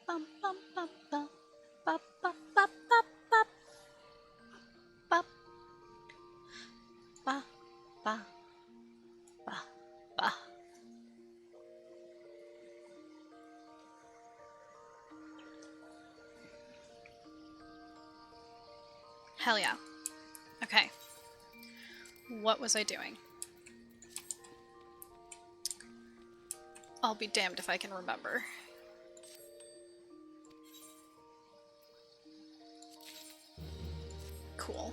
bum bum bum bum bum bum bum bum bum bum ba ba ba ba. Hell yeah. Okay. What was I doing? I'll be damned if I can remember. Cool.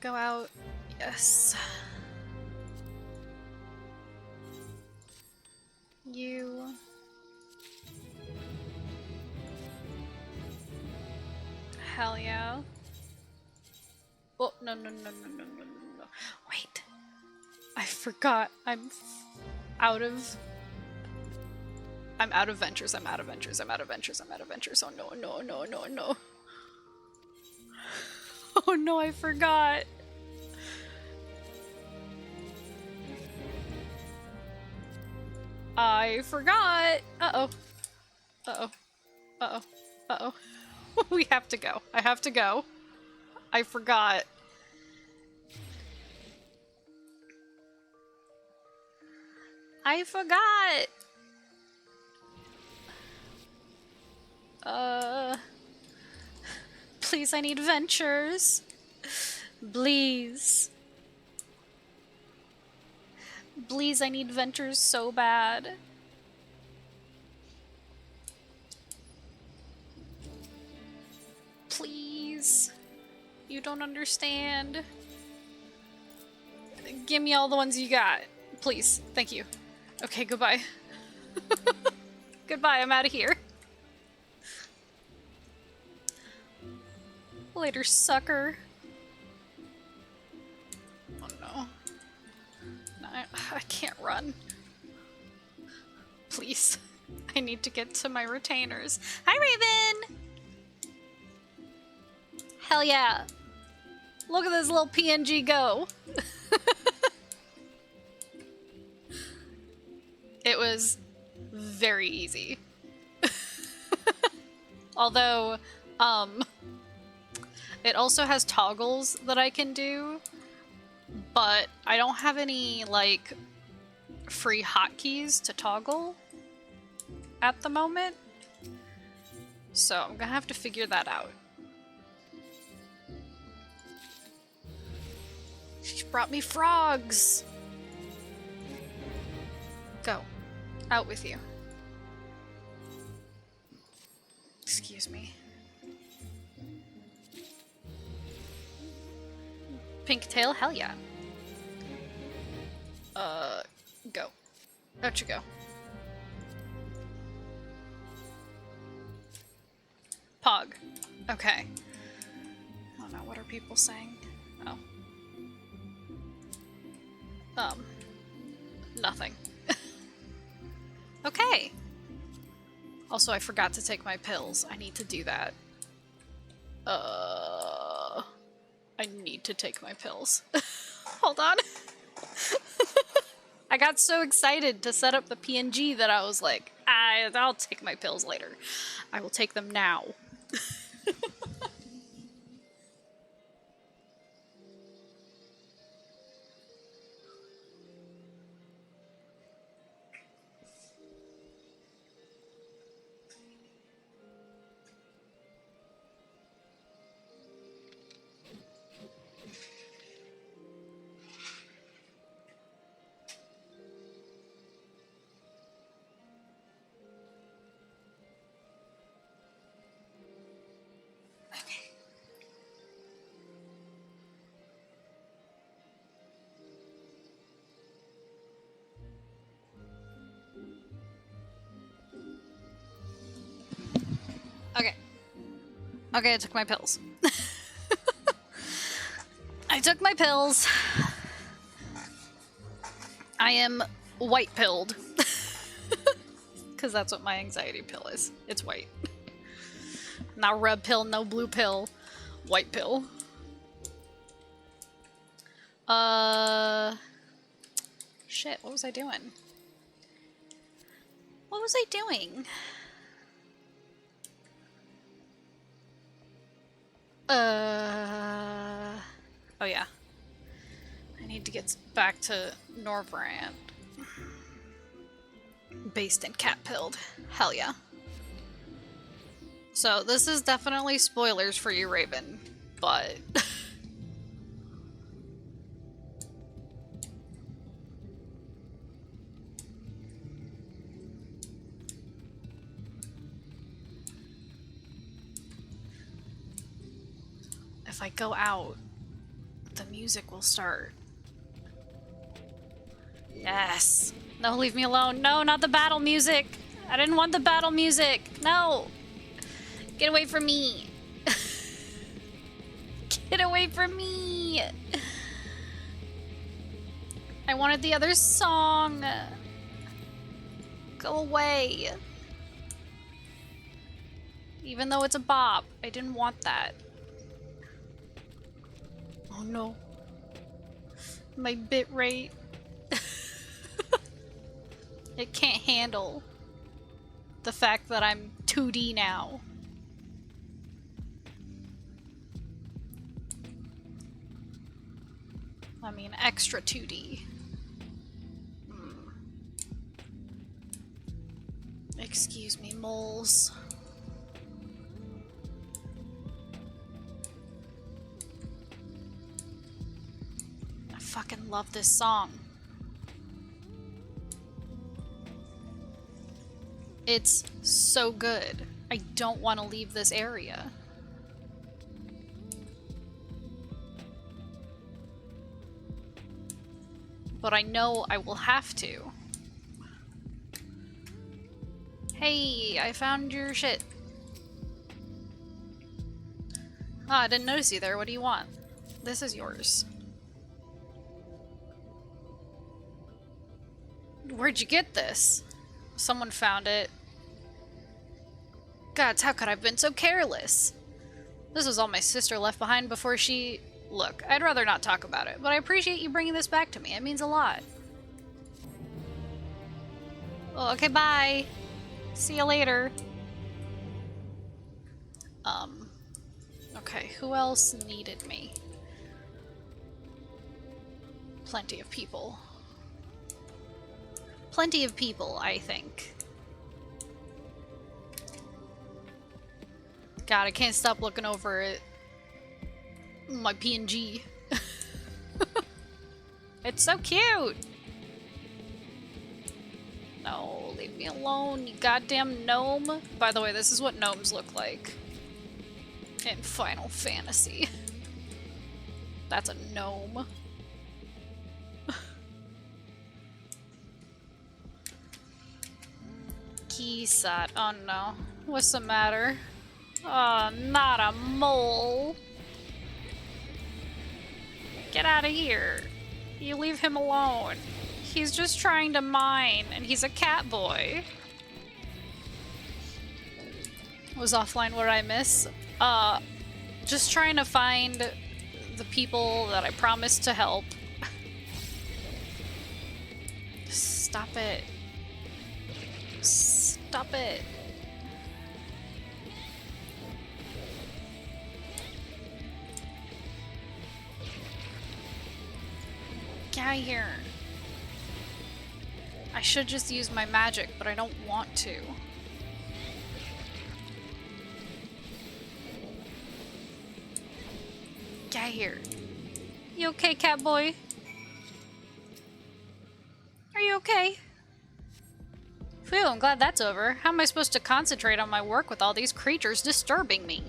Go out. Yes. You. Hell yeah. Oh, no, no, no, no, no, no, no, no. Wait. I forgot. I'm out of ventures. I'm out of ventures. I'm out of ventures. I'm out of ventures. Oh no, no, no, no, no. Oh no, I forgot. I forgot. Uh-oh. Uh-oh. Uh-oh. Uh-oh. We have to go. I have to go. I forgot. I forgot. Please, I need ventures. Please. Please, I need ventures so bad. Please. You don't understand. Give me all the ones you got. Please. Thank you. Okay, goodbye. Goodbye, I'm out of here. Later, sucker. Oh no. No, I can't run. Please. I need to get to my retainers. Hi, Raven! Hell yeah. Look at this little PNG go. It was very easy. Although, it also has toggles that I can do, but I don't have any, like, free hotkeys to toggle at the moment. So I'm gonna have to figure that out. She brought me frogs! Go. Out with you. Excuse me. Pink tail? Hell yeah. Go. Out you go. Pog. Okay. Oh no, what are people saying? Oh. Nothing. Okay. Also, I forgot to take my pills. I need to do that. I need to take my pills. Hold on. I got so excited to set up the PNG that I was like, I'll take my pills later. I will take them now. Okay. Okay, I took my pills. I took my pills. I am white-pilled. Because that's what my anxiety pill is. It's white. Not red pill, no blue pill. White pill. Shit, what was I doing? What was I doing? Oh yeah. I need to get back to Norvrand. Based in Catpilled. Hell yeah. So this is definitely spoilers for you, Raven, but... if I go out, the music will start. Yes! No, leave me alone. No, not the battle music! I didn't want the battle music! No! Get away from me! Get away from me! I wanted the other song! Go away! Even though it's a bop, I didn't want that. Oh no. My bit rate. It can't handle the fact that I'm 2D now. I mean, extra 2D. Excuse me, moles. I fucking love this song. It's so good. I don't want to leave this area. But I know I will have to. Hey, I found your shit. Ah, I didn't notice you there. What do you want? This is yours. Where'd you get this? Someone found it. Gods, how could I have been so careless? This was all my sister left behind before she... Look, I'd rather not talk about it, but I appreciate you bringing this back to me. It means a lot. Oh, okay, bye. See you later. Okay, who else needed me? Plenty of people. Plenty of people, I think. God, I can't stop looking over at my PNG. It's so cute! No, leave me alone, you goddamn gnome. By the way, this is what gnomes look like in Final Fantasy. That's a gnome. Keysat. Oh no. What's the matter? Oh, not a mole. Get out of here. You leave him alone. He's just trying to mine, and he's a cat boy. Was offline, what did I miss? Just trying to find the people that I promised to help. Stop it. Stop it. Get out of here. I should just use my magic, but I don't want to. Get out of here. You okay, cat boy? Are you okay? Phew, I'm glad that's over. How am I supposed to concentrate on my work with all these creatures disturbing me?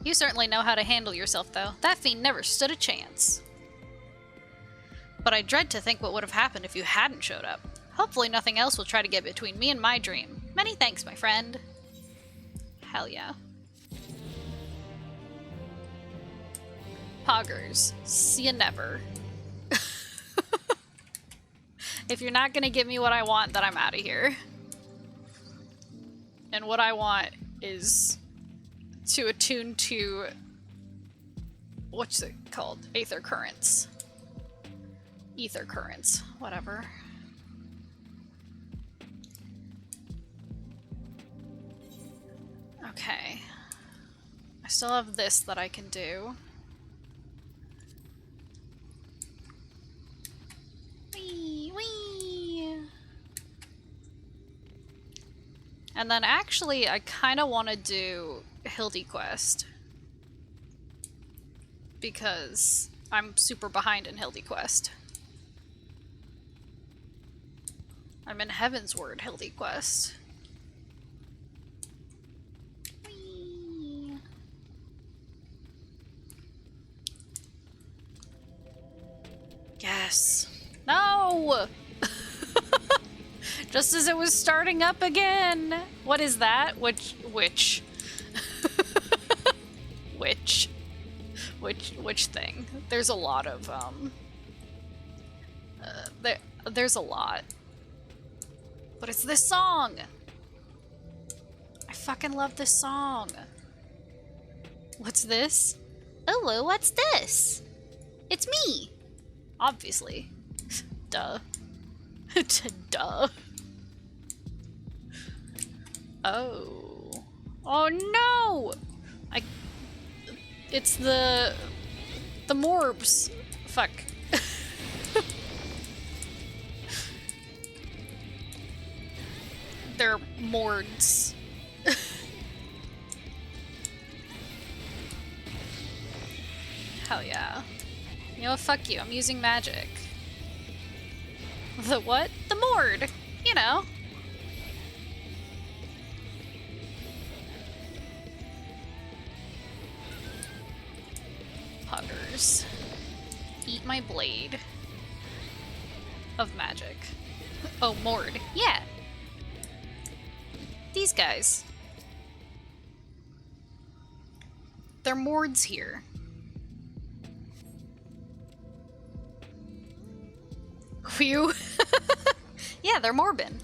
You certainly know how to handle yourself, though. That fiend never stood a chance. But I dread to think what would have happened if you hadn't showed up. Hopefully nothing else will try to get between me and my dream. Many thanks, my friend. Hell yeah. Poggers. See ya never. If you're not gonna give me what I want, then I'm out of here. And what I want is to attune to... what's it called? Aether currents. Ether currents. Whatever. still have this that I can do. Wee, wee. And then actually, I kind of want to do Hildy Quest. Because I'm super behind in Hildy Quest. I'm in Heaven's Word Hildy Quest. Whee. Yes. No! Just as it was starting up again. What is that? Which thing? There's a lot of, there's a lot. But it's this song! I fucking love this song. What's this? Oh, what's this? It's me! Obviously. Duh. Duh. Oh. Oh no! It's the morbs. Fuck. They're mords. Hell yeah. You know what? Fuck you. I'm using magic. The what? The mord. You know. Puggers. Eat my blade. Of magic. Oh, mord. Yeah. These guys. They're mords here. Phew. Yeah, they're Morbin.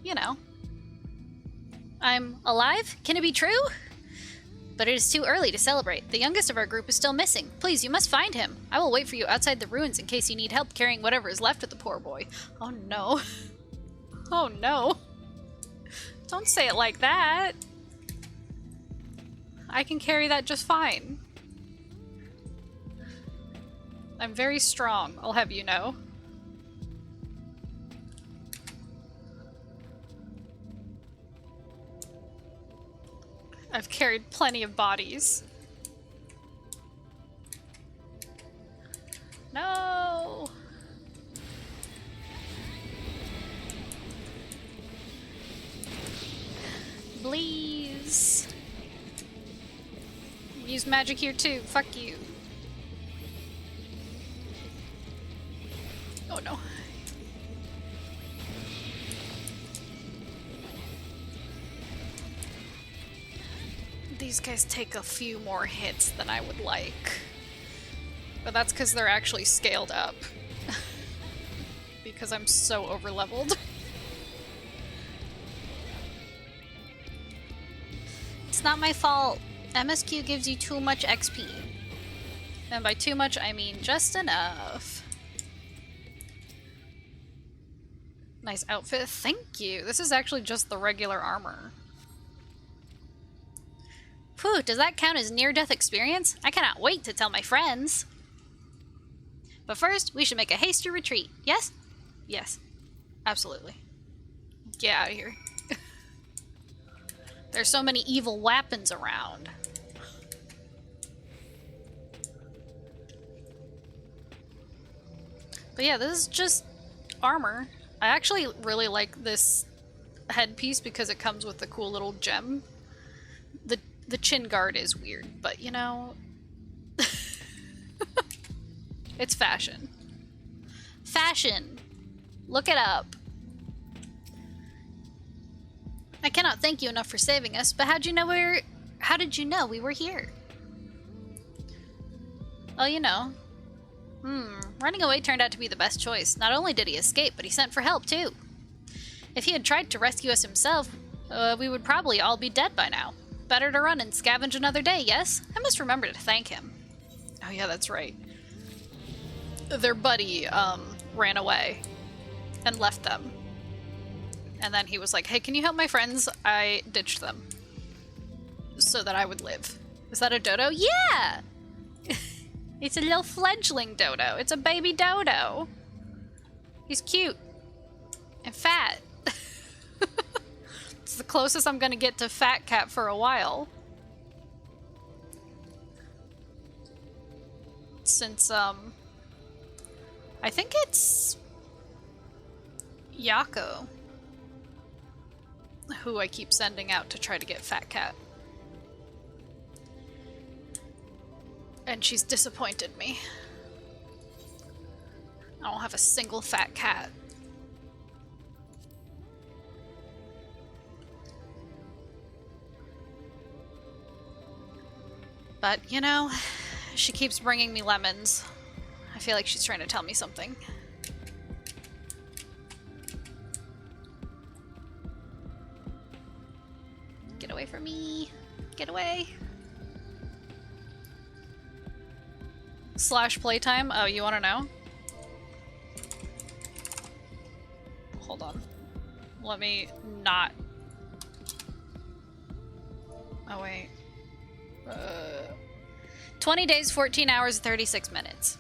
You know. I'm alive? Can it be true? But it is too early to celebrate. The youngest of our group is still missing. Please, you must find him. I will wait for you outside the ruins in case you need help carrying whatever is left of the poor boy. Oh no. Oh no. Don't say it like that. I can carry that just fine. I'm very strong, I'll have you know. I've carried plenty of bodies. No! Please. Use magic here too. Fuck you. Oh no. These guys take a few more hits than I would like. But that's because they're actually scaled up. Because I'm so overleveled. It's not my fault. MSQ gives you too much XP. And by too much, I mean just enough. Nice outfit. Thank you. This is actually just the regular armor. Phew, does that count as near-death experience? I cannot wait to tell my friends. But first, we should make a hasty retreat. Yes? Yes. Absolutely. Get out of here. There's so many evil weapons around. But yeah, this is just armor. I actually really like this headpiece because it comes with the cool little gem. The chin guard is weird, but you know, it's fashion. Fashion! Look it up. I cannot thank you enough for saving us, but how did you know we were here? Oh, you know. Running away turned out to be the best choice. Not only did he escape, but he sent for help too. If he had tried to rescue us himself, we would probably all be dead by now. Better to run and scavenge another day, yes? I must remember to thank him. Oh yeah, that's right. Their buddy, ran away and left them. And then he was like, hey, can you help my friends? I ditched them so that I would live. Is that a dodo? Yeah! It's a little fledgling dodo. It's a baby dodo. He's cute. And fat. It's the closest I'm gonna get to fat cat for a while. Since, I think it's Yako who I keep sending out to try to get fat cat. And she's disappointed me. I don't have a single fat cat. But, you know, she keeps bringing me lemons. I feel like she's trying to tell me something. Get away from me. Get away. Slash playtime? Oh, you want to know? Hold on. Let me not... Oh, wait. 20 days, 14 hours, 36 minutes.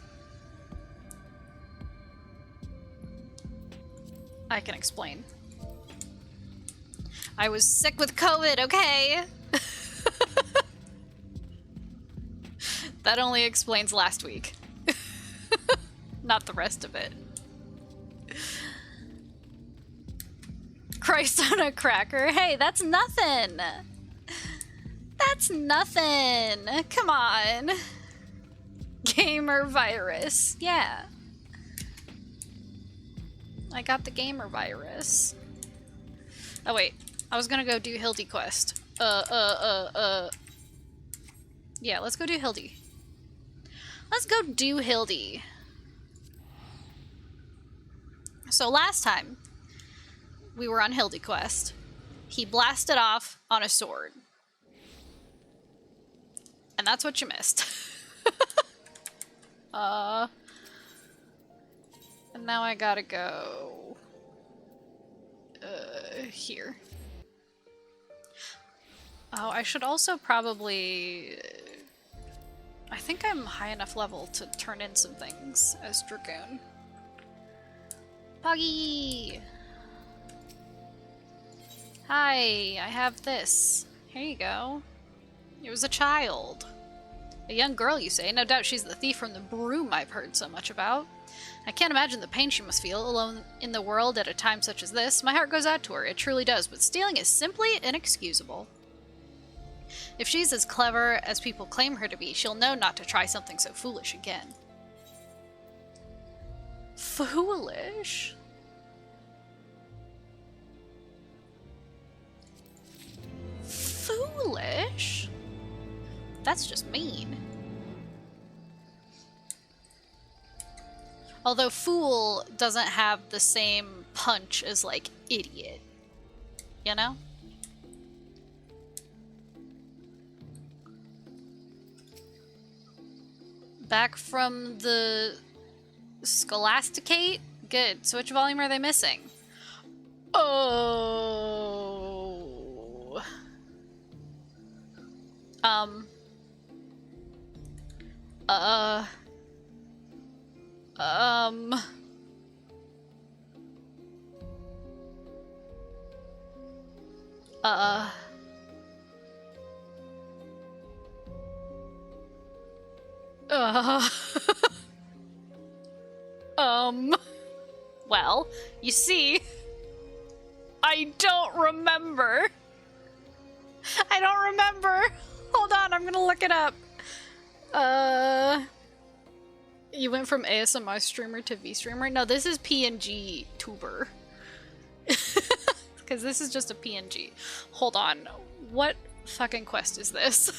I can explain. I was sick with COVID, okay? That only explains last week. Not the rest of it. Christ on a cracker. Hey, that's nothing. That's nothing. Come on. Gamer virus. Yeah. I got the gamer virus. Oh wait, I was gonna go do Hildy quest. Yeah, let's go do Hildy. Let's go do Hildy. So last time we were on Hildy quest, he blasted off on a sword. And that's what you missed. And now I gotta go here. Oh, I should also probably... I think I'm high enough level to turn in some things as Dragoon. Puggy! Hi, I have this. Here you go. It was a child. A young girl, you say? No doubt she's the thief from the broom I've heard so much about. I can't imagine the pain she must feel alone in the world at a time such as this. My heart goes out to her, it truly does, but stealing is simply inexcusable. If she's as clever as people claim her to be, she'll know not to try something so foolish again. Foolish? Foolish? That's just mean. Although fool doesn't have the same punch as, like, idiot. You know? Back from the Scholasticate? Good. So which volume are they missing? Oh. Well, you see, I don't remember. I don't remember. Hold on, I'm gonna look it up. You went from ASMR streamer to V streamer? No, this is PNG tuber. Because this is just a PNG. Hold on. What fucking quest is this?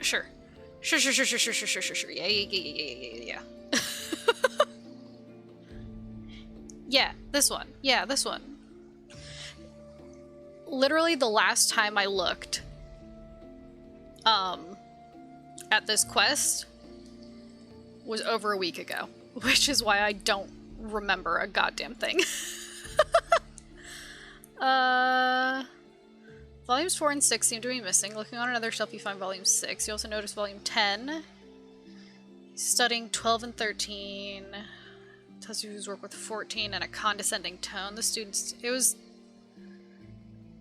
Sure. Sure. Yeah. Yeah, this one. Yeah, this one. Literally the last time I looked at this quest, was over a week ago, which is why I don't remember a goddamn thing. Volumes 4 and 6 seem to be missing. Looking on another shelf, you find volume 6. You also notice volume 10. Studying 12 and 13. Tells you his work with 14 and a condescending tone. The students... It was...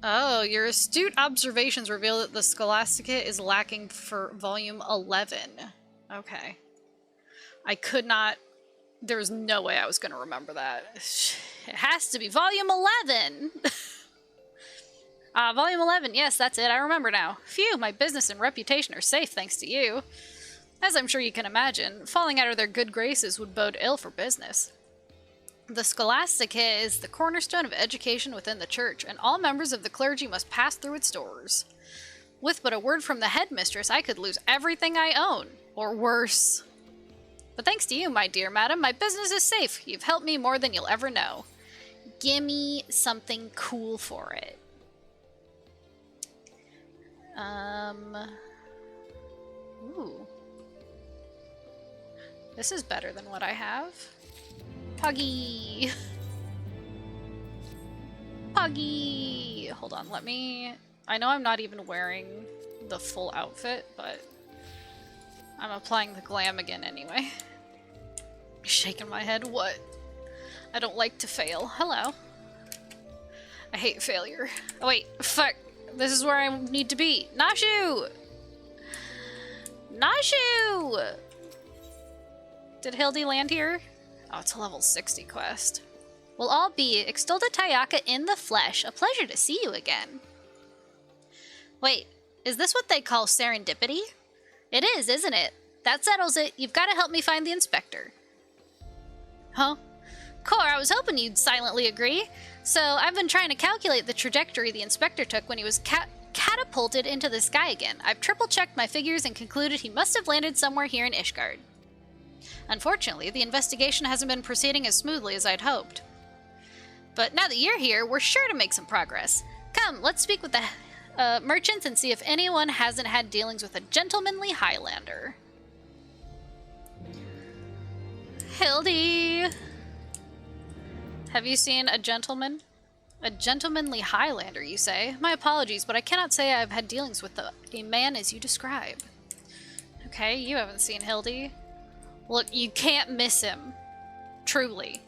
Oh, your astute observations reveal that the Scholastica is lacking for volume 11. Okay. I could not... There was no way I was going to remember that. It has to be volume 11! Volume 11, yes, that's it, I remember now. Phew, my business and reputation are safe thanks to you. As I'm sure you can imagine, falling out of their good graces would bode ill for business. The Scholastica is the cornerstone of education within the church, and all members of the clergy must pass through its doors. With but a word from the headmistress, I could lose everything I own, or worse. But thanks to you, my dear madam, my business is safe. You've helped me more than you'll ever know. Gimme something cool for it. Ooh. This is better than what I have. Puggy! Puggy! Hold on, let me... I know I'm not even wearing the full outfit, but I'm applying the glam again anyway. Shaking my head. What? I don't like to fail. Hello. I hate failure. Oh wait, fuck. This is where I need to be. Nashu! Nashu! Did Hildy land here? Oh, it's a level 60 quest. We'll all be Extolda Tayaka in the flesh. A pleasure to see you again. Wait, is this what they call serendipity? It is, isn't it? That settles it. You've got to help me find the inspector. Huh? Core, I was hoping you'd silently agree. So, I've been trying to calculate the trajectory the inspector took when he was catapulted into the sky again. I've triple-checked my figures and concluded he must have landed somewhere here in Ishgard. Unfortunately, the investigation hasn't been proceeding as smoothly as I'd hoped. But now that you're here, we're sure to make some progress. Come, let's speak with the merchants and see if anyone hasn't had dealings with a gentlemanly Highlander. Hildy! Have you seen a gentleman? A gentlemanly Highlander, you say? My apologies, but I cannot say I've had dealings with a man as you describe. Okay, you haven't seen Hildy. Look, you can't miss him. Truly.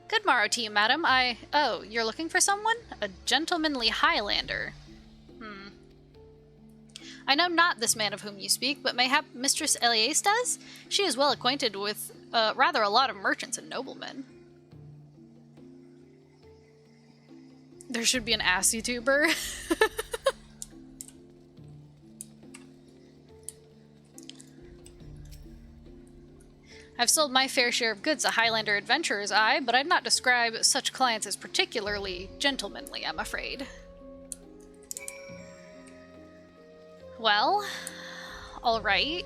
Good morrow to you, madam. Oh, you're looking for someone? A gentlemanly Highlander. I know not this man of whom you speak, but mayhap Mistress Elias does? She is well acquainted with rather a lot of merchants and noblemen. There should be an assy tuber. I've sold my fair share of goods to Highlander adventurers, but I'd not describe such clients as particularly gentlemanly, I'm afraid. Well, alright.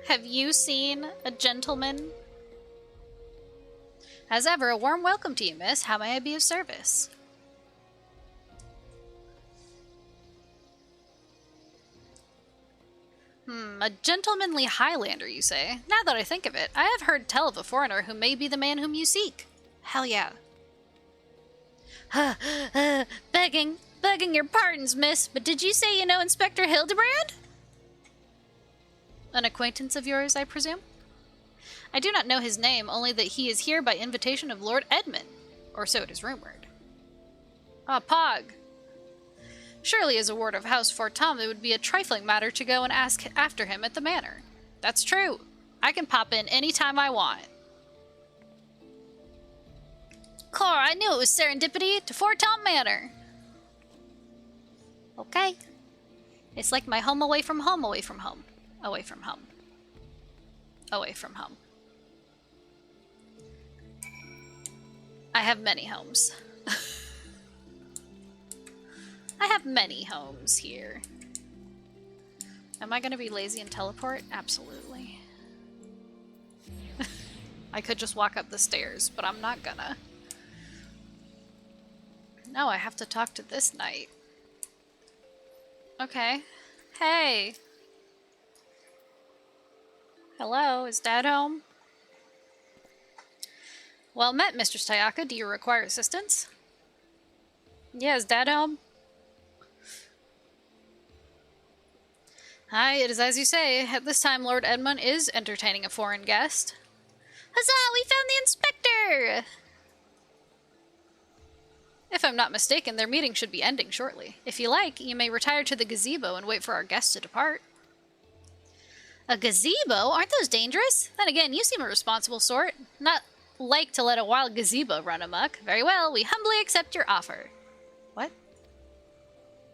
Have you seen a gentleman? As ever, a warm welcome to you, miss. How may I be of service? A gentlemanly Highlander, you say? Now that I think of it, I have heard tell of a foreigner who may be the man whom you seek. Hell yeah. Begging your pardons, miss, but did you say you know Inspector Hildebrand? An acquaintance of yours, I presume? I do not know his name, only that he is here by invitation of Lord Edmund, or so it is rumored. Ah, Pog. Surely as a ward of House Fort Tom, it would be a trifling matter to go and ask after him at the manor. That's true. I can pop in any time I want. Core, I knew it was serendipity to Fort Tom Manor. Okay. It's like my home away from home, away from home. Away from home. Away from home. I have many homes. I have many homes here. Am I gonna be lazy and teleport? Absolutely. I could just walk up the stairs, but I'm not gonna. No, I have to talk to this knight. Okay. Hey. Hello, is Dad home? Well met, Mr. Stayaka. Do you require assistance? Yeah, is Dad home? Hi, it is as you say. At this time, Lord Edmund is entertaining a foreign guest. Huzzah! We found the inspector! If I'm not mistaken, their meeting should be ending shortly. If you like, you may retire to the gazebo and wait for our guests to depart. A gazebo? Aren't those dangerous? Then again, you seem a responsible sort. Not like to let a wild gazebo run amok. Very well, we humbly accept your offer. What?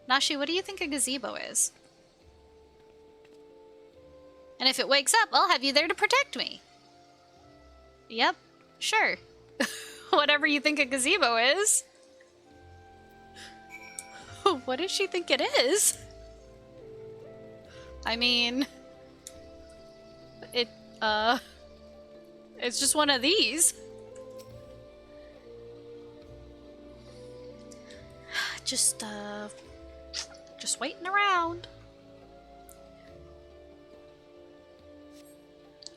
Nashi, what do you think a gazebo is? And if it wakes up, I'll have you there to protect me. Yep, sure. Whatever you think a gazebo is. What does she think it is? I mean... It's just one of these. Just waiting around.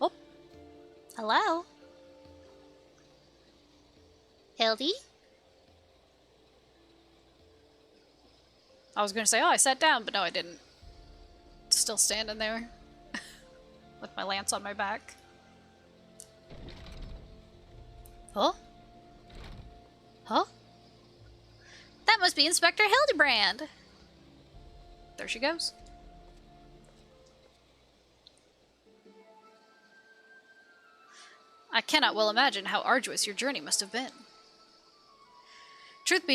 Oh. Hello? Hildy? I was gonna say, oh, I sat down, but no, I didn't. Still standing there. With my lance on my back. Huh? Huh? That must be Inspector Hildebrand! There she goes. I cannot well imagine how arduous your journey must have been. Truth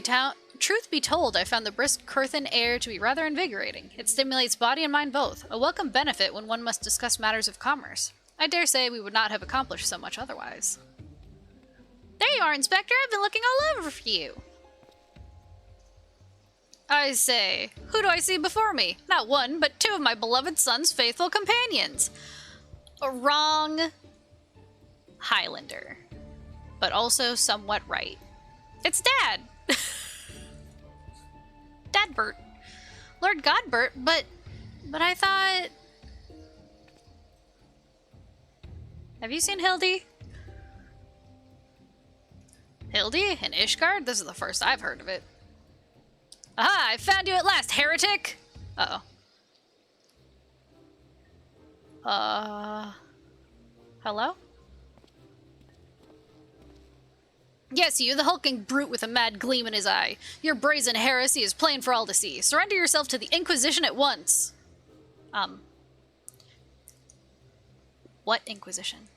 be told, I found the brisk Curthan air to be rather invigorating. It stimulates body and mind both, a welcome benefit when one must discuss matters of commerce. I dare say we would not have accomplished so much otherwise. There you are, Inspector! I've been looking all over for you! I say, who do I see before me? Not one, but two of my beloved son's faithful companions. Wrong Highlander, but also somewhat right. It's Dad! Dadbert. Lord Godbert, but I thought... Have you seen Hildy? Hildy? In Ishgard? This is the first I've heard of it. Aha! I found you at last, heretic! Uh-oh. Hello? Yes, you, the hulking brute with a mad gleam in his eye. Your brazen heresy is plain for all to see. Surrender yourself to the Inquisition at once. What Inquisition?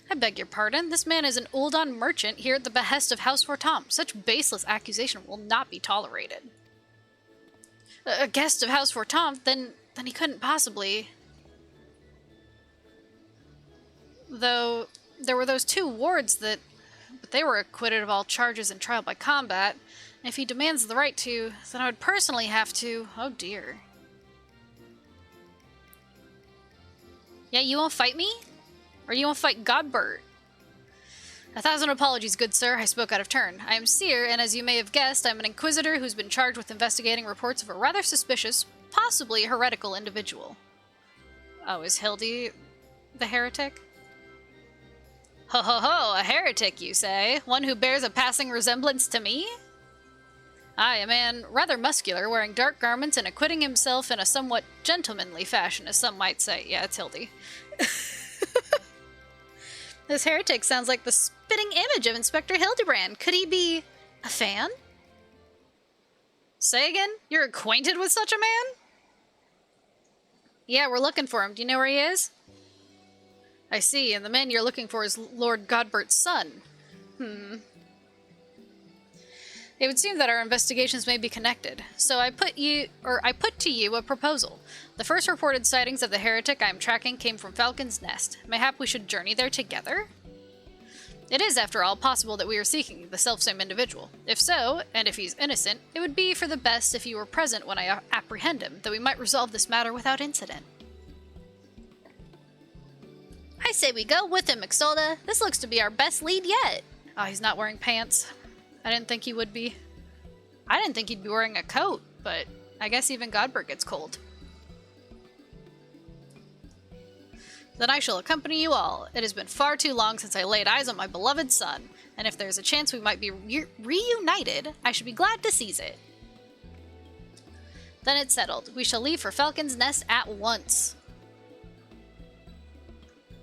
I beg your pardon. This man is an Uldan merchant here at the behest of House Fortom. Such baseless accusation will not be tolerated. A guest of House Fortom? Then he couldn't possibly... Though... There were those two wards but they were acquitted of all charges and trial by combat. And if he demands the right to, then I would personally have to... Oh dear. Yeah, you won't fight me? Or you won't fight Godbert? 1,000 apologies, good sir. I spoke out of turn. I am Seer, and as you may have guessed, I'm an inquisitor who's been charged with investigating reports of a rather suspicious, possibly heretical individual. Oh, is Hildy the heretic? Ho ho ho, a heretic, you say? One who bears a passing resemblance to me? Aye, a man rather muscular, wearing dark garments and acquitting himself in a somewhat gentlemanly fashion, as some might say. Yeah, it's Hildy. This heretic sounds like the spitting image of Inspector Hildebrand. Could he be a fan? Say again? You're acquainted with such a man? Yeah, we're looking for him. Do you know where he is? I see, and the man you're looking for is Lord Godbert's son. It would seem that our investigations may be connected. So I put to you a proposal. The first reported sightings of the heretic I am tracking came from Falcon's Nest. Mayhap we should journey there together? It is, after all, possible that we are seeking the selfsame individual. If so, and if he's innocent, it would be for the best if you were present when I apprehend him, that we might resolve this matter without incident. I say we go with him, Ixolda. This looks to be our best lead yet. Oh, he's not wearing pants. I didn't think he would be. I didn't think he'd be wearing a coat, but I guess even Godbert gets cold. Then I shall accompany you all. It has been far too long since I laid eyes on my beloved son, and if there's a chance we might be reunited, I should be glad to seize it. Then it's settled. We shall leave for Falcon's Nest at once.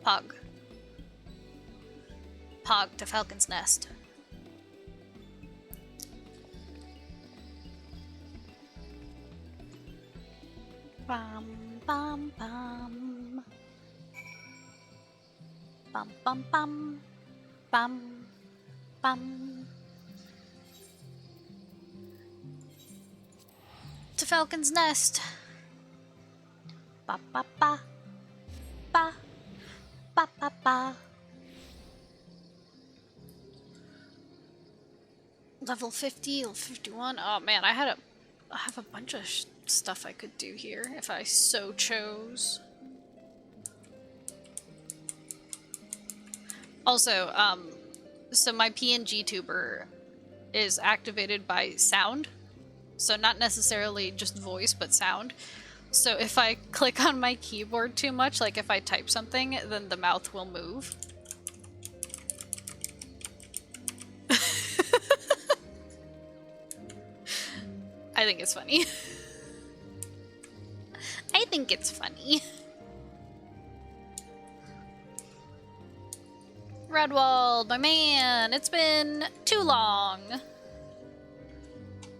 Pog. Pog to Falcon's Nest. Bum, bum, bum. Bum, bum, bum. Bum, bum. To Falcon's Nest. Ba, ba, ba. Ba. Ba, ba, ba. Level 50, level 51. Oh man, I have a bunch of stuff I could do here if I so chose. Also, so my PNG tuber is activated by sound. So not necessarily just voice, but sound. So if I click on my keyboard too much, like if I type something, then the mouth will move. I think it's funny. I think it's funny. Redwald, my man, it's been too long.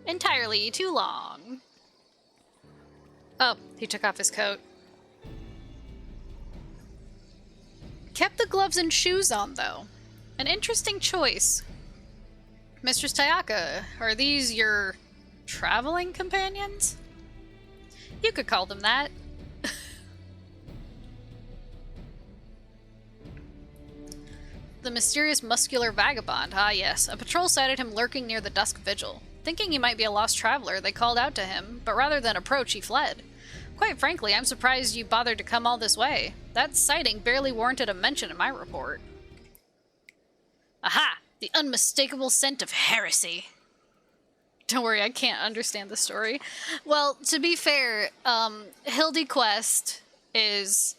Entirely too long. Oh, he took off his coat. Kept the gloves and shoes on, though. An interesting choice. Mistress Tayaka, are these your traveling companions? You could call them that. The mysterious muscular vagabond, ah yes. A patrol sighted him lurking near the dusk vigil. Thinking he might be a lost traveler, they called out to him, but rather than approach, he fled. Quite frankly, I'm surprised you bothered to come all this way. That sighting barely warranted a mention in my report. Aha! The unmistakable scent of heresy. Don't worry, I can't understand the story. Well, to be fair, Hildy Quest is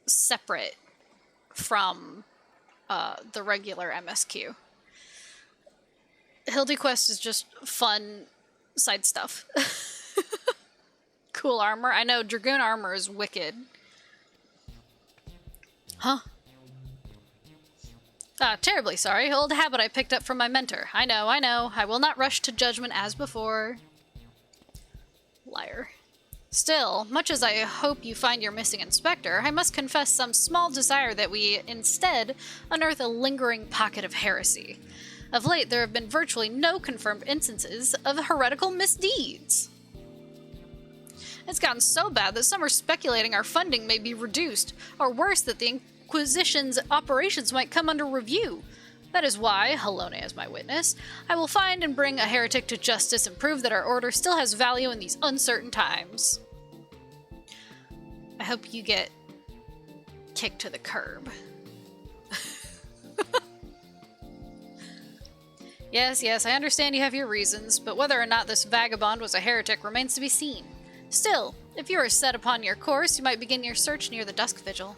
separate from the regular MSQ. Hildy Quest is just fun side stuff. Cool armor. I know Dragoon armor is wicked. Huh? Terribly sorry. Old habit I picked up from my mentor. I know. I will not rush to judgment as before. Liar. Still, much as I hope you find your missing inspector, I must confess some small desire that we, instead, unearth a lingering pocket of heresy. Of late, there have been virtually no confirmed instances of heretical misdeeds. It's gotten so bad that some are speculating our funding may be reduced, or worse, that the Inquisition's operations might come under review. That is why, Halone as my witness, I will find and bring a heretic to justice and prove that our order still has value in these uncertain times. I hope you get kicked to the curb. Yes, I understand you have your reasons, but whether or not this vagabond was a heretic remains to be seen. Still, if you are set upon your course, you might begin your search near the Dusk Vigil.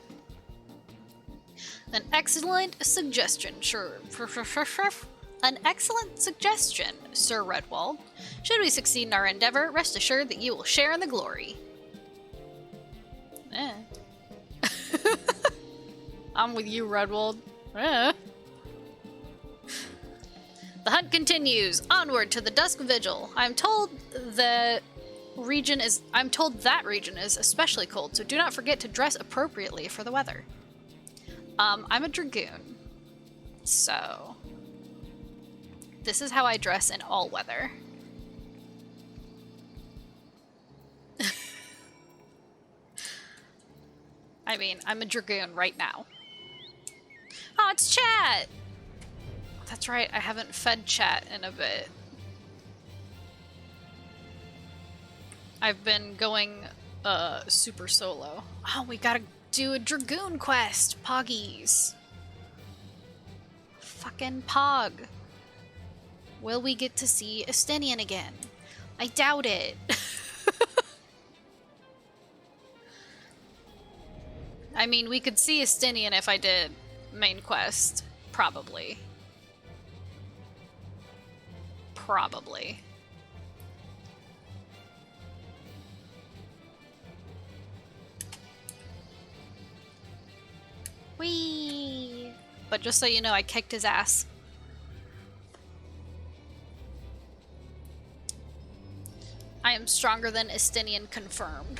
An excellent suggestion, Sir Redwald. Should we succeed in our endeavor, rest assured that you will share in the glory. I'm with you, Redwald. The hunt continues. Onward to the Dusk Vigil. I'm told that region is especially cold, so do not forget to dress appropriately for the weather. I'm a dragoon, so this is how I dress in all weather. I mean, I'm a dragoon right now. Oh, it's chat! That's right, I haven't fed chat in a bit. I've been going super solo. Oh, we gotta do a dragoon quest, Poggies. Fucking Pog. Will we get to see Estinian again? I doubt it. I mean, we could see Estinian if I did main quest. Probably. Probably. Whee! But just so you know, I kicked his ass. I am stronger than Estinian confirmed.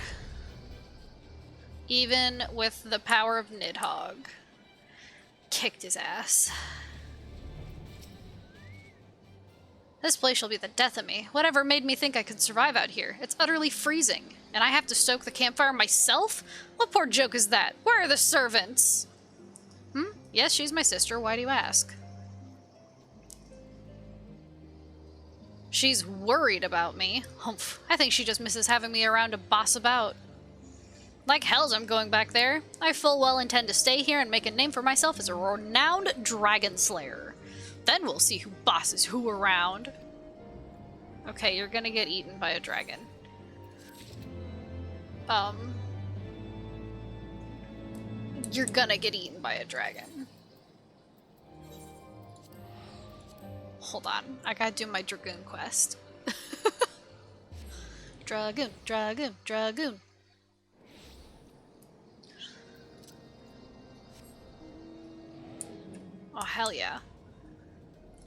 Even with the power of Nidhogg. Kicked his ass. This place shall be the death of me. Whatever made me think I could survive out here? It's utterly freezing. And I have to stoke the campfire myself? What poor joke is that? Where are the servants? Yes, she's my sister. Why do you ask? She's worried about me. Humph. I think she just misses having me around to boss about. Like hells I'm going back there. I full well intend to stay here and make a name for myself as a renowned dragon slayer. Then we'll see who bosses who around. Okay, you're gonna get eaten by a dragon. You're gonna get eaten by a dragon. Hold on, I gotta do my Dragoon quest. Dragoon, Dragoon, Dragoon. Oh, hell yeah.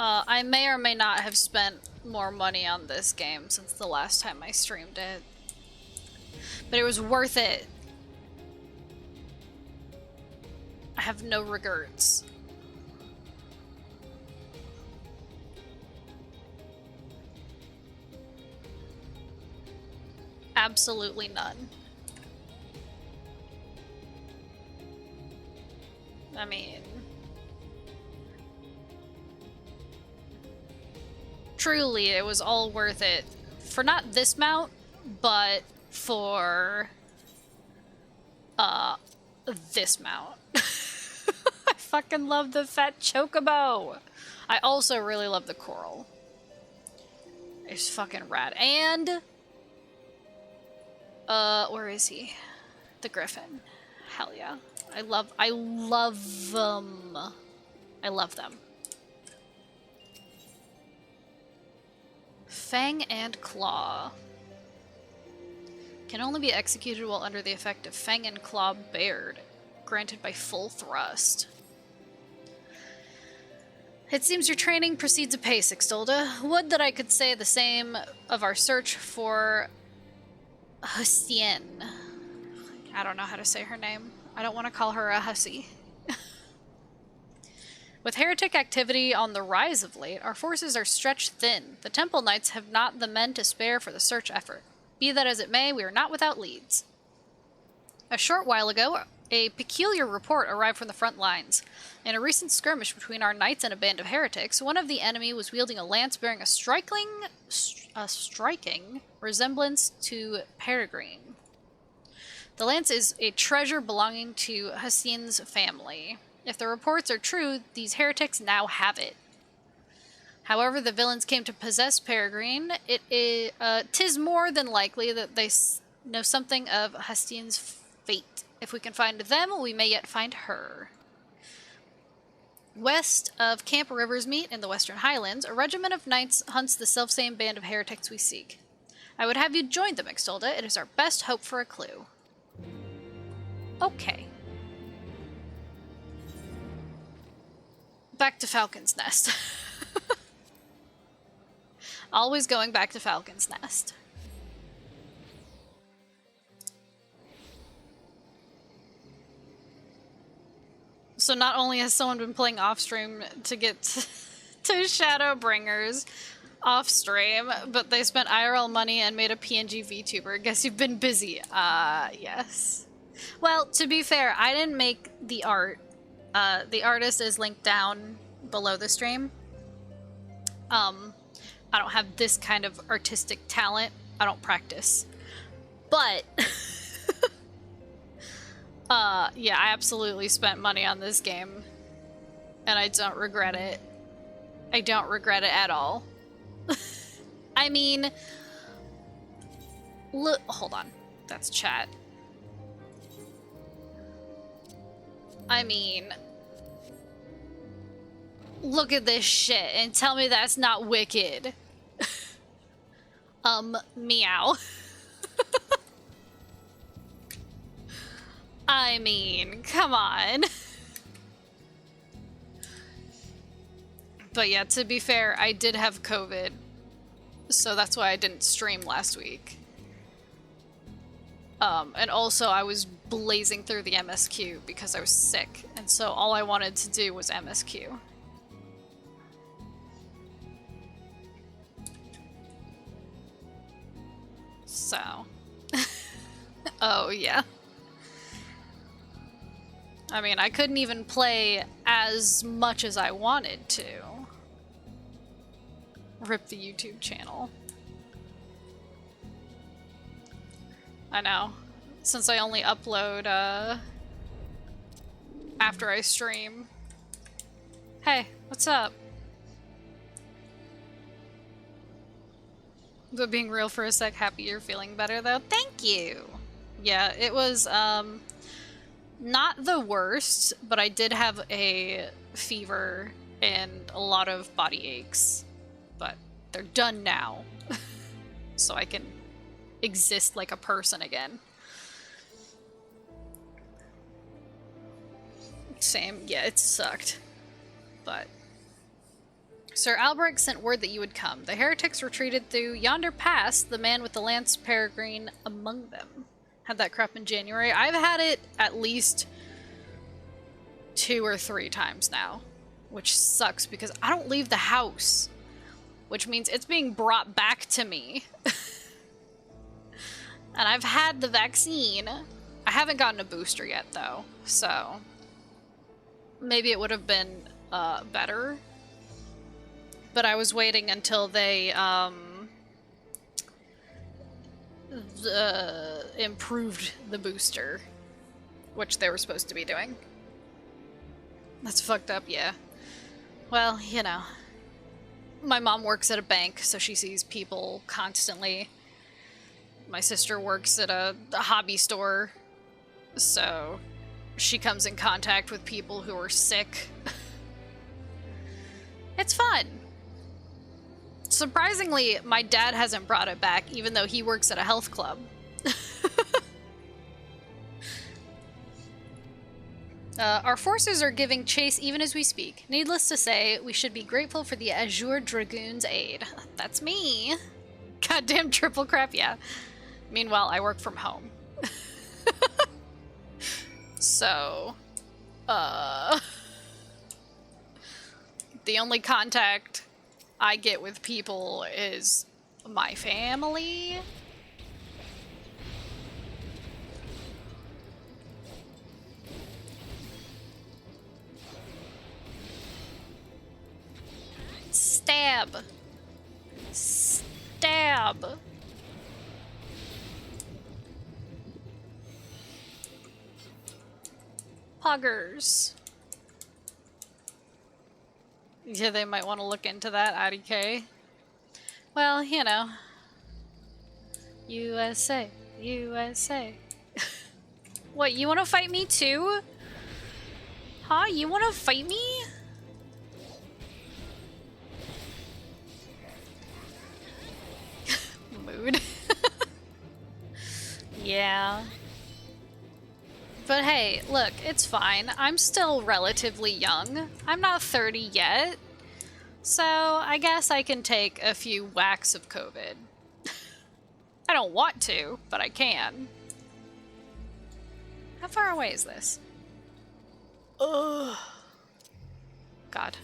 I may or may not have spent more money on this game since the last time I streamed it. But it was worth it. I have no regrets. Absolutely none. I mean... truly, it was all worth it. For not this mount, but for... this mount. I fucking love the fat chocobo! I also really love the coral. It's fucking rad. And... where is he? The griffin. Hell yeah. I love them. I love them. Fang and Claw. Can only be executed while under the effect of Fang and Claw Baird, granted by full thrust. It seems your training proceeds apace, Ixtolda. Would that I could say the same of our search for Hussien. I don't know how to say her name. I don't want to call her a hussy. With heretic activity on the rise of late, our forces are stretched thin. The Temple Knights have not the men to spare for the search effort. Be that as it may, we are not without leads. A short while ago, a peculiar report arrived from the front lines. In a recent skirmish between our knights and a band of heretics, one of the enemy was wielding a lance bearing a striking resemblance to Peregrine. The lance is a treasure belonging to Hussien's family. If the reports are true, these heretics now have it. However, the villains came to possess Peregrine. Tis more than likely that they know something of Hussien's fate. If we can find them, we may yet find her. West of Camp River's Meet in the Western Highlands, a regiment of knights hunts the selfsame band of heretics we seek. I would have you join them, Ixtolda. It is our best hope for a clue. Okay. Back to Falcon's Nest. Always going back to Falcon's Nest. So not only has someone been playing off-stream to get to Shadowbringers off-stream, but they spent IRL money and made a PNG VTuber. Guess you've been busy. Yes. Well, to be fair, I didn't make the art. The artist is linked down below the stream. I don't have this kind of artistic talent. I don't practice. But, yeah, I absolutely spent money on this game. And I don't regret it. I don't regret it at all. I mean, look, hold on. That's chat. I mean, look at this shit and tell me that's not wicked. Meow. I mean, come on. But yeah, to be fair, I did have COVID, so that's why I didn't stream last week. And also I was blazing through the MSQ because I was sick, and so all I wanted to do was MSQ. So. Oh, yeah. I mean, I couldn't even play as much as I wanted to. Rip the YouTube channel. I know. Since I only upload, after I stream. Hey, what's up? But being real for a sec, happy you're feeling better though. Thank you! Yeah, it was, not the worst, but I did have a fever and a lot of body aches. But they're done now. So I can exist like a person again. Same, yeah, it sucked. But Sir Albrecht sent word that you would come. The heretics retreated through yonder pass, the man with the lance peregrine among them. Had that crap in January. I've had it at least 2 or 3 times now, which sucks because I don't leave the house, which means it's being brought back to me. And I've had the vaccine. I haven't gotten a booster yet though, so maybe it would have been better. But I was waiting until they improved the booster, which they were supposed to be doing. That's fucked up, yeah. Well, you know. My mom works at a bank, so she sees people constantly. My sister works at a hobby store, so she comes in contact with people who are sick. It's fun. Surprisingly, my dad hasn't brought it back, even though he works at a health club. Our forces are giving chase even as we speak. Needless to say, we should be grateful for the Azure Dragoon's aid. That's me. Goddamn triple crap, yeah. Meanwhile, I work from home. So, the only contact I get with people is my family. Stab. Stab. Puggers. Yeah, they might want to look into that, IDK. Well, you know. USA. USA. What, you want to fight me too? Huh? You want to fight me? Mood. Yeah. But hey, look, it's fine. I'm still relatively young. I'm not 30 yet. So I guess I can take a few whacks of COVID. I don't want to, but I can. How far away is this? Ugh. God.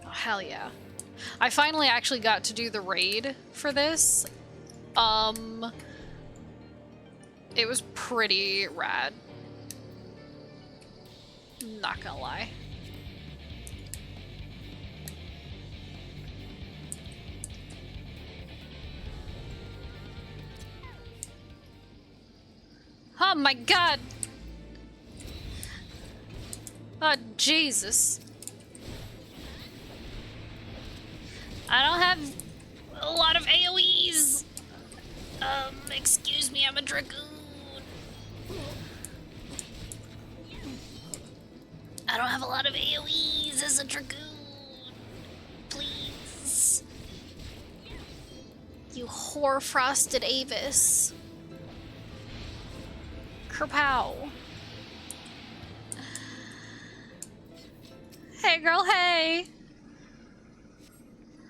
Oh, hell yeah. I finally actually got to do the raid for this. It was pretty rad. Not gonna lie. Oh my god! Oh, Jesus. I don't have a lot of AoEs. Excuse me, I'm a dragoon. I don't have a lot of AoEs as a Dragoon. Please. You hoar-frosted Avis. Kerpow. Hey girl, hey!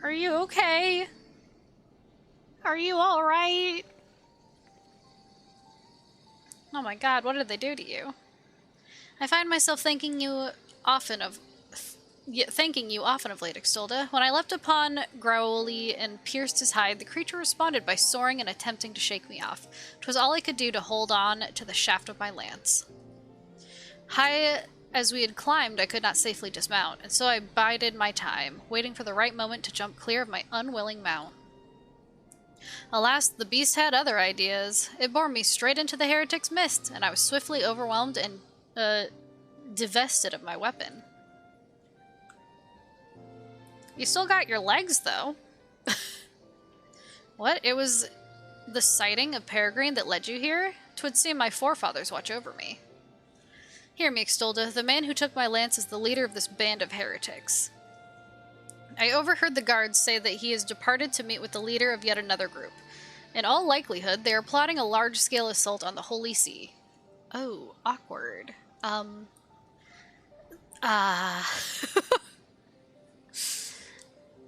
Are you okay? Are you alright? Oh my god, what did they do to you? I find myself thanking you often of late, Ixtilda. When I leapt upon Growly and pierced his hide, the creature responded by soaring and attempting to shake me off. 'Twas all I could do to hold on to the shaft of my lance. High as we had climbed, I could not safely dismount, and so I bided my time, waiting for the right moment to jump clear of my unwilling mount. Alas, the beast had other ideas. It bore me straight into the heretic's mist, and I was swiftly overwhelmed and divested of my weapon. You still got your legs, though. What? It was the sighting of Peregrine that led you here? 'Twould seem my forefathers watch over me. Hear me, Ixtilda. The man who took my lance is the leader of this band of heretics. I overheard the guards say that he has departed to meet with the leader of yet another group. In all likelihood, they are plotting a large-scale assault on the Holy See. Oh, awkward.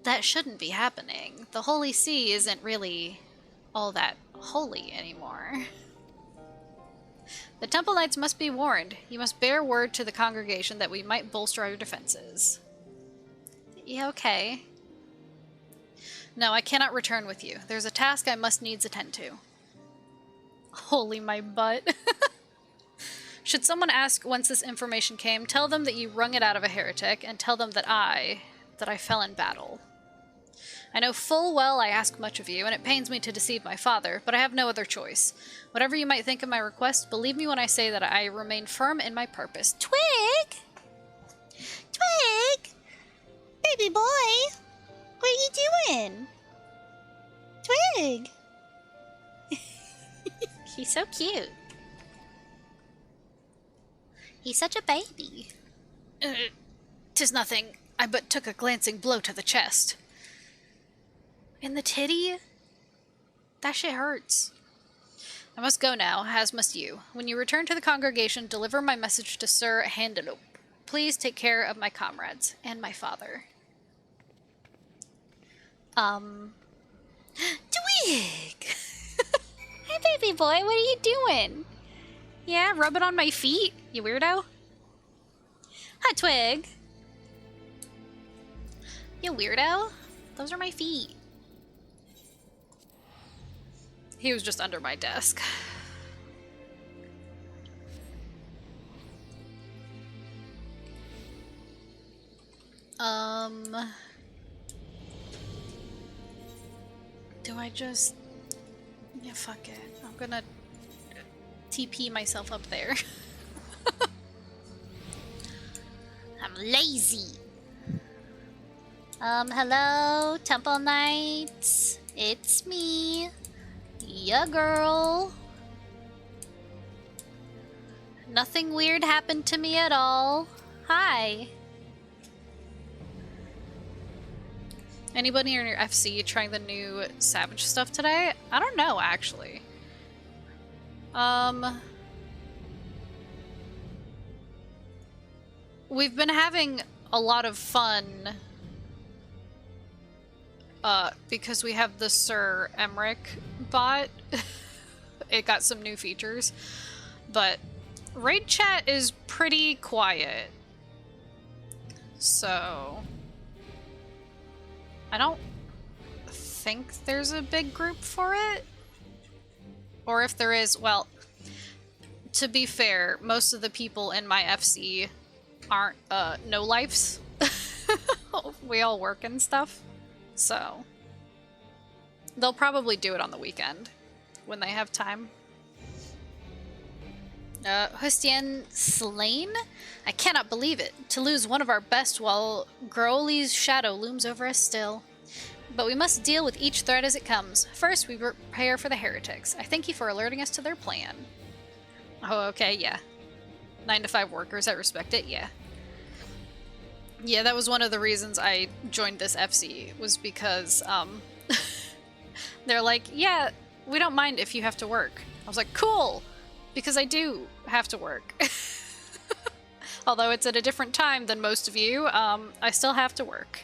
That shouldn't be happening. The Holy See isn't really all that holy anymore. The Temple Knights must be warned. You must bear word to the congregation that we might bolster our defenses. Yeah, okay. No, I cannot return with you. There's a task I must needs attend to. Holy my butt. Should someone ask whence this information came, tell them that you wrung it out of a heretic, and tell them that I fell in battle. I know full well I ask much of you, and it pains me to deceive my father, but I have no other choice. Whatever you might think of my request, believe me when I say that I remain firm in my purpose. Twig! Twig! Baby boy! What are you doing? Twig! He's so cute. He's such a baby. 'Tis nothing. I but took a glancing blow to the chest. In the titty? That shit hurts. I must go now, as must you. When you return to the congregation, deliver my message to Sir Handelope. Please take care of my comrades and my father. Twig! Hey, baby boy, what are you doing? Yeah, rub it on my feet, you weirdo. Hi, Twig. You weirdo. Those are my feet. He was just under my desk. Do I just... Yeah, fuck it. I'm gonna TP myself up there. I'm lazy. Hello, Temple Knights. It's me. Yeah, girl. Nothing weird happened to me at all. Hi. Anybody in your FC trying the new Savage stuff today? I don't know, actually. We've been having a lot of fun because we have the Sir Emmerich bot. It got some new features, but raid chat is pretty quiet, so I don't think there's a big group for it, or if there is, well, to be fair, most of the people in my FC aren't no-lifes. We all work and stuff, so they'll probably do it on the weekend when they have time. Hustien slain? I cannot believe it. To lose one of our best while Growly's shadow looms over us still. But we must deal with each threat as it comes. First, we prepare for the heretics. I thank you for alerting us to their plan. Oh, okay, yeah. 9 to 5 workers, I respect it, yeah. Yeah, that was one of the reasons I joined this FC, was because, they're like, yeah, we don't mind if you have to work. I was like, cool, because I do have to work. Although it's at a different time than most of you, I still have to work.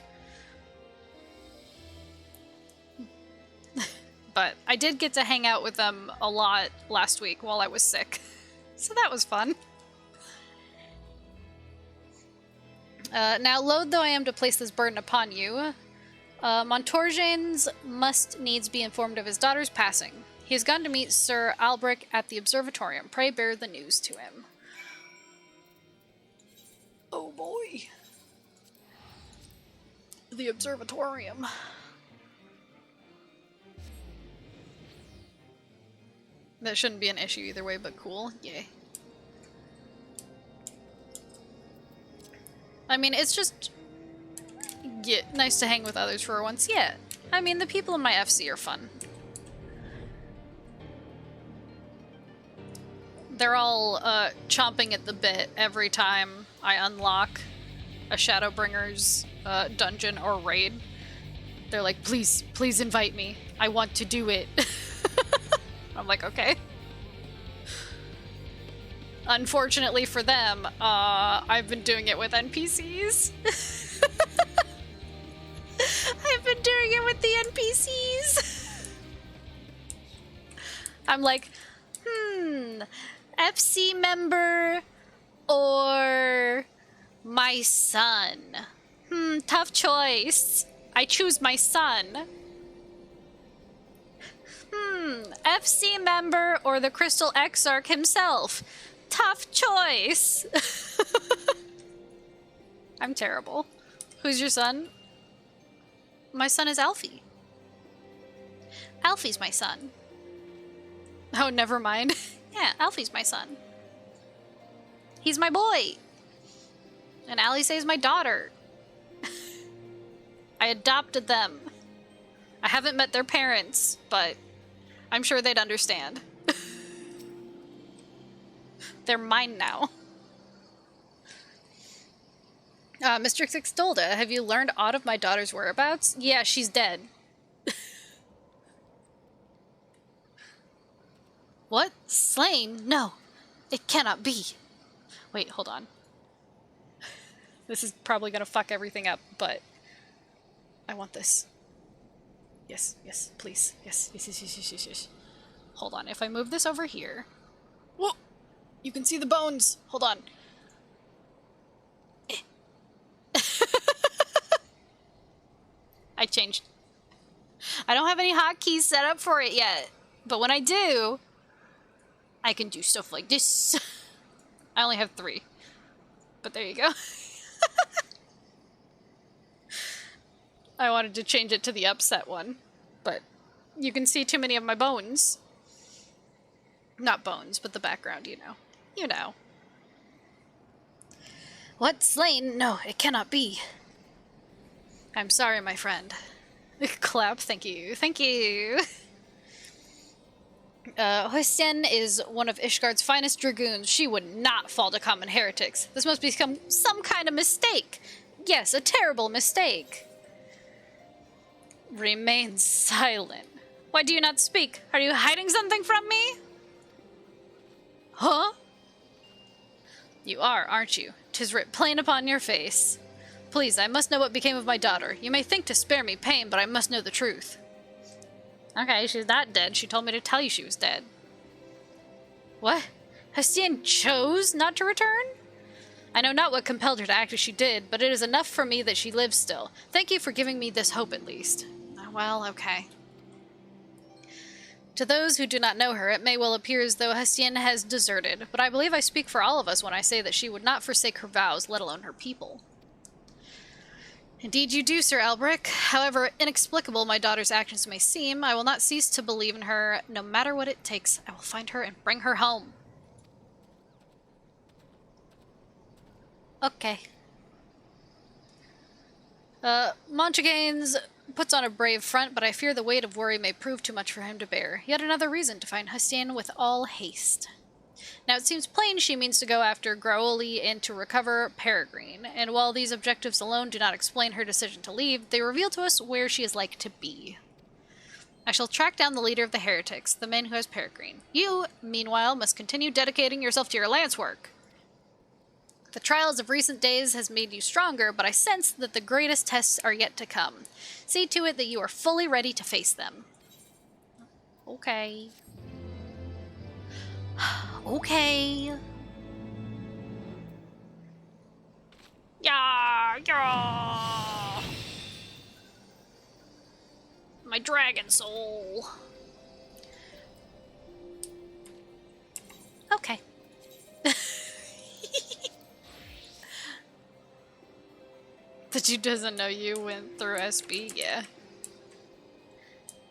But I did get to hang out with them a lot last week while I was sick. So that was fun. Now, loath though I am to place this burden upon you, Montorgens must needs be informed of his daughter's passing. He has gone to meet Sir Albric at the observatorium. Pray bear the news to him. Oh boy. The observatorium. That shouldn't be an issue either way, but cool. Yay. I mean, it's just nice to hang with others for once. Yeah. I mean, the people in my FC are fun. They're all chomping at the bit every time I unlock a Shadowbringers dungeon or raid. They're like, please, please invite me. I want to do it. I'm like, okay. Unfortunately for them, I've been doing it with NPCs. I've been doing it with the NPCs. I'm like, FC member or my son? Tough choice. I choose my son. FC member or the Crystal Exarch himself? Tough choice. I'm terrible. Who's your son? My son is Alfie. Alfie's my son. Oh, never mind. Yeah, Alfie's my son. He's my boy. And Alisaie's my daughter. I adopted them. I haven't met their parents, but I'm sure they'd understand. They're mine now. Mr. Sixtolda, have you learned aught of my daughter's whereabouts? Yeah, she's dead. What? Slain? No, it cannot be. Wait, hold on. This is probably gonna fuck everything up, but I want this. Yes, yes, please. Yes, yes, yes, yes, yes, yes, yes. Hold on, if I move this over here... Whoa! You can see the bones! Hold on. I changed. I don't have any hotkeys set up for it yet, but when I do, I can do stuff like this. I only have 3, but there you go. I wanted to change it to the upset one, but you can see too many of my bones. Not bones, but the background, you know. You know. What? Slain? No, it cannot be. I'm sorry, my friend. Clap, thank you. Thank you. Hoistien is one of Ishgard's finest dragoons. She would not fall to common heretics. This must become some kind of mistake. Yes, a terrible mistake. Remain silent. Why do you not speak? Are you hiding something from me? Huh? You are, aren't you? 'Tis writ plain upon your face. Please, I must know what became of my daughter. You may think to spare me pain, but I must know the truth. Okay, she's not dead. She told me to tell you she was dead. What? Hoistien chose not to return? I know not what compelled her to act as she did, but it is enough for me that she lives still. Thank you for giving me this hope, at least. Well, okay. To those who do not know her, it may well appear as though Hoistien has deserted, but I believe I speak for all of us when I say that she would not forsake her vows, let alone her people. Indeed you do, Sir Albric. However inexplicable my daughter's actions may seem, I will not cease to believe in her, no matter what it takes. I will find her and bring her home. Okay. Montragains puts on a brave front, but I fear the weight of worry may prove too much for him to bear. Yet another reason to find Hoistien with all haste. Now it seems plain she means to go after Graoli and to recover Peregrine, and while these objectives alone do not explain her decision to leave, they reveal to us where she is like to be. I shall track down the leader of the heretics, the man who has Peregrine. You, meanwhile, must continue dedicating yourself to your lance work. The trials of recent days has made you stronger, but I sense that the greatest tests are yet to come. See to it that you are fully ready to face them. Okay. Okay. Yeah. My dragon soul. Okay. The dude doesn't know you went through SB, yeah.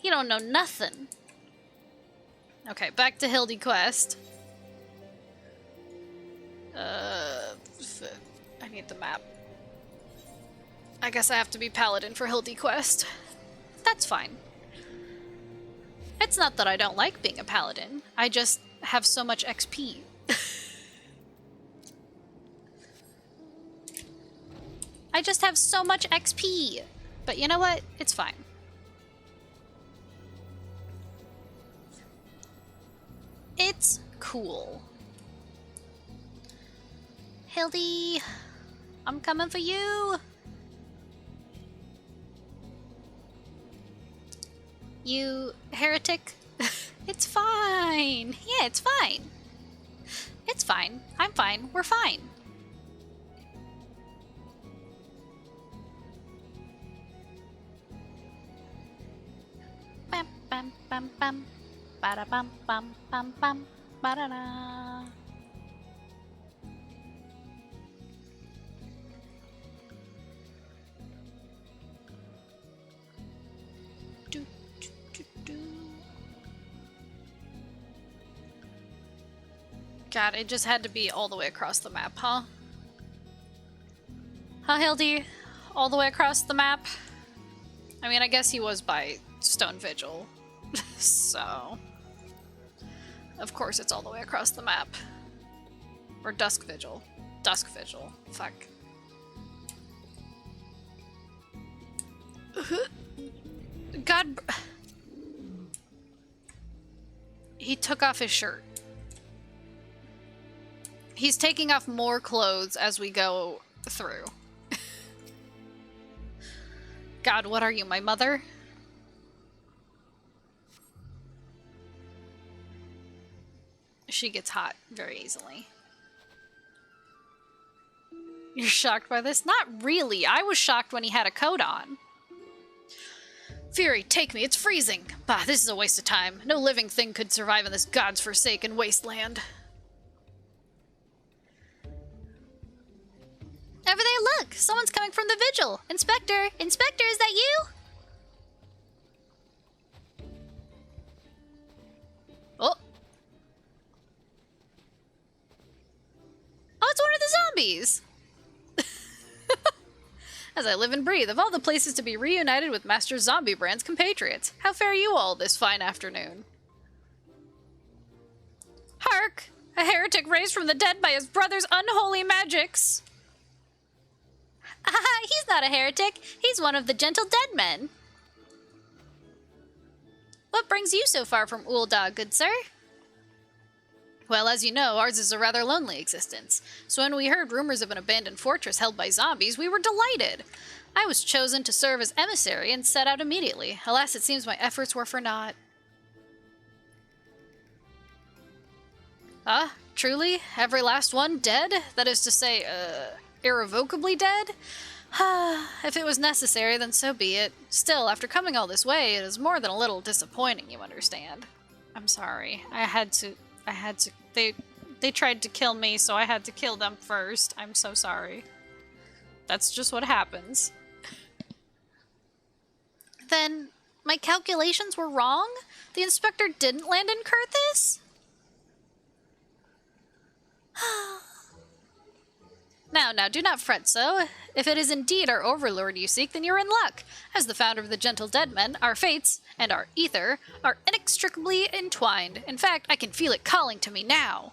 You don't know nothing. Okay, back to Hildy Quest. I need the map. I guess I have to be Paladin for Hildy Quest. That's fine. It's not that I don't like being a Paladin. I just have so much XP. I just have so much XP. But you know what? It's fine. It's cool. Hildy, I'm coming for you. You heretic? It's fine. Yeah, it's fine. It's fine. I'm fine. We're fine. Bam, bam, bam, bam. Ba-da bam, bam, bam, bam. Ba-da-da. God, it just had to be all the way across the map, huh? Huh, Hildy? All the way across the map? I mean, I guess he was by Stone Vigil. So... of course it's all the way across the map. Or Dusk Vigil. Dusk Vigil. Fuck. God... He took off his shirt. He's taking off more clothes as we go through. God, what are you, my mother? She gets hot very easily. You're shocked by this? Not really. I was shocked when he had a coat on. Fury, take me. It's freezing. Bah, this is a waste of time. No living thing could survive in this god's forsaken wasteland. Over there, look! Someone's coming from the vigil! Inspector! Inspector, is that you? Oh! Oh, it's one of the zombies! As I live and breathe, of all the places to be reunited with Master Zombie Brand's compatriots, how fare you all this fine afternoon? Hark! A heretic raised from the dead by his brother's unholy magics! He's not a heretic. He's one of the gentle dead men. What brings you so far from Ul'dah, good sir? Well, as you know, ours is a rather lonely existence. So when we heard rumors of an abandoned fortress held by zombies, we were delighted. I was chosen to serve as emissary and set out immediately. Alas, it seems my efforts were for naught. Ah, truly? Every last one dead? That is to say, irrevocably dead? If it was necessary, then so be it. Still, after coming all this way, it is more than a little disappointing, you understand. I'm sorry. I had to... They tried to kill me, so I had to kill them first. I'm so sorry. That's just what happens. Then, my calculations were wrong? The inspector didn't land in Kurthis? Now, do not fret so. If it is indeed our overlord you seek, then you're in luck. As the founder of the Gentle Dead Men, our fates, and our ether, are inextricably entwined. In fact, I can feel it calling to me now.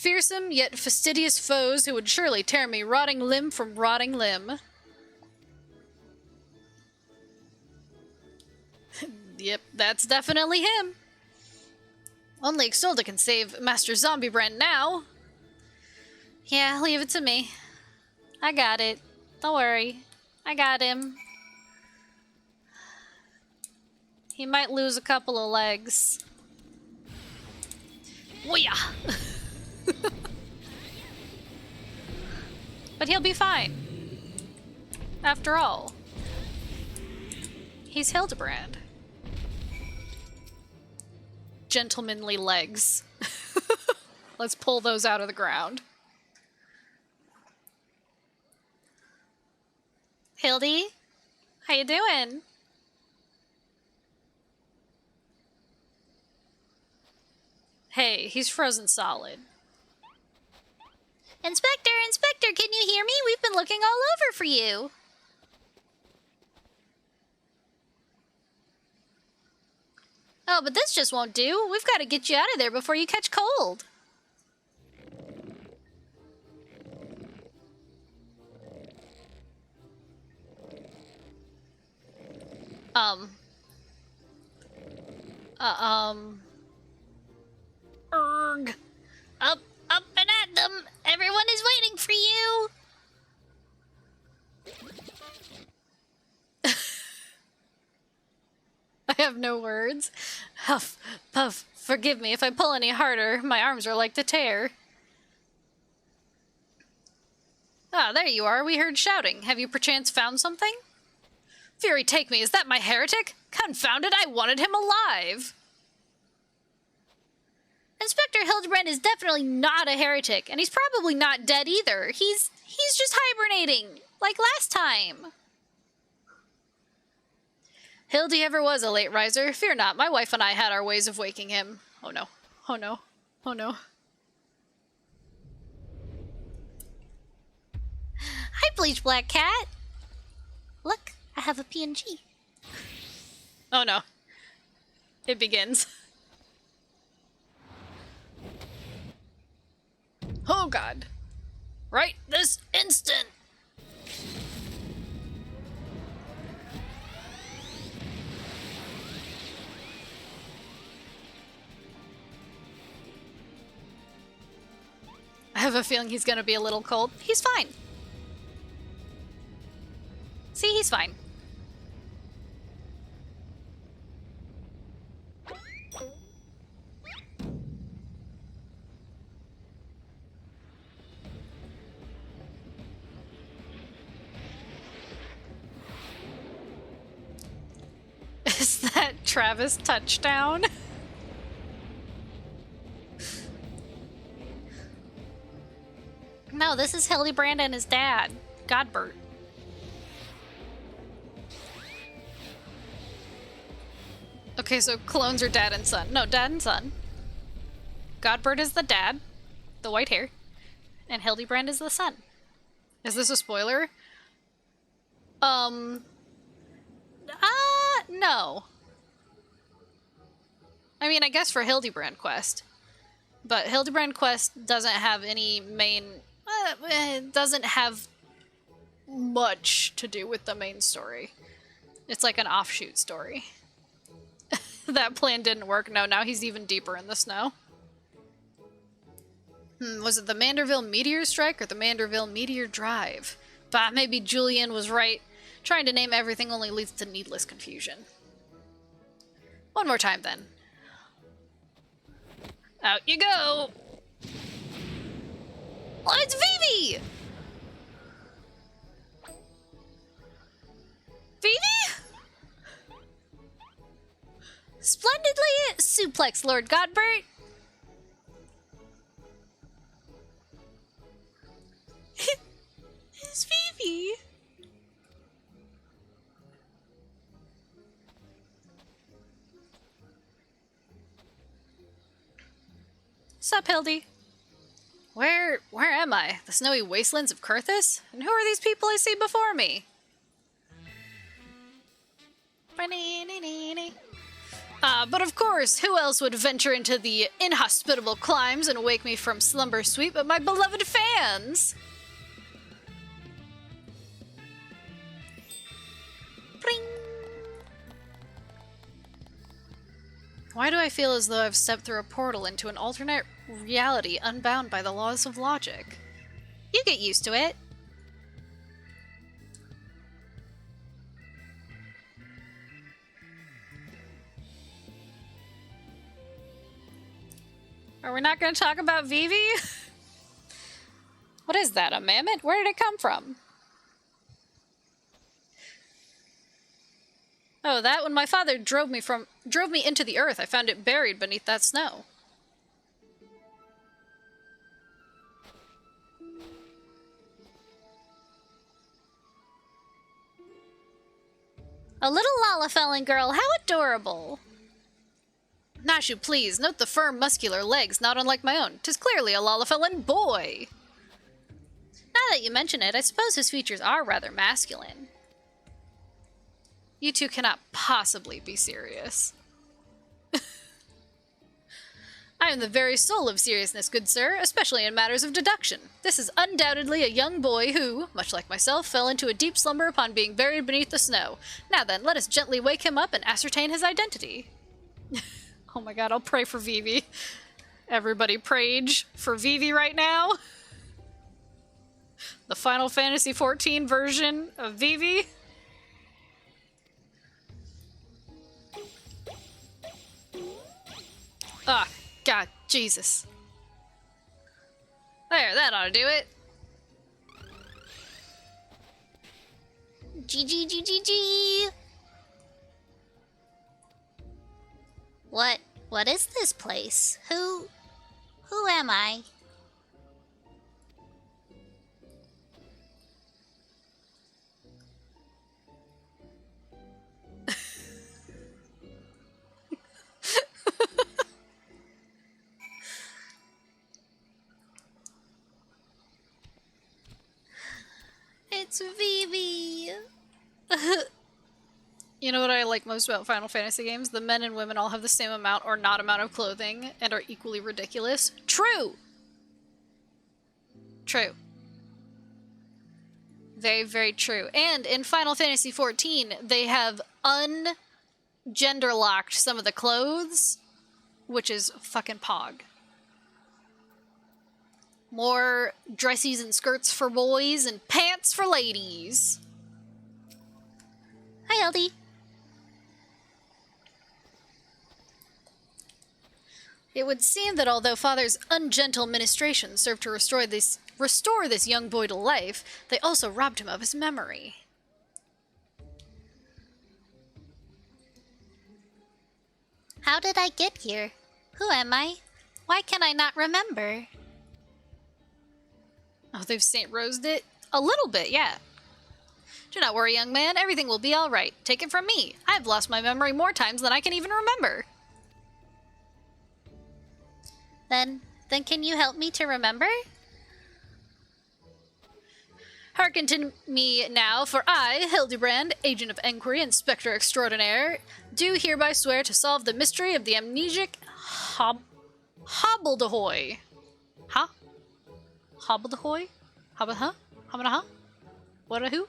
Fearsome yet fastidious foes who would surely tear me rotting limb from rotting limb. Yep, that's definitely him. Only Exolda can save Master Zombie Brand now. Yeah, leave it to me. I got it. Don't worry. I got him. He might lose a couple of legs. Wooyah! But he'll be fine. After all, he's Hildebrand. Gentlemanly legs. Let's pull those out of the ground. Hildy, how you doing? Hey, he's frozen solid. Inspector, Inspector, can you hear me? We've been looking all over for you. Oh, but this just won't do. We've got to get you out of there before you catch cold. Erg. Up and at them. Everyone is waiting for you. I have no words. Huff, puff, forgive me if I pull any harder. My arms are like to tear. Ah, there you are. We heard shouting. Have you perchance found something? Fury take me, is that my heretic? Confound it, I wanted him alive! Inspector Hildebrand is definitely not a heretic, and he's probably not dead either. He's just hibernating, like last time. Hildy ever was a late riser. Fear not, my wife and I had our ways of waking him. Oh no, oh no, oh no. Hi, Bleach Black Cat! Look, I have a PNG. Oh no. It begins. Oh god. Right this instant! I have a feeling he's gonna be a little cold. He's fine. See, he's fine. Is that Travis touchdown? No, this is Hildebrand and his dad, Godbert. Okay, so clones are dad and son. No, dad and son. Godbert is the dad, the white hair, and Hildebrand is the son. Is this a spoiler? No. I mean, I guess for Hildebrand Quest. But Hildebrand Quest doesn't have any main... it doesn't have much to do with the main story. It's like an offshoot story. That plan didn't work. No, now he's even deeper in the snow. Was it the Manderville Meteor Strike or the Manderville Meteor Drive? Bah, maybe Julian was right. Trying to name everything only leads to needless confusion. One more time, then. Out you go! Oh, it's Vivi! Vivi? Splendidly suplex, Lord Godbert. It's Vivi. Sup, Hildy? Where am I? The snowy wastelands of Kurthus? And who are these people I see before me? But of course, who else would venture into the inhospitable climes and wake me from slumber sweet but my beloved fans? Pring! Why do I feel as though I've stepped through a portal into an alternate reality unbound by the laws of logic? You get used to it. Are we not going to talk about Vivi? What is that, a mammoth? Where did it come from? Oh, that when my father drove me into the earth, I found it buried beneath that snow. A little Lalafellin girl, how adorable! Nashu, please, note the firm, muscular legs, not unlike my own. 'Tis clearly a Lalafellin boy! Now that you mention it, I suppose his features are rather masculine. You two cannot possibly be serious. I am the very soul of seriousness, good sir, especially in matters of deduction. This is undoubtedly a young boy who, much like myself, fell into a deep slumber upon being buried beneath the snow. Now then, let us gently wake him up and ascertain his identity. Oh my god, I'll pray for Vivi. Everybody prayed for Vivi right now. The Final Fantasy XIV version of Vivi. Ah, God, Jesus. There, that ought to do it. GG. What is this place? Who am I? It's Vivi. You know what I like most about Final Fantasy games? The men and women all have the same amount or not amount of clothing and are equally ridiculous. True! True. Very, very true. And in Final Fantasy XIV, they have ungender-locked some of the clothes, which is fucking pog. More dressies and skirts for boys and pants for ladies. Hi, Eldy. It would seem that although Father's ungentle ministration served to restore this young boy to life, they also robbed him of his memory. How did I get here? Who am I? Why can I not remember? Oh, they've St. Rosed it? A little bit, yeah. Do not worry, young man. Everything will be all right. Take it from me. I've lost my memory more times than I can even remember. Then can you help me to remember? Hearken to me now, for I, Hildebrand, agent of enquiry and spectre extraordinaire, do hereby swear to solve the mystery of the amnesic Hobbledehoy. Huh? Hobbledehoy? Huh? Huh? What a who?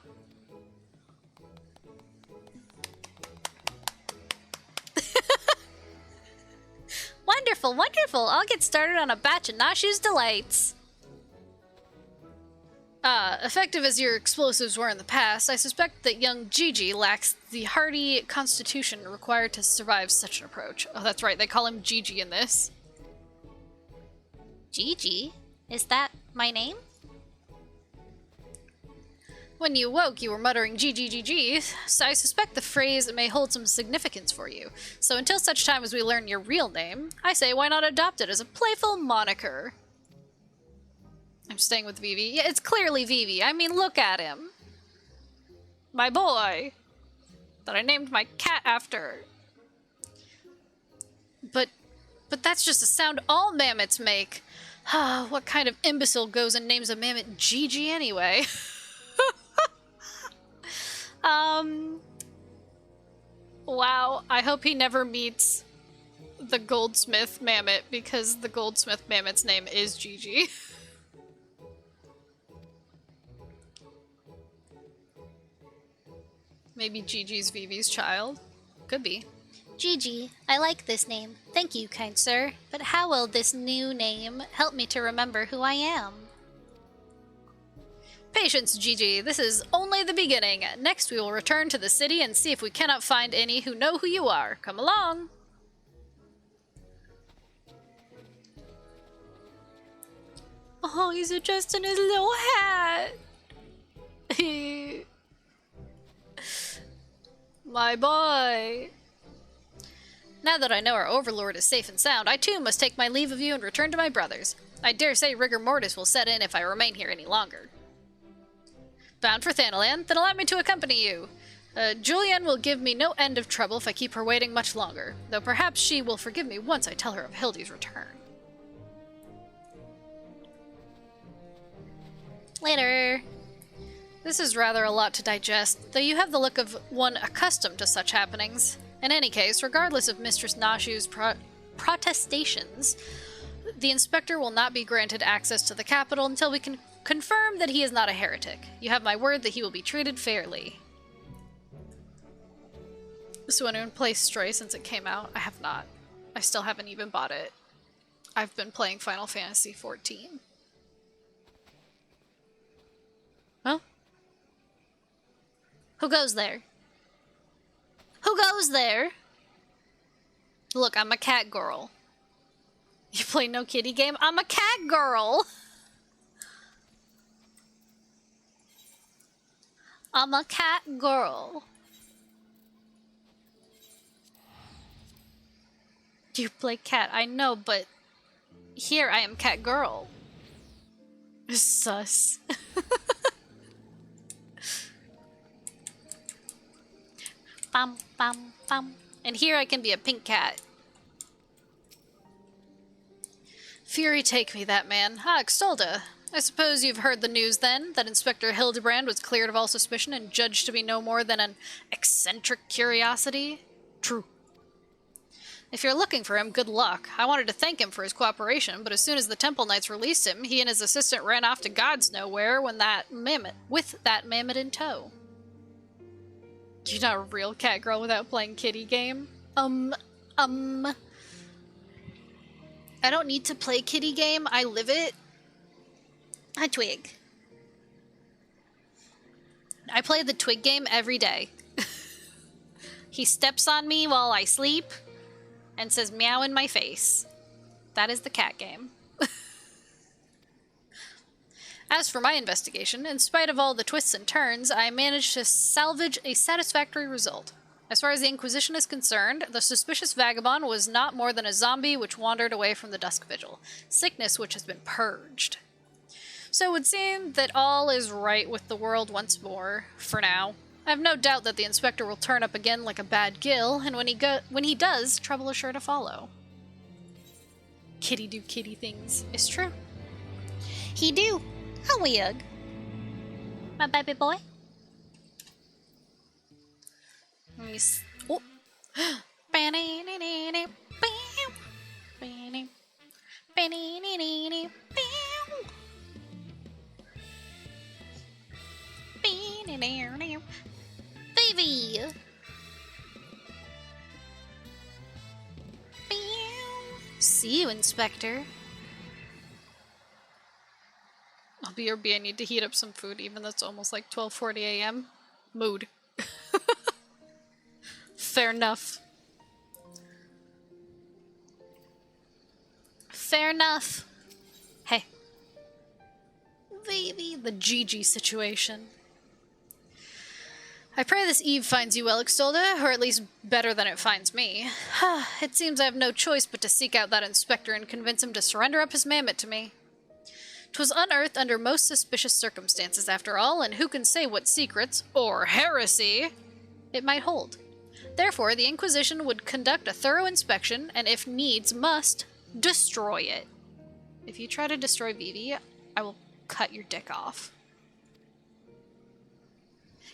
Wonderful, wonderful! I'll get started on a batch of Nashu's delights. Effective as your explosives were in the past, I suspect that young Gigi lacks the hardy constitution required to survive such an approach. Oh, that's right, they call him Gigi in this. Gigi? Is that my name? When you woke, you were muttering GGGG, so I suspect the phrase may hold some significance for you. So until such time as we learn your real name, I say why not adopt it as a playful moniker? I'm staying with Vivi. Yeah, it's clearly Vivi. I mean, look at him. My boy. That I named my cat after. But that's just a sound all mammoths make. What kind of imbecile goes and names a mammoth Gigi anyway? Wow, I hope he never meets the goldsmith mammoth, because the goldsmith mammoth's name is Gigi. Maybe Gigi's Vivi's child? Could be. Gigi, I like this name. Thank you, kind sir. But how will this new name help me to remember who I am? Patience, Gigi. This is only the beginning. Next, we will return to the city and see if we cannot find any who know who you are. Come along. Oh, he's adjusting his little hat. My boy. Now that I know our overlord is safe and sound, I too must take my leave of you and return to my brothers. I dare say rigor mortis will set in if I remain here any longer. Bound for Thanalan, then allow me to accompany you. Julianne will give me no end of trouble if I keep her waiting much longer, though perhaps she will forgive me once I tell her of Hildy's return. Later. This is rather a lot to digest, though you have the look of one accustomed to such happenings. In any case, regardless of Mistress Nashu's protestations, the inspector will not be granted access to the capital until we can confirm that he is not a heretic. You have my word that he will be treated fairly. So anyone play Stray since it came out? I have not. I still haven't even bought it. I've been playing Final Fantasy XIV. Huh? Who goes there? Who goes there? Look, I'm a cat girl. You play no kitty game? I'm a cat girl! I'm a cat girl. You play cat, I know, but here I am cat girl. Sus. Bum, bum, bum. And here I can be a pink cat. Fury take me, that man. Ah, Extolda. I suppose you've heard the news, then, that Inspector Hildebrand was cleared of all suspicion and judged to be no more than an eccentric curiosity? True. If you're looking for him, good luck. I wanted to thank him for his cooperation, but as soon as the Temple Knights released him, he and his assistant ran off to God's nowhere with that mammoth in tow. You're not a real cat girl without playing kitty game? I don't need to play kitty game, I live it. I twig. I play the twig game every day. He steps on me while I sleep and says meow in my face. That is the cat game. As for my investigation, in spite of all the twists and turns, I managed to salvage a satisfactory result. As far as the Inquisition is concerned, the suspicious vagabond was not more than a zombie which wandered away from the Dusk Vigil, sickness which has been purged. So it would seem that all is right with the world once more, for now. I have no doubt that the Inspector will turn up again like a bad gill, and when he does, trouble is sure to follow. Kitty do kitty things is true. He do. How weird. My baby boy. Oh. Baby. See you, Inspector. I'll BRB, I need to heat up some food, even though it's almost like 12:40 a.m. Mood. Fair enough. Fair enough. Hey. Baby, the Gigi situation. I pray this eve finds you well, Extolda, or at least better than it finds me. It seems I have no choice but to seek out that inspector and convince him to surrender up his mammoth to me. 'Twas unearthed under most suspicious circumstances, after all, and who can say what secrets, or heresy, it might hold. Therefore, the Inquisition would conduct a thorough inspection, and if needs must, destroy it. If you try to destroy Vivi, I will cut your dick off.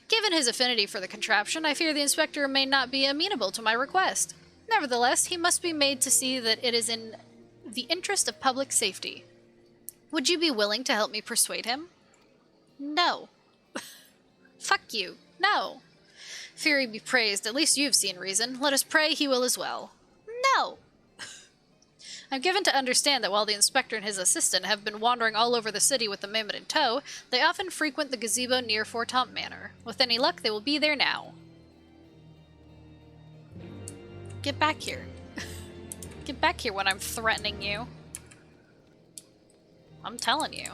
Given his affinity for the contraption, I fear the inspector may not be amenable to my request. Nevertheless, he must be made to see that it is in the interest of public safety. Would you be willing to help me persuade him? No. Fuck you. No. Fury be praised, at least you've seen reason. Let us pray he will as well. No. I'm given to understand that while the inspector and his assistant have been wandering all over the city with the mammoth in tow, they often frequent the gazebo near Fortemps Manor. With any luck, they will be there now. Get back here. Get back here when I'm threatening you. I'm telling you.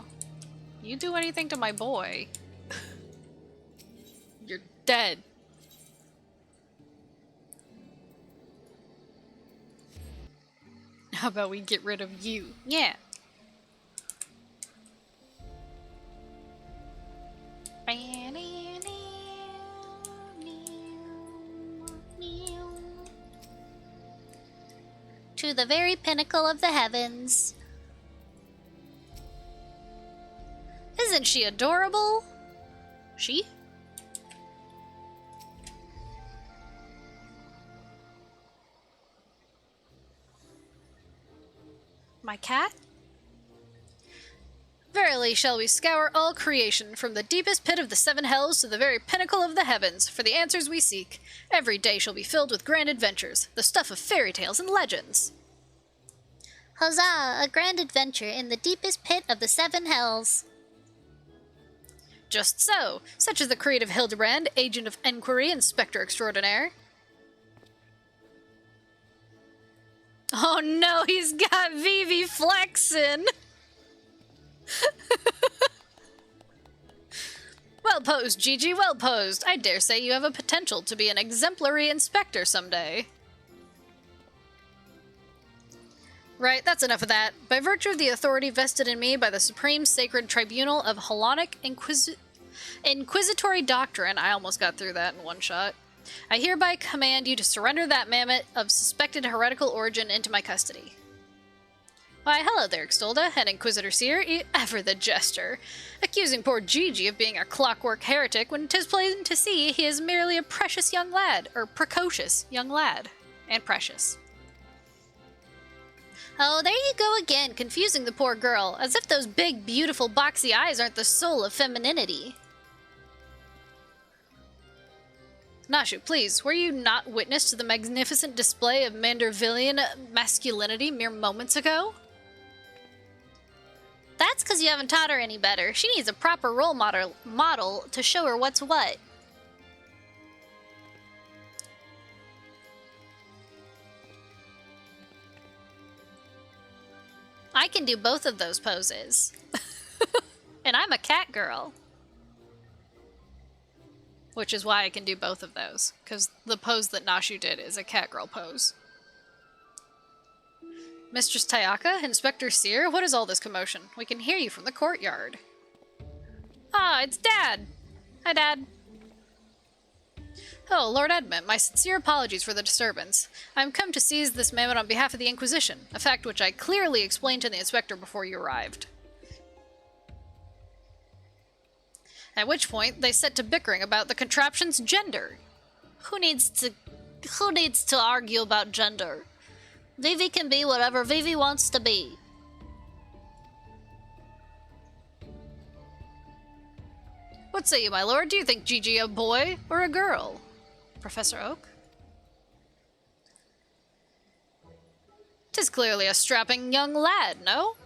You do anything to my boy, you're dead. How about we get rid of you? Yeah. To the very pinnacle of the heavens. Isn't she adorable? She? My cat? Verily shall we scour all creation, from the deepest pit of the seven hells to the very pinnacle of the heavens, for the answers we seek. Every day shall be filled with grand adventures, the stuff of fairy tales and legends. Huzzah! A grand adventure in the deepest pit of the seven hells. Just so. Such is the creative Hildebrand, agent of enquiry and spectre extraordinaire. Oh no, he's got Vivi flexing! Well posed, Gigi, well posed. I dare say you have a potential to be an exemplary inspector someday. Right, that's enough of that. By virtue of the authority vested in me by the Supreme Sacred Tribunal of Hellenic Inquisitory Doctrine, I almost got through that in one shot, I hereby command you to surrender that mammoth of suspected heretical origin into my custody. Why, hello there, Extolda, and Inquisitor Seer, ever the jester, accusing poor Gigi of being a clockwork heretic when 'tis plain to see he is merely a precious young lad, or precocious young lad, and precious. Oh, there you go again, confusing the poor girl, as if those big, beautiful, boxy eyes aren't the soul of femininity. Nashu, please, were you not witness to the magnificent display of Mandervillian masculinity mere moments ago? That's because you haven't taught her any better. She needs a proper role model to show her what's what. I can do both of those poses. And I'm a cat girl. Which is why I can do both of those, because the pose that Nashu did is a catgirl pose. Mistress Tayaka, Inspector Seer, what is all this commotion? We can hear you from the courtyard. Ah, it's Dad! Hi, Dad. Oh, Lord Edmund, my sincere apologies for the disturbance. I am come to seize this mammoth on behalf of the Inquisition, a fact which I clearly explained to the Inspector before you arrived. At which point, they set to bickering about the contraption's gender. Who needs to argue about gender? Vivi can be whatever Vivi wants to be. What say you, my lord? Do you think Gigi a boy or a girl? Professor Oak? 'Tis clearly a strapping young lad, no?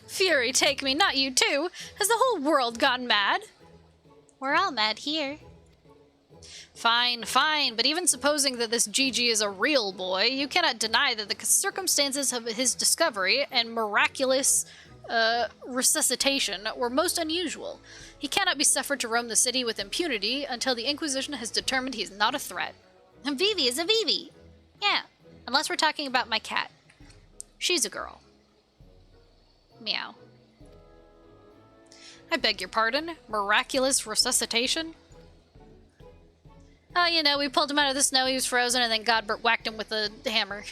Fury take me, not you too! Has the whole world gone mad? We're all mad here. Fine, fine, but even supposing that this Gigi is a real boy, you cannot deny that the circumstances of his discovery and miraculous resuscitation were most unusual. He cannot be suffered to roam the city with impunity until the Inquisition has determined he is not a threat. And Vivi is a Vivi. Yeah, unless we're talking about my cat. She's a girl. Meow. I beg your pardon? Miraculous resuscitation? Oh, you know, we pulled him out of the snow, he was frozen, and then Godbert whacked him with a hammer.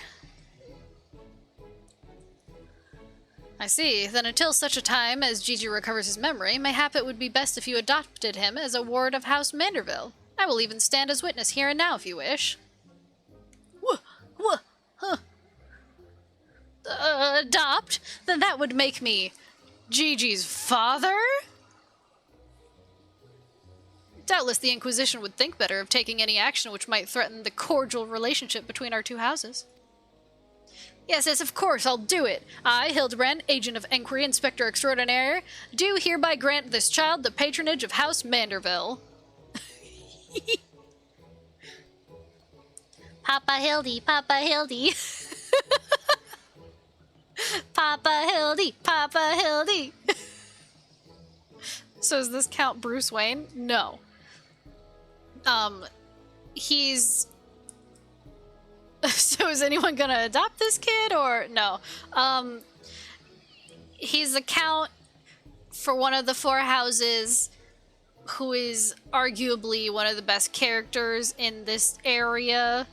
I see. Then until such a time as Gigi recovers his memory, mayhap it would be best if you adopted him as a ward of House Manderville. I will even stand as witness here and now if you wish. Huh. Adopt? Then that would make me Gigi's father? Doubtless the Inquisition would think better of taking any action which might threaten the cordial relationship between our two houses. Yes, of course, I'll do it. I, Hildebrand, agent of Enquiry, Inspector Extraordinaire, do hereby grant this child the patronage of House Manderville. Papa Hildy, Papa Hildy. Papa Hildy, Papa Hildy. So does this count Bruce Wayne? No. He's... So is anyone gonna adopt this kid or no? He's the count for one of the four houses who is arguably one of the best characters in this area,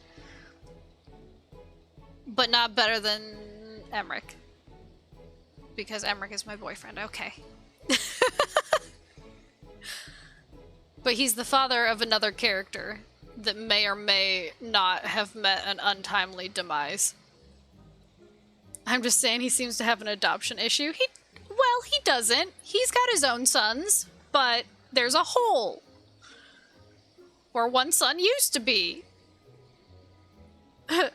but not better than Emmerich. Because Emmerich is my boyfriend, okay. But he's the father of another character that may or may not have met an untimely demise. I'm just saying he seems to have an adoption issue. Well, he doesn't. He's got his own sons, but there's a hole where one son used to be. The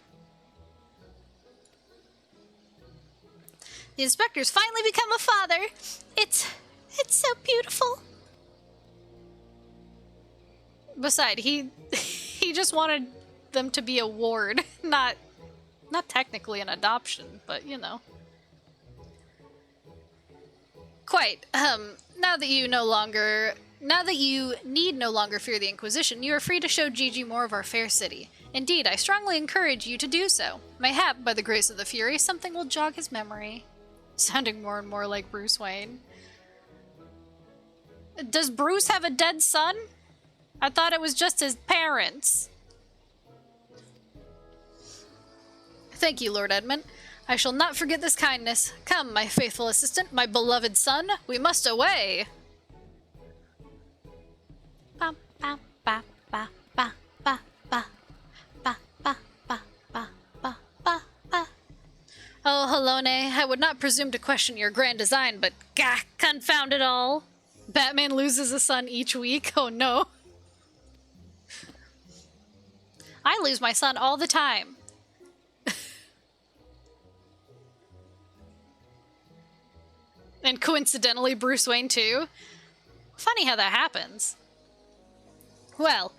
inspector's finally become a father. It's so beautiful. Besides, he just wanted them to be a ward, not technically an adoption, but you know. Quite. Now that you need no longer fear the Inquisition, you are free to show Gigi more of our fair city. Indeed, I strongly encourage you to do so. Mayhap, by the grace of the Fury, something will jog his memory. Sounding more and more like Bruce Wayne. Does Bruce have a dead son? I thought it was just his parents. Thank you, Lord Edmund. I shall not forget this kindness. Come, my faithful assistant, my beloved son, we must away. Ba ba ba ba ba ba ba ba ba ba ba ba ba ba. Oh, Helone, I would not presume to question your grand design, but gah, confound it all. Batman loses a son each week. Oh no. I lose my son all the time. And coincidentally, Bruce Wayne too. Funny how that happens. Well,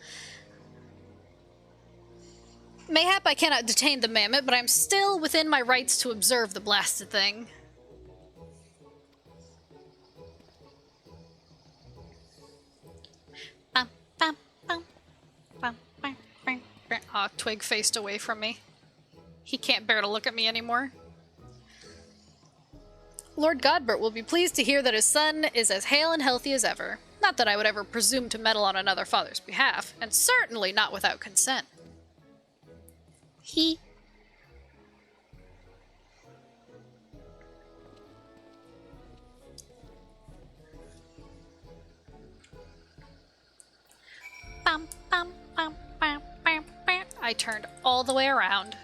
mayhap I cannot detain the mammoth, but I'm still within my rights to observe the blasted thing. Bum, bum, bum, bum, bum, bum. Aw, Twig faced away from me. He can't bear to look at me anymore. Lord Godbert will be pleased to hear that his son is as hale and healthy as ever. Not that I would ever presume to meddle on another father's behalf, and certainly not without consent. He. Bum, bum, bum, bum, bum, bum. I turned all the way around.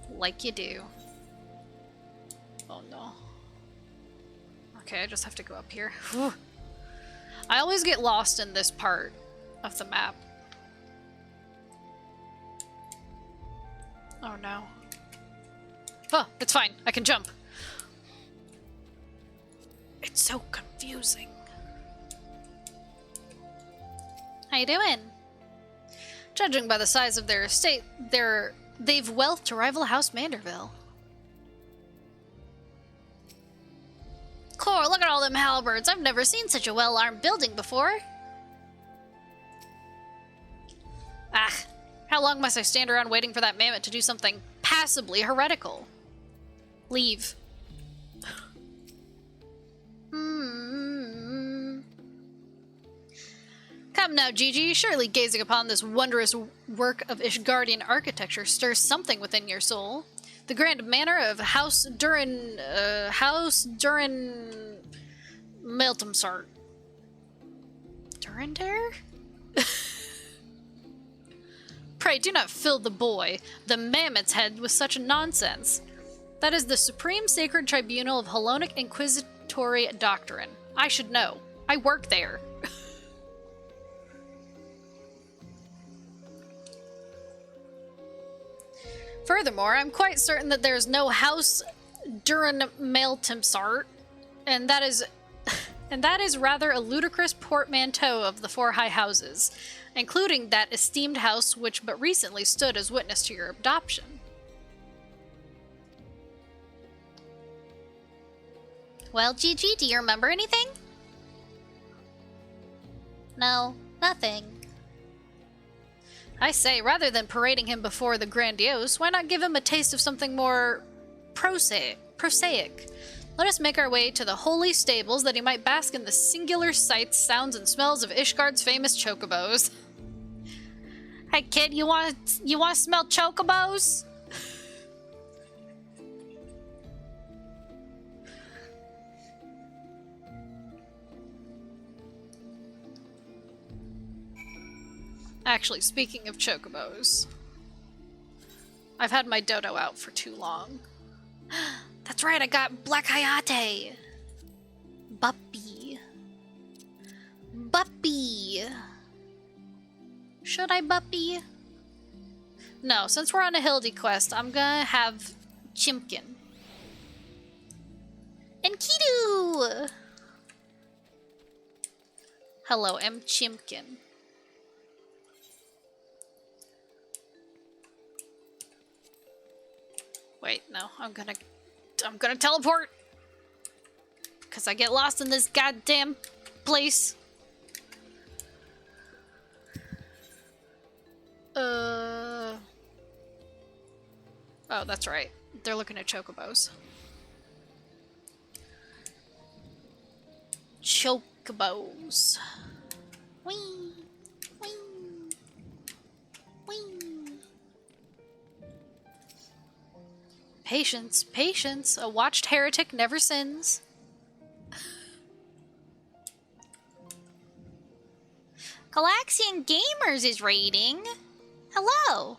Like you do. Oh no. Okay, I just have to go up here. Whew. I always get lost in this part of the map. Oh no. Oh, it's fine. I can jump. It's so confusing. How you doing? Judging by the size of their estate, they've wealth to rival House Manderville. Cor, look at all them halberds. I've never seen such a well-armed building before. Ah, how long must I stand around waiting for that mammoth to do something passably heretical? Leave. Come now, Gigi. Surely gazing upon this wondrous work of Ishgardian architecture stirs something within your soul. The Grand Manor of House Durin Meltemsart. Durandare? Pray do not fill the boy, the mammoth's head, with such nonsense. That is the supreme sacred tribunal of Hellenic inquisitory doctrine. I should know. I work there. Furthermore, I'm quite certain that there is no House Durin Meltemsart, and that is rather a ludicrous portmanteau of the four high houses, including that esteemed house which but recently stood as witness to your adoption. Well, Gigi, do you remember anything? No, nothing. I say, rather than parading him before the grandiose, why not give him a taste of something more prosaic? Let us make our way to the holy stables that he might bask in the singular sights, sounds, and smells of Ishgard's famous chocobos. Hey kid, you want to smell chocobos? Actually, speaking of chocobos, I've had my dodo out for too long. That's right, I got Black Hayate. Buppy. Buppy. Should I Buppy? No, since we're on a Hildy quest, I'm gonna have Chimkin. And Kidu! Hello, I'm Chimkin. Wait, no, I'm gonna teleport! Because I get lost in this goddamn place. Oh, that's right. They're looking at chocobos. Chocobos. Whee! Whee! Whee! Patience, patience. A watched heretic never sins. Galaxian Gamers is raiding. Hello.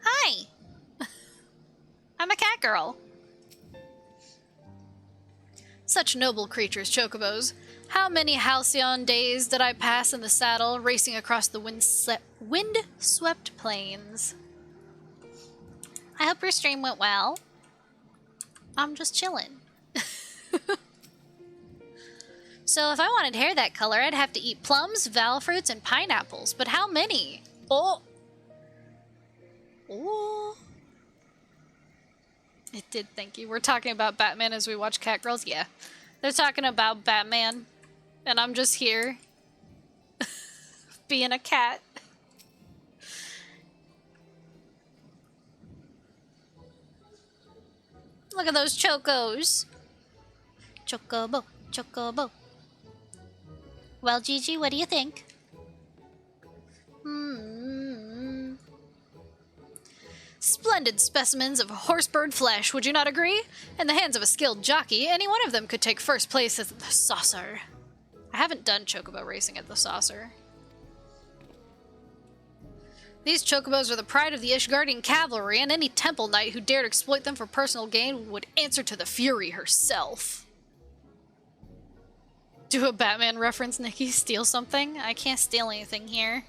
Hi. I'm a cat girl. Such noble creatures, chocobos. How many halcyon days did I pass in the saddle, racing across the wind-swept plains? I hope your stream went well. I'm just chilling. So if I wanted hair that color, I'd have to eat plums, val fruits, and pineapples. But how many? Oh. Oh. It did, thank you. We're talking about Batman as we watch Cat Girls? Yeah. They're talking about Batman. And I'm just here. Being a cat. Look at those chocos. Chocobo, chocobo. Well, Gigi, what do you think? Splendid specimens of horsebird flesh, would you not agree? In the hands of a skilled jockey, any one of them could take first place at the saucer. I haven't done chocobo racing at the saucer. These chocobos are the pride of the Ishgardian cavalry, and any temple knight who dared exploit them for personal gain would answer to the Fury herself. Do a Batman reference, Nikki. Steal something? I can't steal anything here.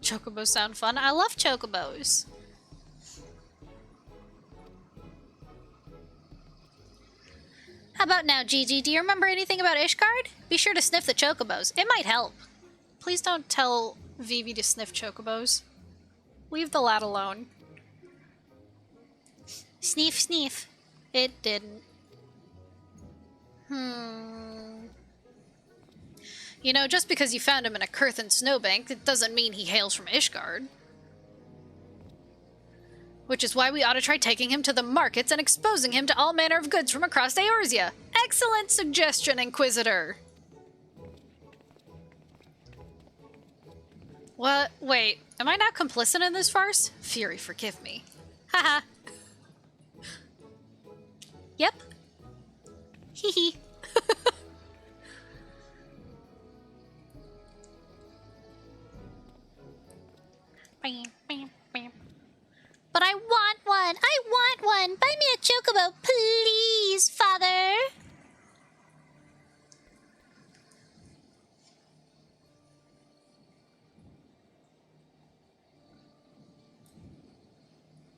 Chocobos sound fun. I love chocobos. How about now, Gigi? Do you remember anything about Ishgard? Be sure to sniff the chocobos. It might help. Please don't tell Vivi to sniff chocobos. Leave the lad alone. Sniff, sniff. It didn't. You know, just because you found him in a Kurthan snowbank, it doesn't mean he hails from Ishgard. Which is why we ought to try taking him to the markets and exposing him to all manner of goods from across Eorzea. Excellent suggestion, Inquisitor! What? Wait, am I now complicit in this farce? Fury, forgive me. Haha. Yep. Hee hee. But I want one! I want one! Buy me a chocobo, please, father!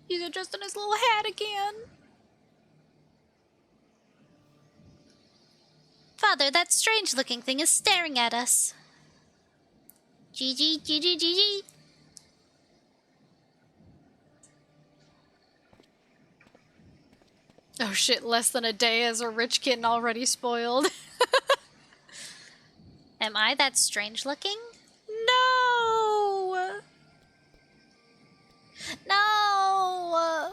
He's adjusting his little hat again. Father, that strange-looking thing is staring at us. GG, GG, GG. Oh shit, less than a day as a rich kid and already spoiled. Am I that strange-looking? No! No!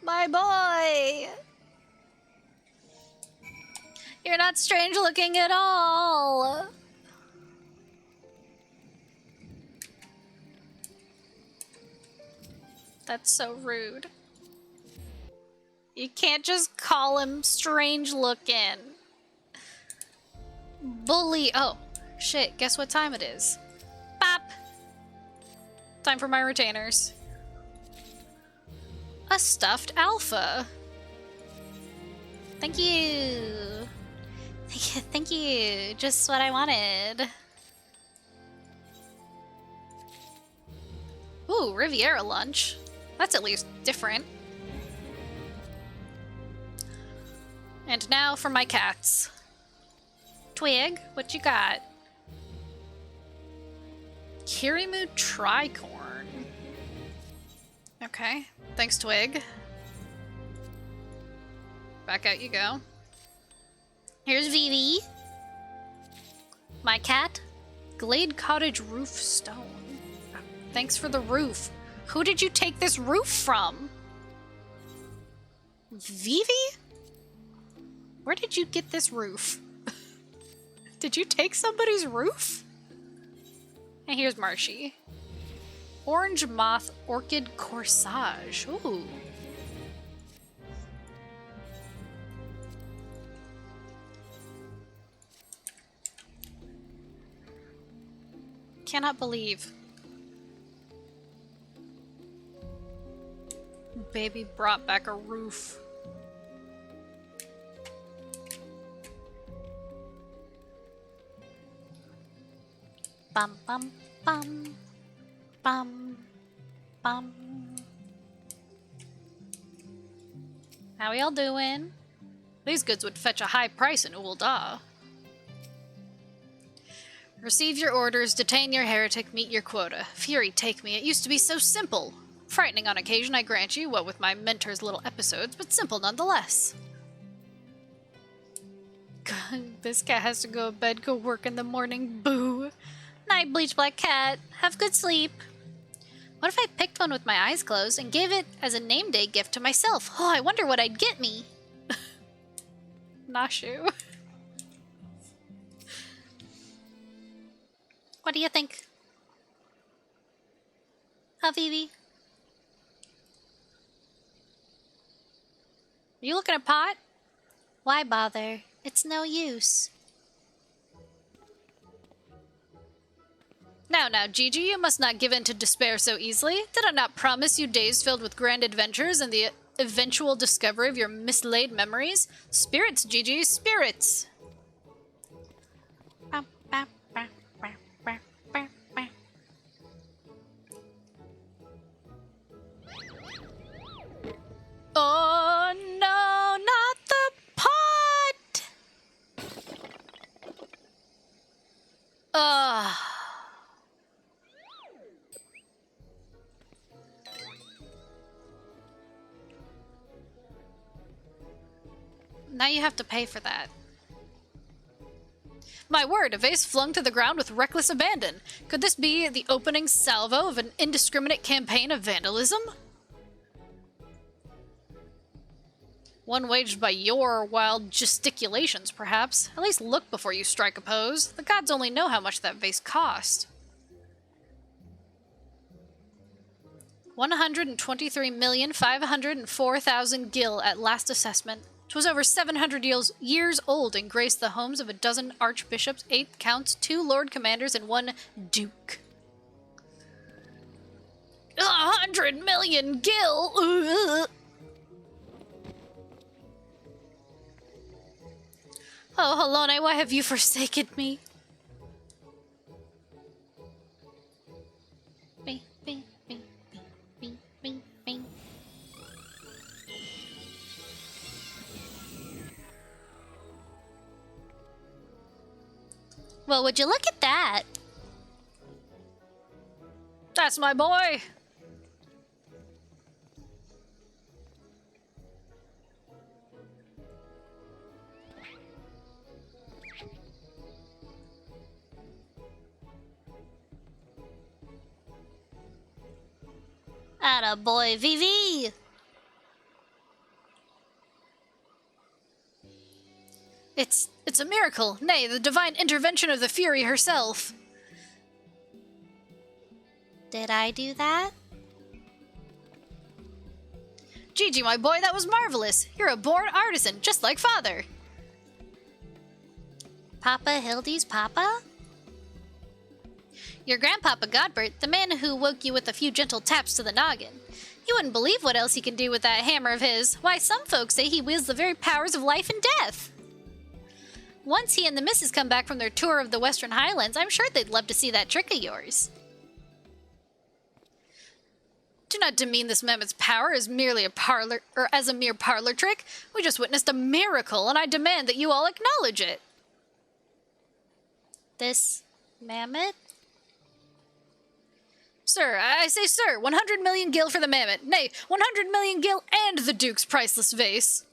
My boy! You're not strange-looking at all! That's so rude. You can't just call him strange looking. Bully. Oh, shit. Guess what time it is? Bop. Time for my retainers. A stuffed alpha. Thank you. Thank you. Just what I wanted. Ooh, Riviera lunch. That's at least different. And now for my cats. Twig, what you got? Kirimu tricorn. Okay, thanks, Twig. Back out you go. Here's Vivi. My cat, Glade Cottage roof stone. Thanks for the roof. Who did you take this roof from? Vivi? Where did you get this roof? Did you take somebody's roof? And here's Marshy. Orange Moth Orchid Corsage. Ooh. Cannot believe. Baby brought back a roof. Bum bum bum bum bum. How y'all doing? These goods would fetch a high price in Ul'dah. Receive your orders, detain your heretic, meet your quota. Fury, take me. It used to be so simple. Frightening on occasion, I grant you, what with my mentor's little episodes, but simple nonetheless. This cat has to go to bed, go work in the morning, boo. Night, Bleach Black Cat. Have good sleep. What if I picked one with my eyes closed and gave it as a name day gift to myself? Oh, I wonder what I'd get me. Nashu. What do you think? Huh, Vivi? You looking at pot? Why bother? It's no use. Now, Gigi, you must not give in to despair so easily. Did I not promise you days filled with grand adventures and the eventual discovery of your mislaid memories? Spirits, Gigi, spirits! Oh no, not the pot! Ugh. Now you have to pay for that. My word, a vase flung to the ground with reckless abandon. Could this be the opening salvo of an indiscriminate campaign of vandalism? One waged by your wild gesticulations, perhaps. At least look before you strike a pose. The gods only know how much that vase cost. 123,504,000 gil at last assessment. 'Twas over 700 years old and graced the homes of a dozen archbishops, 8 counts, 2 lord commanders, and 1 duke. 100 million gil! Ugh. Oh, Halone, why have you forsaken me? Me, me, me, me, me, me. Well, would you look at that? That's my boy! Atta boy, VV! It's a miracle, nay, the divine intervention of the Fury herself. Did I do that? Gigi, my boy, that was marvelous. You're a born artisan, just like father. Papa Hildy's papa? Your grandpapa Godbert, the man who woke you with a few gentle taps to the noggin. You wouldn't believe what else he can do with that hammer of his. Why, some folks say he wields the very powers of life and death. Once he and the missus come back from their tour of the Western Highlands, I'm sure they'd love to see that trick of yours. Do not demean this mammoth's power as merely as a mere parlor trick. We just witnessed a miracle, and I demand that you all acknowledge it. This mammoth? Sir, I say sir, 100 million gil for the mammoth. Nay, 100 million gil and the Duke's priceless vase.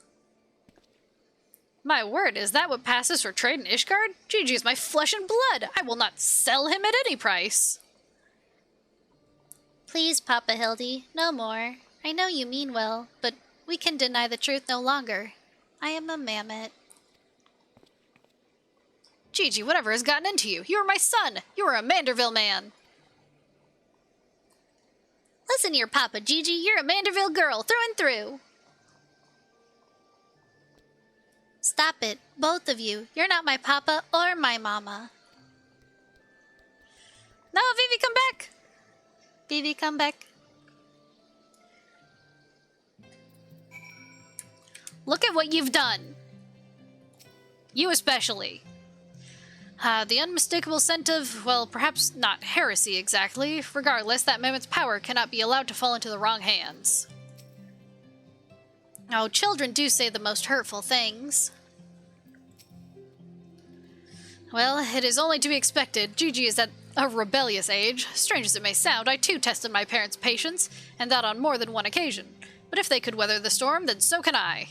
My word, is that what passes for trade in Ishgard? Gigi is my flesh and blood. I will not sell him at any price. Please, Papa Hildy, no more. I know you mean well, but we can deny the truth no longer. I am a mammoth. Gigi, whatever has gotten into you? You are my son. You are a Manderville man. Listen here, Papa Gigi, you're a Manderville girl, through and through. Stop it, both of you. You're not my papa or my mama. No, Vivi, come back. Vivi, come back. Look at what you've done. You especially. The unmistakable scent of, well, perhaps not heresy exactly. Regardless, that mammoth's power cannot be allowed to fall into the wrong hands. Oh, children do say the most hurtful things. Well, it is only to be expected. Gigi is at a rebellious age. Strange as it may sound, I too tested my parents' patience, and that on more than one occasion. But if they could weather the storm, then so can I.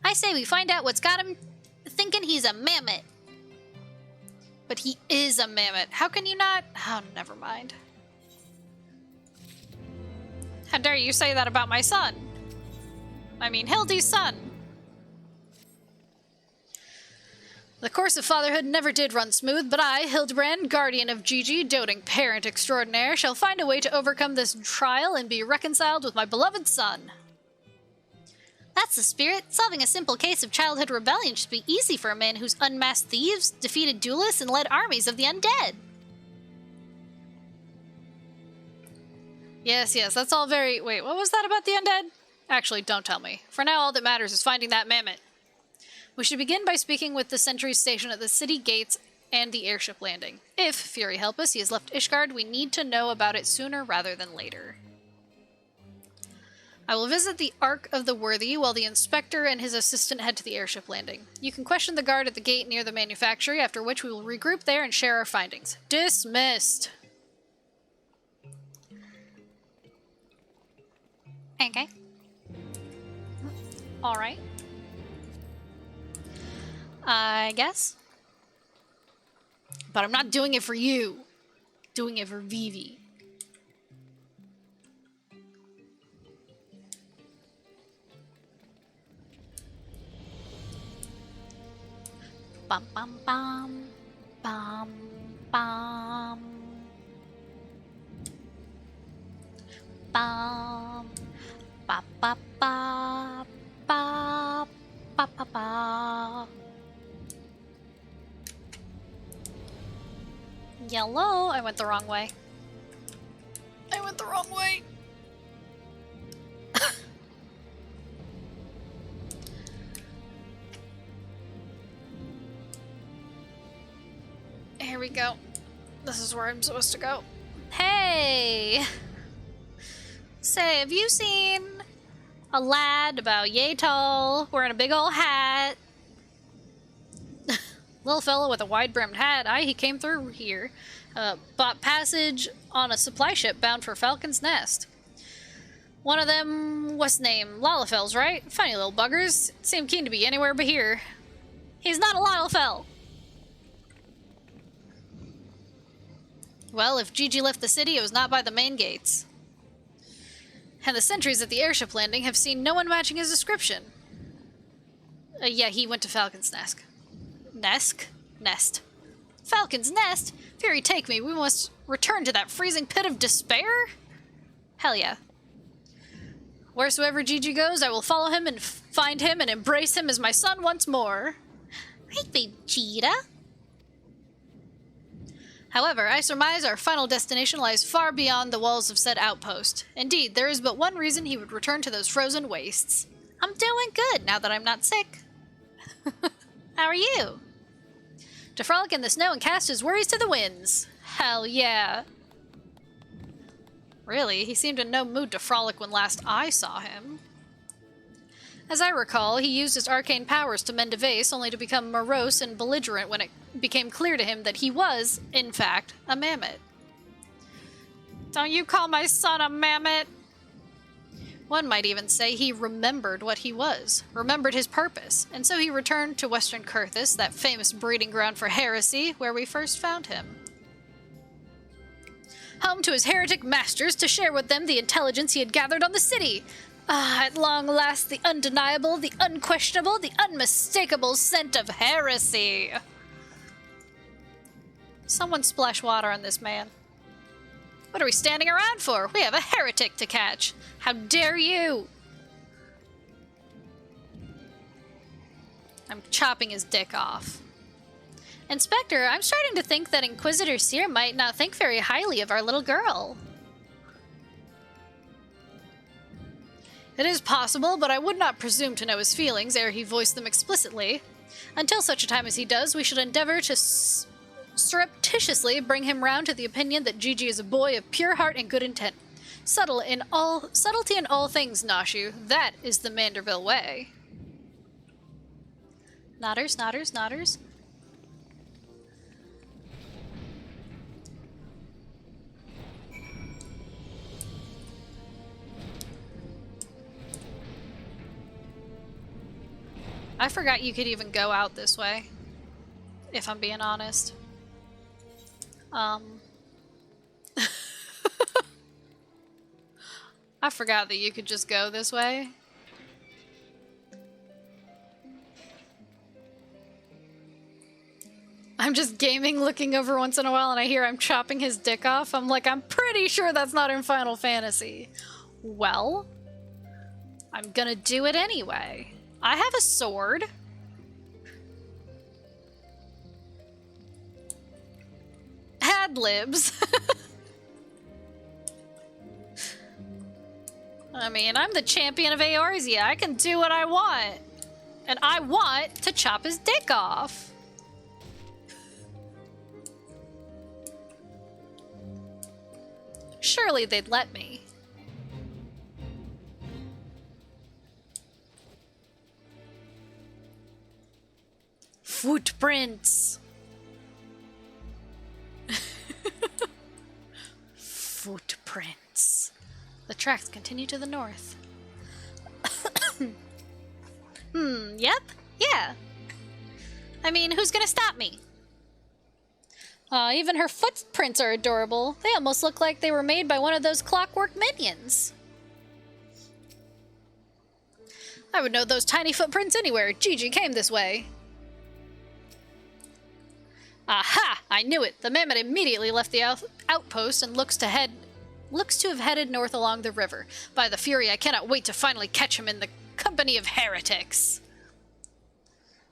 I say we find out what's got him thinking he's a mammoth. But he is a mammoth. How can you not? Oh, never mind. How dare you say that about my son? I mean, Hildy's son. The course of fatherhood never did run smooth, but I, Hildebrand, guardian of Gigi, doting parent extraordinaire, shall find a way to overcome this trial and be reconciled with my beloved son. That's the spirit. Solving a simple case of childhood rebellion should be easy for a man who's unmasked thieves, defeated duelists, and led armies of the undead. Yes, that's all very... Wait, what was that about the undead? Actually, don't tell me. For now, all that matters is finding that mammoth. We should begin by speaking with the sentries stationed at the city gates and the airship landing. If, Fury help us, he has left Ishgard, we need to know about it sooner rather than later. I will visit the Ark of the Worthy while the inspector and his assistant head to the airship landing. You can question the guard at the gate near the manufactory, after which we will regroup there and share our findings. Dismissed! Okay. Alright. I guess. But I'm not doing it for you. Doing it for Vivi. Bum bum bum. Bum bum. bum. Ba ba ba ba ba ba ba. Yellow. I went the wrong way. I went the wrong way. Here we go. This is where I'm supposed to go. Hey! Say, have you seen a lad about yay tall, wearing a big ol' hat? Little fellow with a wide-brimmed hat. Aye, he came through here. Bought passage on a supply ship bound for Falcon's Nest. One of them, what's name? Lalafels, right? Funny little buggers. Seem keen to be anywhere but here. He's not a Lalafell! Well, if Gigi left the city, it was not by the main gates. And the sentries at the airship landing have seen no one matching his description. Yeah, he went to Falcon's Nest. Nest. Falcon's Nest? Fury take me, we must return to that freezing pit of despair? Hell yeah. Wheresoever Gigi goes, I will follow him and find him and embrace him as my son once more. Right, babe cheetah. However, I surmise our final destination lies far beyond the walls of said outpost. Indeed, there is but one reason he would return to those frozen wastes. I'm doing good now that I'm not sick. How are you? To frolic in the snow and cast his worries to the winds. Hell yeah. Really, he seemed in no mood to frolic when last I saw him. As I recall, he used his arcane powers to mend a vase, only to become morose and belligerent when it became clear to him that he was, in fact, a mammoth. Don't you call my son a mammoth? One might even say he remembered what he was, remembered his purpose, and so he returned to Western Kurthis, that famous breeding ground for heresy, where we first found him. Home to his heretic masters to share with them the intelligence he had gathered on the city. Ah, at long last, the undeniable, the unquestionable, the unmistakable scent of heresy. Someone splash water on this man. What are we standing around for? We have a heretic to catch. How dare you? I'm chopping his dick off. Inspector, I'm starting to think that Inquisitor Seer might not think very highly of our little girl. It is possible, but I would not presume to know his feelings ere he voiced them explicitly. Until such a time as he does, we should endeavor to surreptitiously bring him round to the opinion that Gigi is a boy of pure heart and good intent. Subtlety in all things, Nashu. That is the Manderville way. Nodders, nodders, nodders. I forgot you could even go out this way, if I'm being honest. I forgot that you could just go this way. I'm just gaming, looking over once in a while, and I hear I'm chopping his dick off. I'm like, I'm pretty sure that's not in Final Fantasy. Well, I'm gonna do it anyway. I have a sword. Ad-libs. I mean, I'm the champion of Eorzea. I can do what I want. And I want to chop his dick off. Surely they'd let me. Footprints. Footprints. The tracks continue to the north. Yep, yeah. I mean, who's gonna stop me? Even her footprints are adorable. They almost look like they were made by one of those clockwork minions. I would know those tiny footprints anywhere. Gigi came this way. Aha! I knew it. The mammoth immediately left the outpost and looks to head looks to have headed north along the river. By the Fury, I cannot wait to finally catch him in the company of heretics.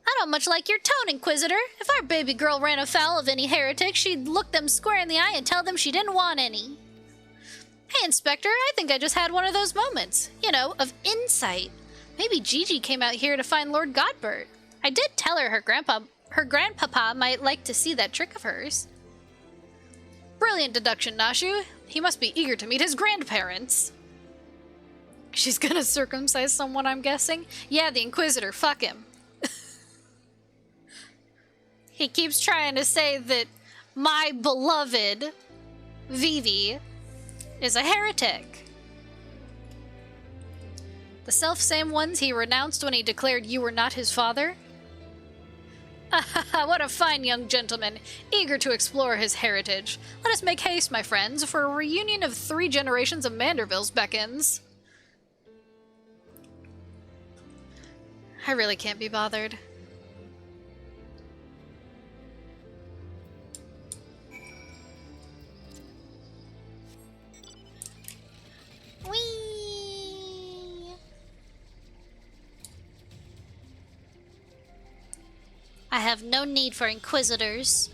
I don't much like your tone, Inquisitor. If our baby girl ran afoul of any heretics, she'd look them square in the eye and tell them she didn't want any. Hey, Inspector, I think I just had one of those moments. You know, of insight. Maybe Gigi came out here to find Lord Godbert. I did tell her her grandpapa might like to see that trick of hers. Brilliant deduction, Nashu. He must be eager to meet his grandparents. She's gonna circumcise someone, I'm guessing? Yeah, the Inquisitor. Fuck him. He keeps trying to say that my beloved Vivi is a heretic. The self-same ones he renounced when he declared you were not his father? What a fine young gentleman, eager to explore his heritage. Let us make haste, my friends, for a reunion of 3 generations of Mandervilles beckons. I really can't be bothered. Whee! I have no need for Inquisitors.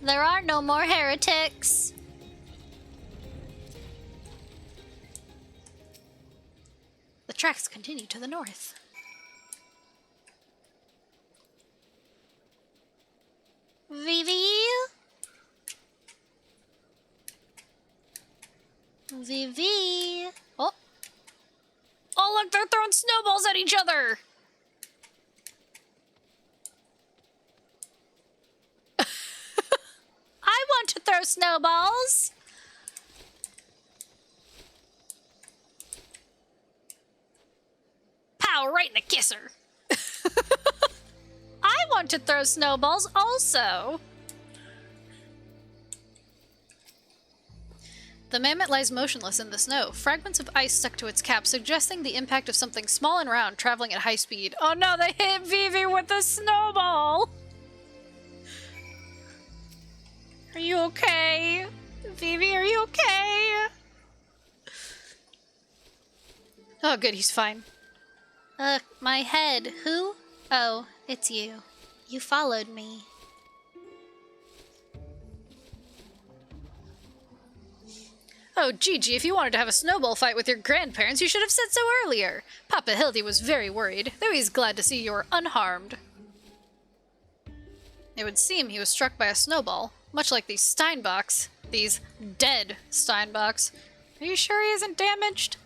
There are no more heretics. The tracks continue to the north. Vivi? Vivi? Oh. Oh, look, they're throwing snowballs at each other! I want to throw snowballs! Pow, right in the kisser! I want to throw snowballs also! The mammoth lies motionless in the snow, fragments of ice stuck to its cap, suggesting the impact of something small and round traveling at high speed. Oh no, they hit Vivi with a snowball! Are you okay? Vivi, are you okay? Oh good, he's fine. My head. Who? Oh, it's you. You followed me. Oh, Gigi, if you wanted to have a snowball fight with your grandparents, you should have said so earlier. Papa Hildy was very worried, though he's glad to see you are unharmed. It would seem he was struck by a snowball, much like these Steinbocks. These dead Steinbocks. Are you sure he isn't damaged?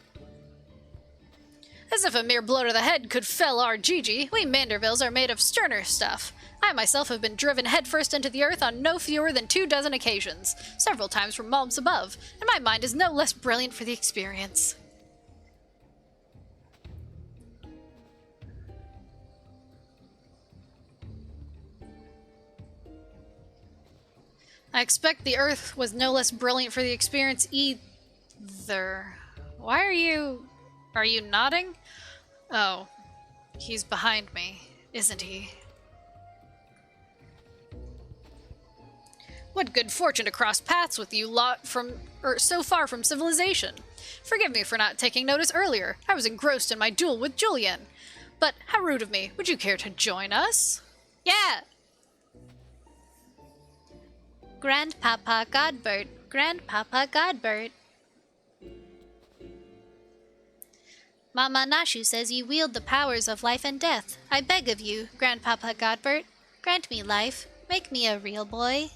As if a mere blow to the head could fell our Gigi, we Mandervilles are made of sterner stuff. I myself have been driven headfirst into the earth on no fewer than 24 occasions, several times from realms above, and my mind is no less brilliant for the experience. I expect the earth was no less brilliant for the experience either. Why are you nodding? Oh, he's behind me, isn't he? What good fortune to cross paths with you lot so far from civilization. Forgive me for not taking notice earlier. I was engrossed in my duel with Julian. But how rude of me. Would you care to join us? Yeah! Grandpapa Godbert. Grandpapa Godbert. Mama Nashu says you wield the powers of life and death. I beg of you, Grandpapa Godbert, grant me life. Make me a real boy.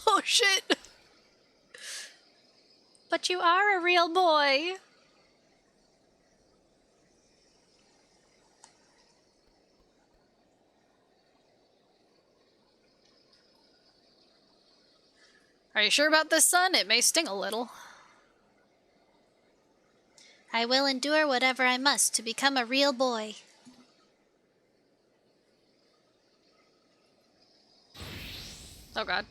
Oh shit! But you are a real boy. Are you sure about this, son? It may sting a little. I will endure whatever I must to become a real boy. Oh god.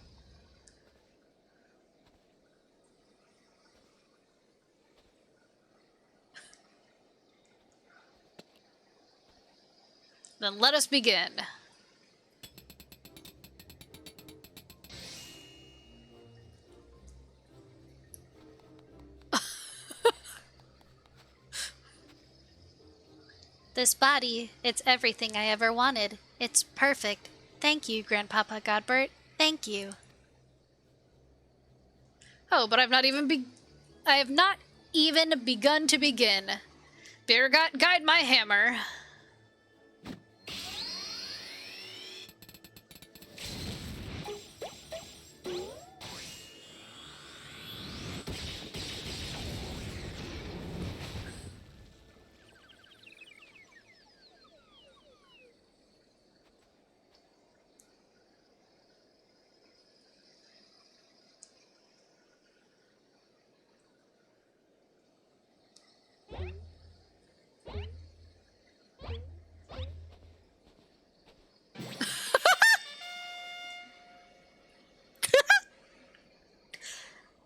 Then let us begin. This body, it's everything I ever wanted. It's perfect. Thank you, Grandpapa Godbert. Thank you. Oh, but I have not even begun to begin. Better guide my hammer.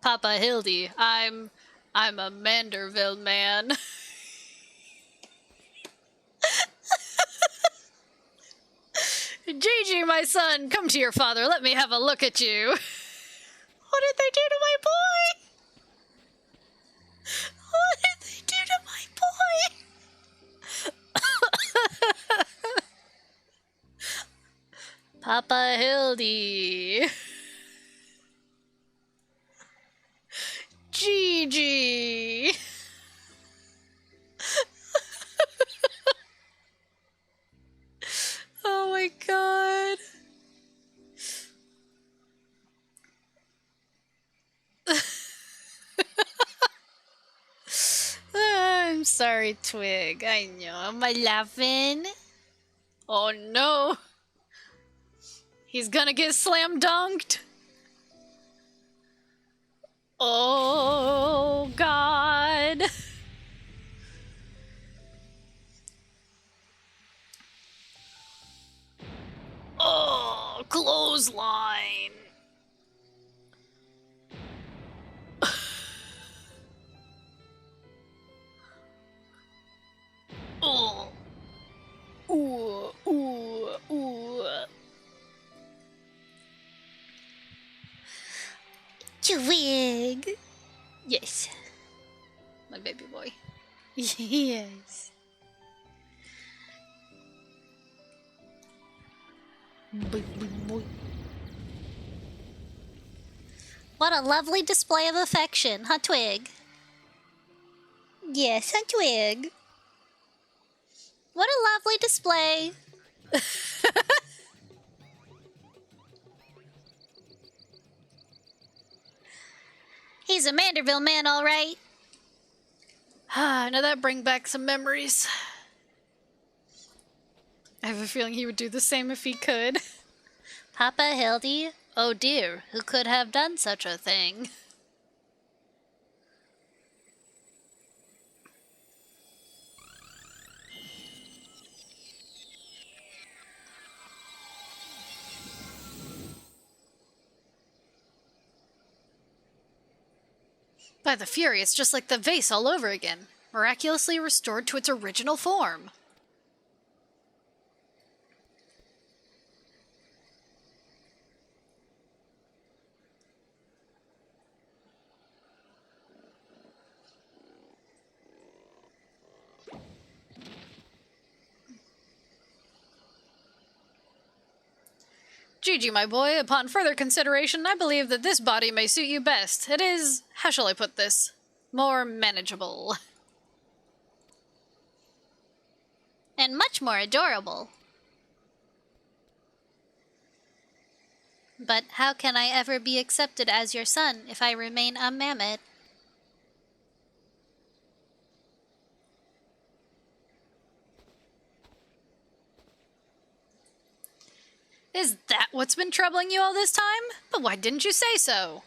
Papa Hildy, I'm a Manderville man. Gigi, my son, come to your father. Let me have a look at you. What did they do to my boy? What did they do to my boy? Papa Hildy. Gigi. Oh my god. I'm sorry, Twig. I know. Am I laughing? Oh no. He's gonna get slam dunked. Oh god. Oh, clothesline. Oh. Ooh, ooh, ooh. Twig. Yes. My baby boy. Yes. Baby boy. What a lovely display of affection, huh, Twig? Yes, huh, Twig? What a lovely display. He's a Manderville man, all right. Now that brings back some memories. I have a feeling he would do the same if he could. Papa Hildy? Oh dear, who could have done such a thing? By the Fury, it's just like the vase all over again. Miraculously restored to its original form. Gigi, my boy, upon further consideration, I believe that this body may suit you best. It is, how shall I put this, more manageable. And much more adorable. But how can I ever be accepted as your son if I remain a mammoth? Is that what's been troubling you all this time? But why didn't you say so?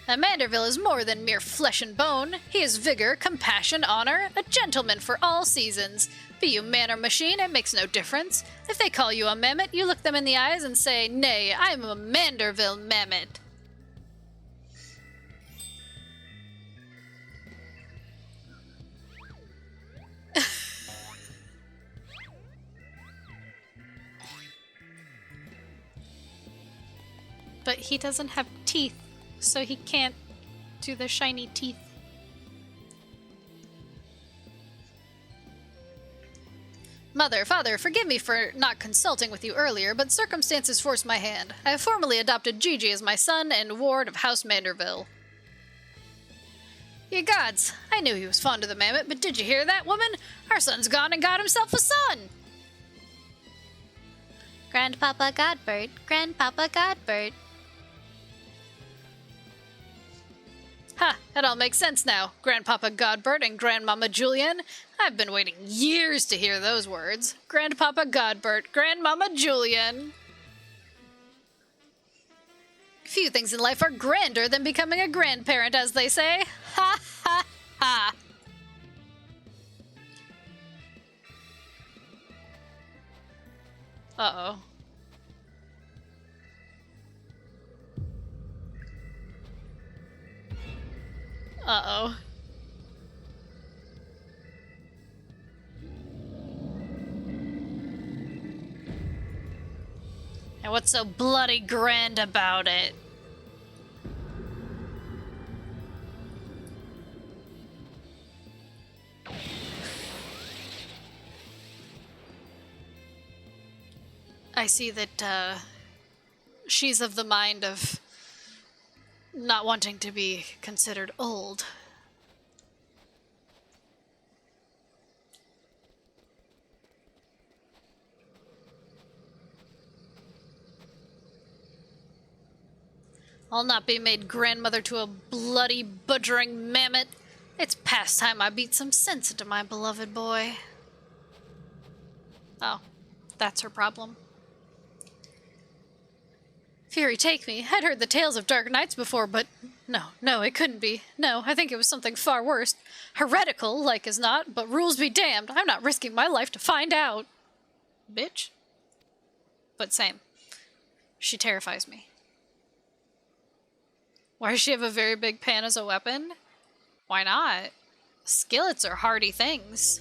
Amanderville is more than mere flesh and bone. He is vigor, compassion, honor, a gentleman for all seasons. Be you man or machine, it makes no difference. If they call you a mammoth, you look them in the eyes and say, "Nay, I am a Manderville mammoth." but he doesn't have teeth, so he can't do the shiny teeth. Mother, father, forgive me for not consulting with you earlier, but circumstances forced my hand. I have formally adopted Gigi as my son and ward of House Manderville. Ye gods, I knew he was fond of the mammoth, but did you hear that, woman? Our son's gone and got himself a son! Grandpapa Godbert, Grandpapa Godbert. Ha, that all makes sense now, Grandpapa Godbert and Grandmama Julian. I've been waiting years to hear those words. Grandpapa Godbert, Grandmama Julian. Few things in life are grander than becoming a grandparent, as they say. Ha ha ha! Uh-oh. Uh-oh. And what's so bloody grand about it? I see that, she's of the mind of not wanting to be considered old. I'll not be made grandmother to a bloody, butchering mammoth. It's past time I beat some sense into my beloved boy. Oh, that's her problem. Fury take me. I'd heard the tales of dark nights before, but no, it couldn't be. No, I think it was something far worse. Heretical, like as not, but rules be damned. I'm not risking my life to find out. Bitch. But same. She terrifies me. Why does she have a very big pan as a weapon? Why not? Skillets are hardy things.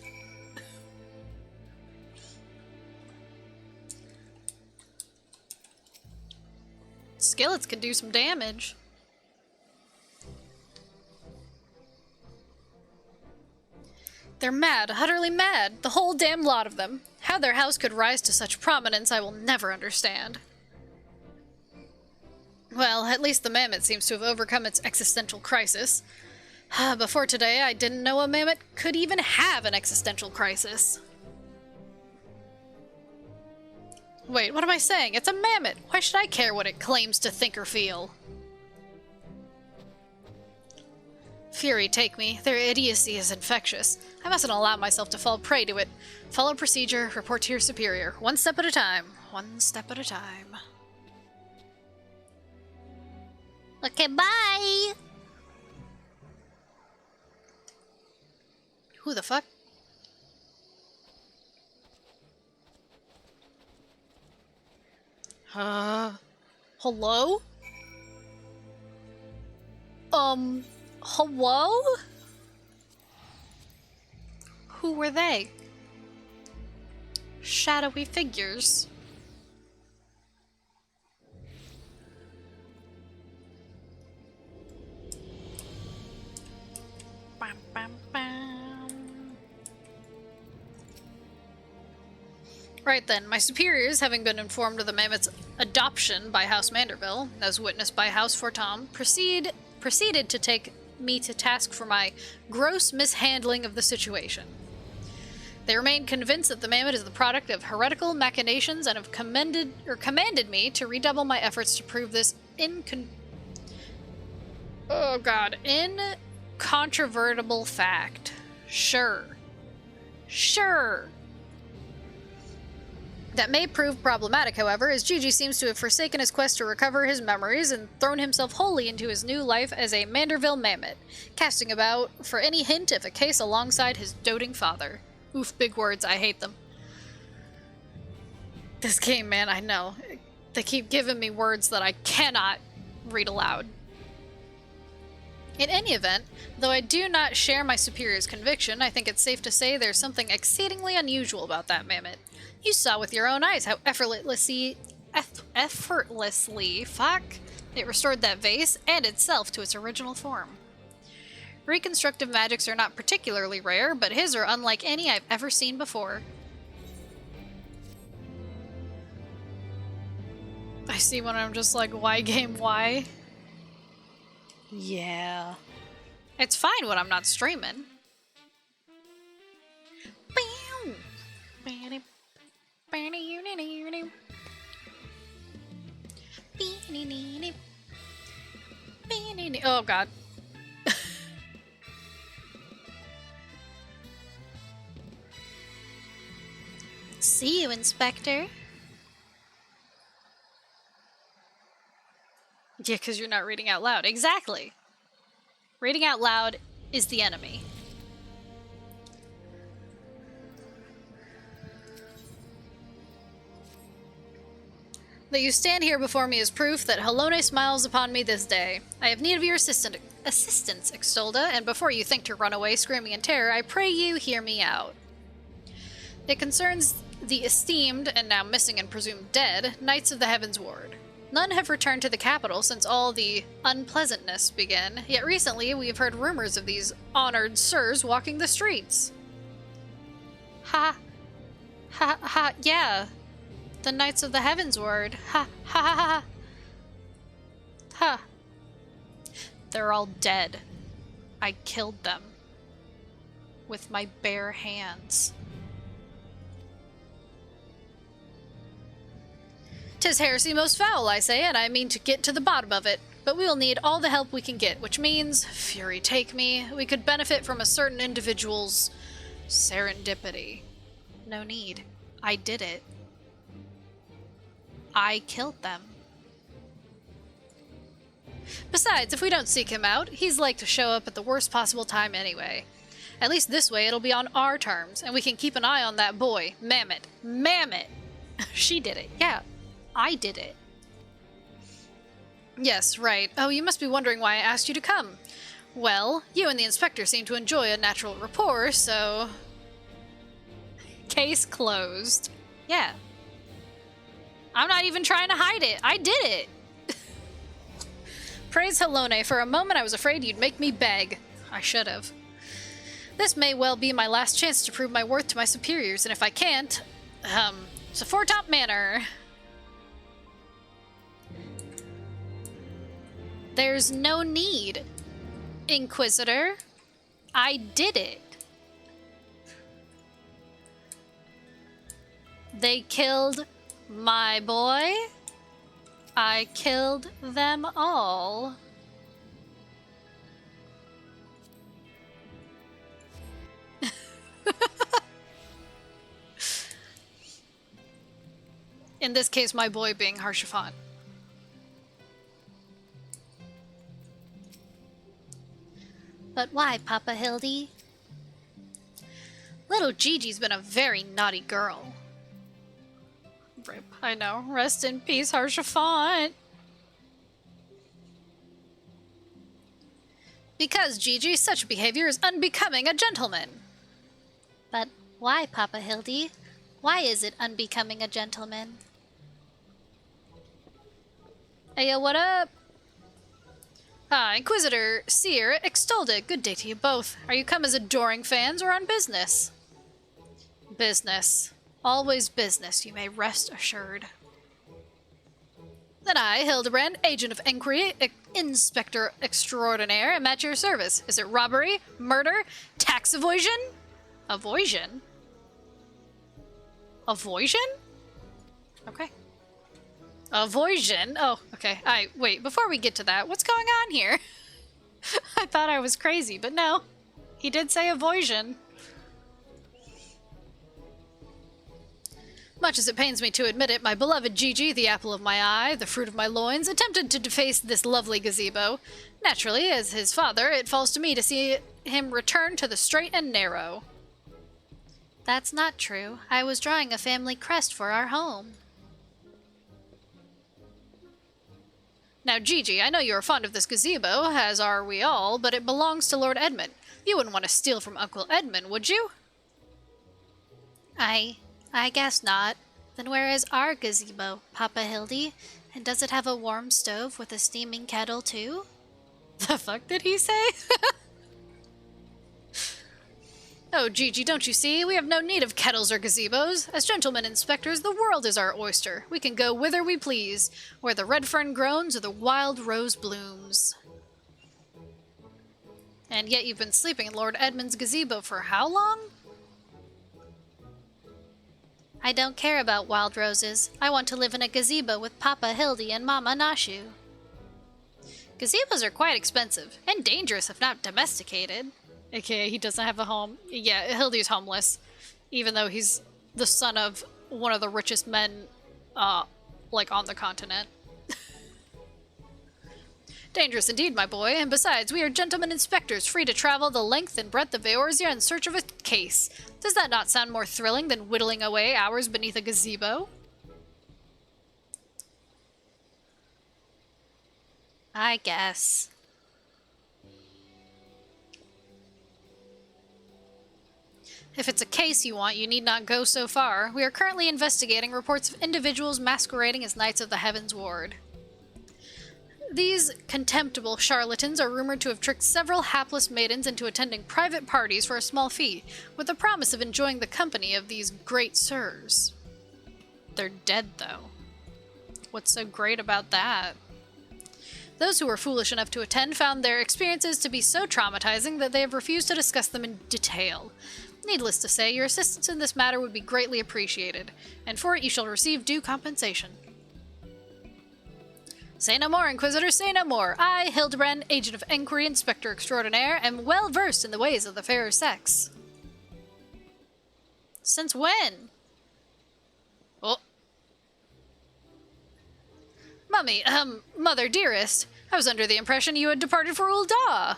Skillets can do some damage. They're mad, utterly mad, the whole damn lot of them. How their house could rise to such prominence I will never understand. Well, at least the mammoth seems to have overcome its existential crisis. Before today, I didn't know a mammoth could even have an existential crisis. Wait, what am I saying? It's a mammoth! Why should I care what it claims to think or feel? Fury take me. Their idiocy is infectious. I mustn't allow myself to fall prey to it. Follow procedure, report to your superior. One step at a time. One step at a time. Okay, bye! Who the fuck? Hello? Hello? Who were they? Shadowy figures. Bam, bam, bam. Right then, my superiors, having been informed of the mammoth's adoption by House Manderville, as witnessed by House Fortom, proceeded to take me to task for my gross mishandling of the situation. They remain convinced that the mammoth is the product of heretical machinations and have commanded me to redouble my efforts to prove this incontrovertible fact. Sure. That may prove problematic, however, as Gigi seems to have forsaken his quest to recover his memories and thrown himself wholly into his new life as a Manderville mammoth, casting about for any hint of a case alongside his doting father. Oof, big words, I hate them. This game, man, I know. They keep giving me words that I cannot read aloud. In any event, though I do not share my superior's conviction, I think it's safe to say there's something exceedingly unusual about that mammoth. You saw with your own eyes how effortlessly, It restored that vase and itself to its original form. Reconstructive magics are not particularly rare, but his are unlike any I've ever seen before. I see when I'm just like, why game, why? Yeah. It's fine when I'm not streaming. Oh god. See you, Inspector. Yeah, because you're not reading out loud. Exactly. Reading out loud is the enemy. That you stand here before me is proof that Halone smiles upon me this day. I have need of your assistance, Extolda, and before you think to run away screaming in terror, I pray you hear me out. It concerns the esteemed, and now missing and presumed dead, Knights of the Heavens Ward. None have returned to the capital since all the unpleasantness began, yet recently we have heard rumors of these honored sirs walking the streets. Yeah. The Knights of the Heavens Ward. Ha. They're all dead. I killed them. With my bare hands. 'Tis heresy most foul, I say, and I mean to get to the bottom of it. But we will need all the help we can get, which means, fury take me, we could benefit from a certain individual's serendipity. No need. I did it. I killed them. Besides, if we don't seek him out, he's like to show up at the worst possible time anyway. At least this way it'll be on our terms, and we can keep an eye on that boy, Mammoth. Mammoth! She did it. Yeah, I did it. Yes, right. Oh, you must be wondering why I asked you to come. Well, you and the inspector seem to enjoy a natural rapport, so... Case closed. Yeah. I'm not even trying to hide it. I did it. Praise Halone. For a moment I was afraid you'd make me beg. I should have. This may well be my last chance to prove my worth to my superiors, and if I can't, it's a foretop manner. There's no need, Inquisitor. I did it. They killed my boy. I killed them all. In this case, my boy being Harshafan. But why, Papa Hildy? Little Gigi's been a very naughty girl. Rip. I know. Rest in peace, Harshafant. Because, Gigi, such behavior is unbecoming a gentleman. But why, Papa Hildy? Why is it unbecoming a gentleman? Heyo, what up? Ah, Inquisitor, Seer, Extolda, good day to you both. Are you come as adoring fans or on business? Business. Always business, you may rest assured. Then I, Hildebrand, agent of inquiry, inspector extraordinaire, am at your service. Is it robbery, murder, tax evasion? Avoision? Avoision? Okay. Avoision? Oh, okay. Wait, before we get to that, what's going on here? I thought I was crazy, but no. He did say avoision. Much as it pains me to admit it, my beloved Gigi, the apple of my eye, the fruit of my loins, attempted to deface this lovely gazebo. Naturally, as his father, it falls to me to see him return to the straight and narrow. That's not true. I was drawing a family crest for our home. Now, Gigi, I know you are fond of this gazebo, as are we all, but it belongs to Lord Edmund. You wouldn't want to steal from Uncle Edmund, would you? I guess not. Then where is our gazebo, Papa Hildy? And does it have a warm stove with a steaming kettle, too? The fuck did he say? Oh, Gigi, don't you see? We have no need of kettles or gazebos. As gentlemen inspectors, the world is our oyster. We can go whither we please, where the red fern groans or the wild rose blooms. And yet you've been sleeping in Lord Edmund's gazebo for how long? I don't care about wild roses. I want to live in a gazebo with Papa Hildy and Mama Nashu. Gazebos are quite expensive, and dangerous if not domesticated. AKA, he doesn't have a home. Yeah, Hildy's homeless, even though he's the son of one of the richest men, like, on the continent. Dangerous indeed, my boy, and besides, we are gentlemen inspectors, free to travel the length and breadth of Eorzea in search of a case. Does that not sound more thrilling than whittling away hours beneath a gazebo? I guess. If it's a case you want, you need not go so far. We are currently investigating reports of individuals masquerading as Knights of the Heavens Ward. These contemptible charlatans are rumored to have tricked several hapless maidens into attending private parties for a small fee, with the promise of enjoying the company of these great sirs. They're dead, though. What's so great about that? Those who were foolish enough to attend found their experiences to be so traumatizing that they have refused to discuss them in detail. Needless to say, your assistance in this matter would be greatly appreciated, and for it you shall receive due compensation. Say no more, Inquisitor, say no more. I, Hildebrand, Agent of Enquiry, Inspector Extraordinaire, am well versed in the ways of the fairer sex. Since when? Oh. Mummy, Mother dearest, I was under the impression you had departed for Ul'dah.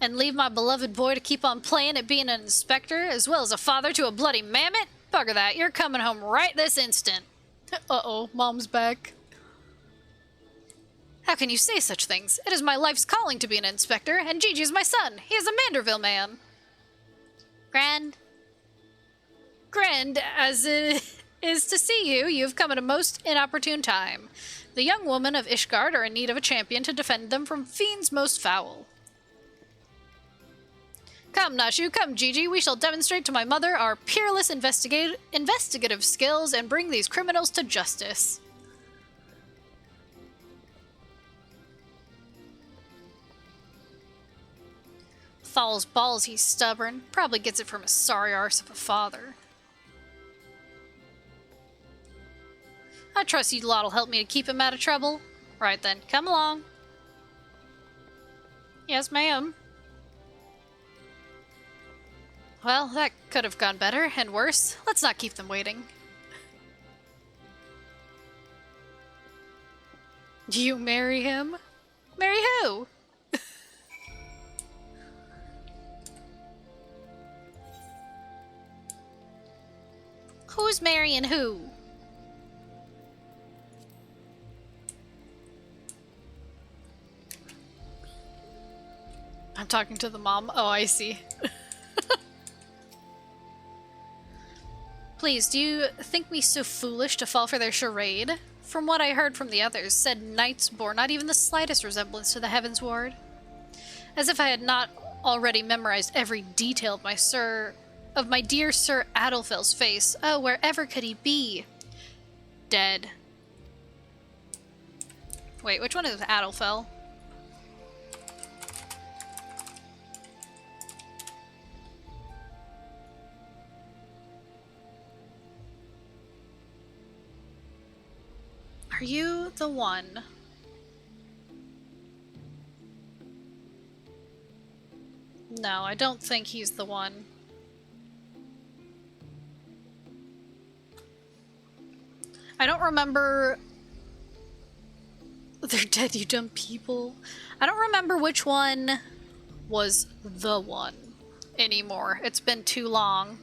And leave my beloved boy to keep on playing at being an inspector, as well as a father to a bloody mammoth? Bugger that, you're coming home right this instant. Uh-oh, Mom's back. How can you say such things? It is my life's calling to be an inspector, and Gigi is my son. He is a Manderville man. Grand as it is to see you, you have come at a most inopportune time. The young women of Ishgard are in need of a champion to defend them from fiends most foul. Come, Nashu, come, Gigi. We shall demonstrate to my mother our peerless investigative skills and bring these criminals to justice. Thal's balls, he's stubborn. Probably gets it from a sorry arse of a father. I trust you lot'll help me to keep him out of trouble. Right then, come along. Yes, ma'am. Well, that could have gone better, and worse. Let's not keep them waiting. You marry him? Marry who? Who's marrying who? I'm talking to the mom. Oh, I see. Please, do you think me so foolish to fall for their charade? From what I heard from the others, said knights bore not even the slightest resemblance to the Heavens Ward. As if I had not already memorized every detail of my dear Sir Adelfel's face. Oh, wherever could he be? Dead. Wait, which one is Adelfel? Are you the one? No, I don't think he's the one. I don't remember... They're dead, you dumb people. I don't remember which one was the one anymore. It's been too long.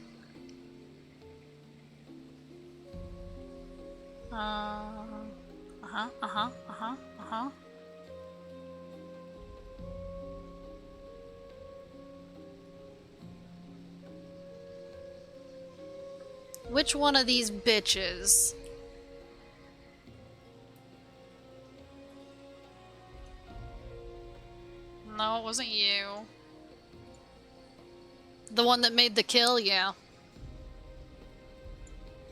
Which one of these bitches? No, it wasn't you. The one that made the kill? Yeah.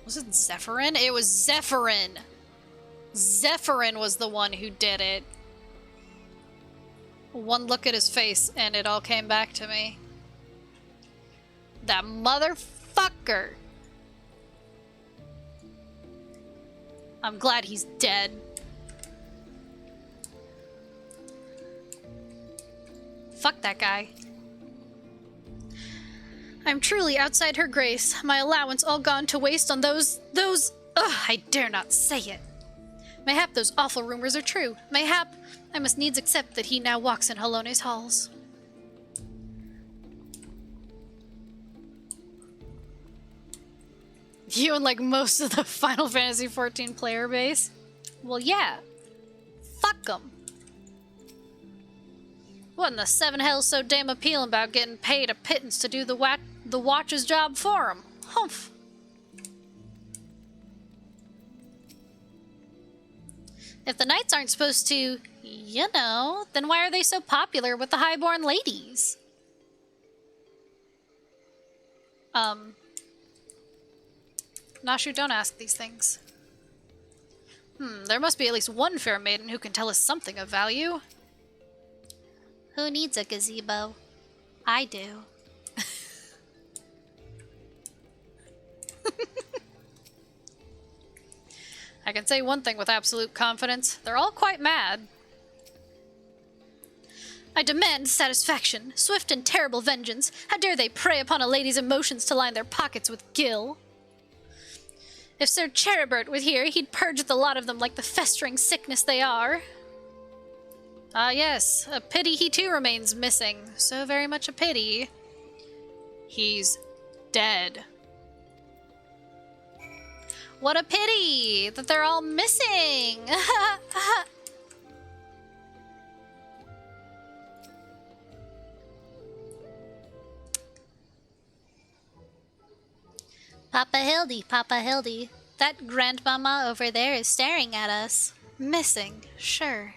Was it Zephyrin? It was Zephyrin! Zephyrin was the one who did it. One look at his face and it all came back to me. That motherfucker! I'm glad he's dead. Fuck that guy. I'm truly outside her grace. My allowance all gone to waste on those... Ugh, I dare not say it. Mayhap those awful rumors are true. Mayhap I must needs accept that he now walks in Halone's halls. You and like most of the Final Fantasy XIV player base? Well, yeah. Fuck them. What in the seven hell's so damn appealing about getting paid a pittance to do the watch's job for him? Humph. If the knights aren't supposed to, you know, then why are they so popular with the highborn ladies? Nashu, don't ask these things. There must be at least one fair maiden who can tell us something of value. Who needs a gazebo? I do. I can say one thing with absolute confidence. They're all quite mad. I demand satisfaction, swift and terrible vengeance. How dare they prey upon a lady's emotions to line their pockets with gil? If Sir Cherubert were here, he'd purge the lot of them like the festering sickness they are. Ah, yes, a pity he too remains missing. So very much a pity. He's dead. What a pity that they're all missing! Papa Hildy, that grandmama over there is staring at us. Missing, sure.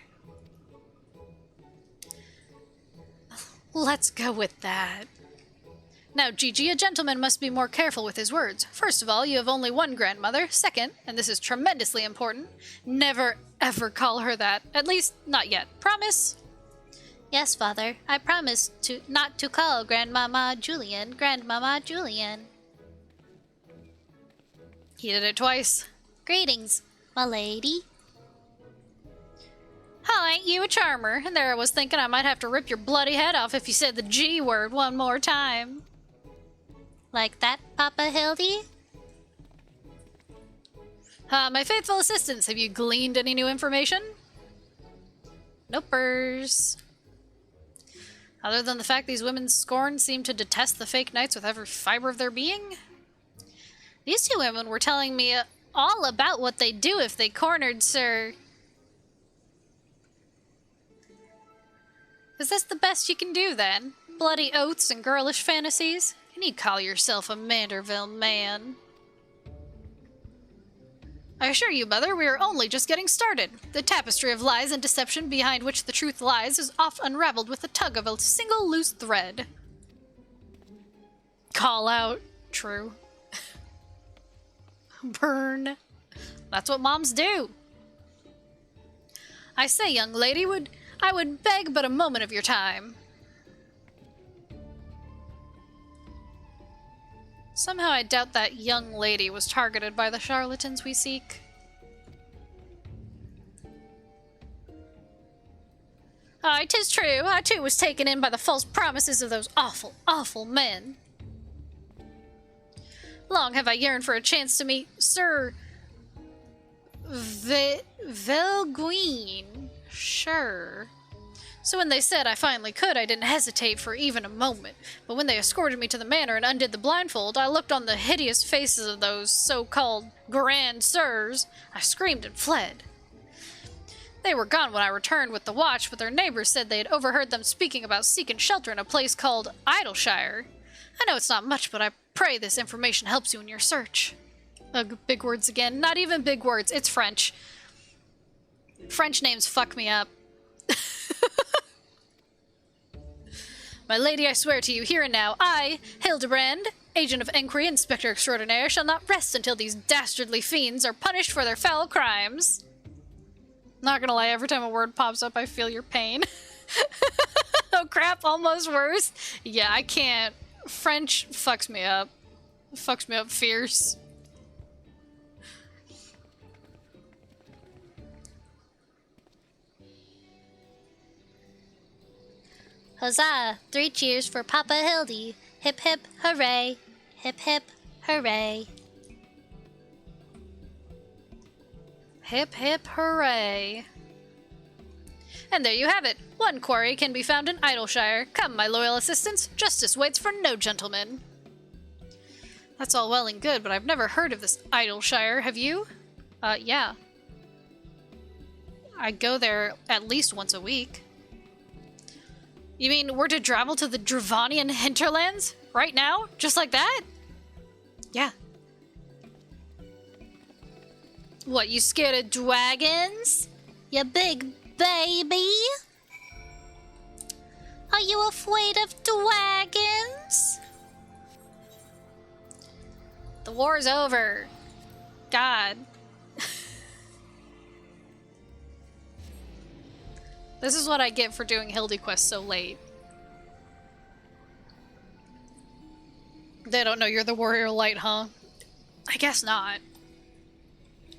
Let's go with that. Now, Gigi, a gentleman must be more careful with his words. First of all, you have only one grandmother. Second, and this is tremendously important, never ever call her that. At least, not yet. Promise? Yes, Father. I promise not to call Grandmama Julian Grandmama Julian. He did it twice. Greetings, my lady. Oh, ain't you a charmer? And there I was thinking I might have to rip your bloody head off if you said the G word one more time. Like that, Papa Hildy? My faithful assistants, have you gleaned any new information? Nopers. Other than the fact these women's scorn seem to detest the fake knights with every fiber of their being? These two women were telling me all about what they'd do if they cornered Sir... Is this the best you can do, then? Bloody oaths and girlish fantasies? You need call yourself a Manderville man. I assure you, Mother, we are only just getting started. The tapestry of lies and deception behind which the truth lies is oft unraveled with the tug of a single loose thread. Call out. True. Burn. That's what moms do. I say, young lady, I would beg but a moment of your time. Somehow I doubt that young lady was targeted by the charlatans we seek. Aye, 'tis true. I too was taken in by the false promises of those awful, awful men. Long have I yearned for a chance to meet Sir Velguin. Sure. So when they said I finally could, I didn't hesitate for even a moment. But when they escorted me to the manor and undid the blindfold, I looked on the hideous faces of those so-called grand sirs. I screamed and fled. They were gone when I returned with the watch, but their neighbors said they had overheard them speaking about seeking shelter in a place called Idleshire. I know it's not much, but I pray this information helps you in your search. Ugh, big words again. Not even big words. It's French. French names fuck me up. My lady, I swear to you, here and now, I, Hildebrand, agent of Enquiry, Inspector Extraordinaire, shall not rest until these dastardly fiends are punished for their foul crimes. Not gonna lie, every time a word pops up, I feel your pain. Oh crap, almost worse. Yeah, I can't. French fucks me up. Fucks me up fierce. Huzzah! 3 cheers for Papa Hildy. Hip hip hooray. Hip hip hooray. Hip hip hooray. And there you have it. 1 quarry can be found in Idleshire. Come, my loyal assistants, justice waits for no gentleman. That's all well and good, but I've never heard of this Idleshire, have you? Yeah. I go there at least once a week. You mean we're to travel to the Dravanian hinterlands? Right now? Just like that? Yeah. What, you scared of dragons? You big baby? Are you afraid of dragons? The war's over. God. This is what I get for doing Hildy Quest so late. They don't know you're the warrior light, huh? I guess not.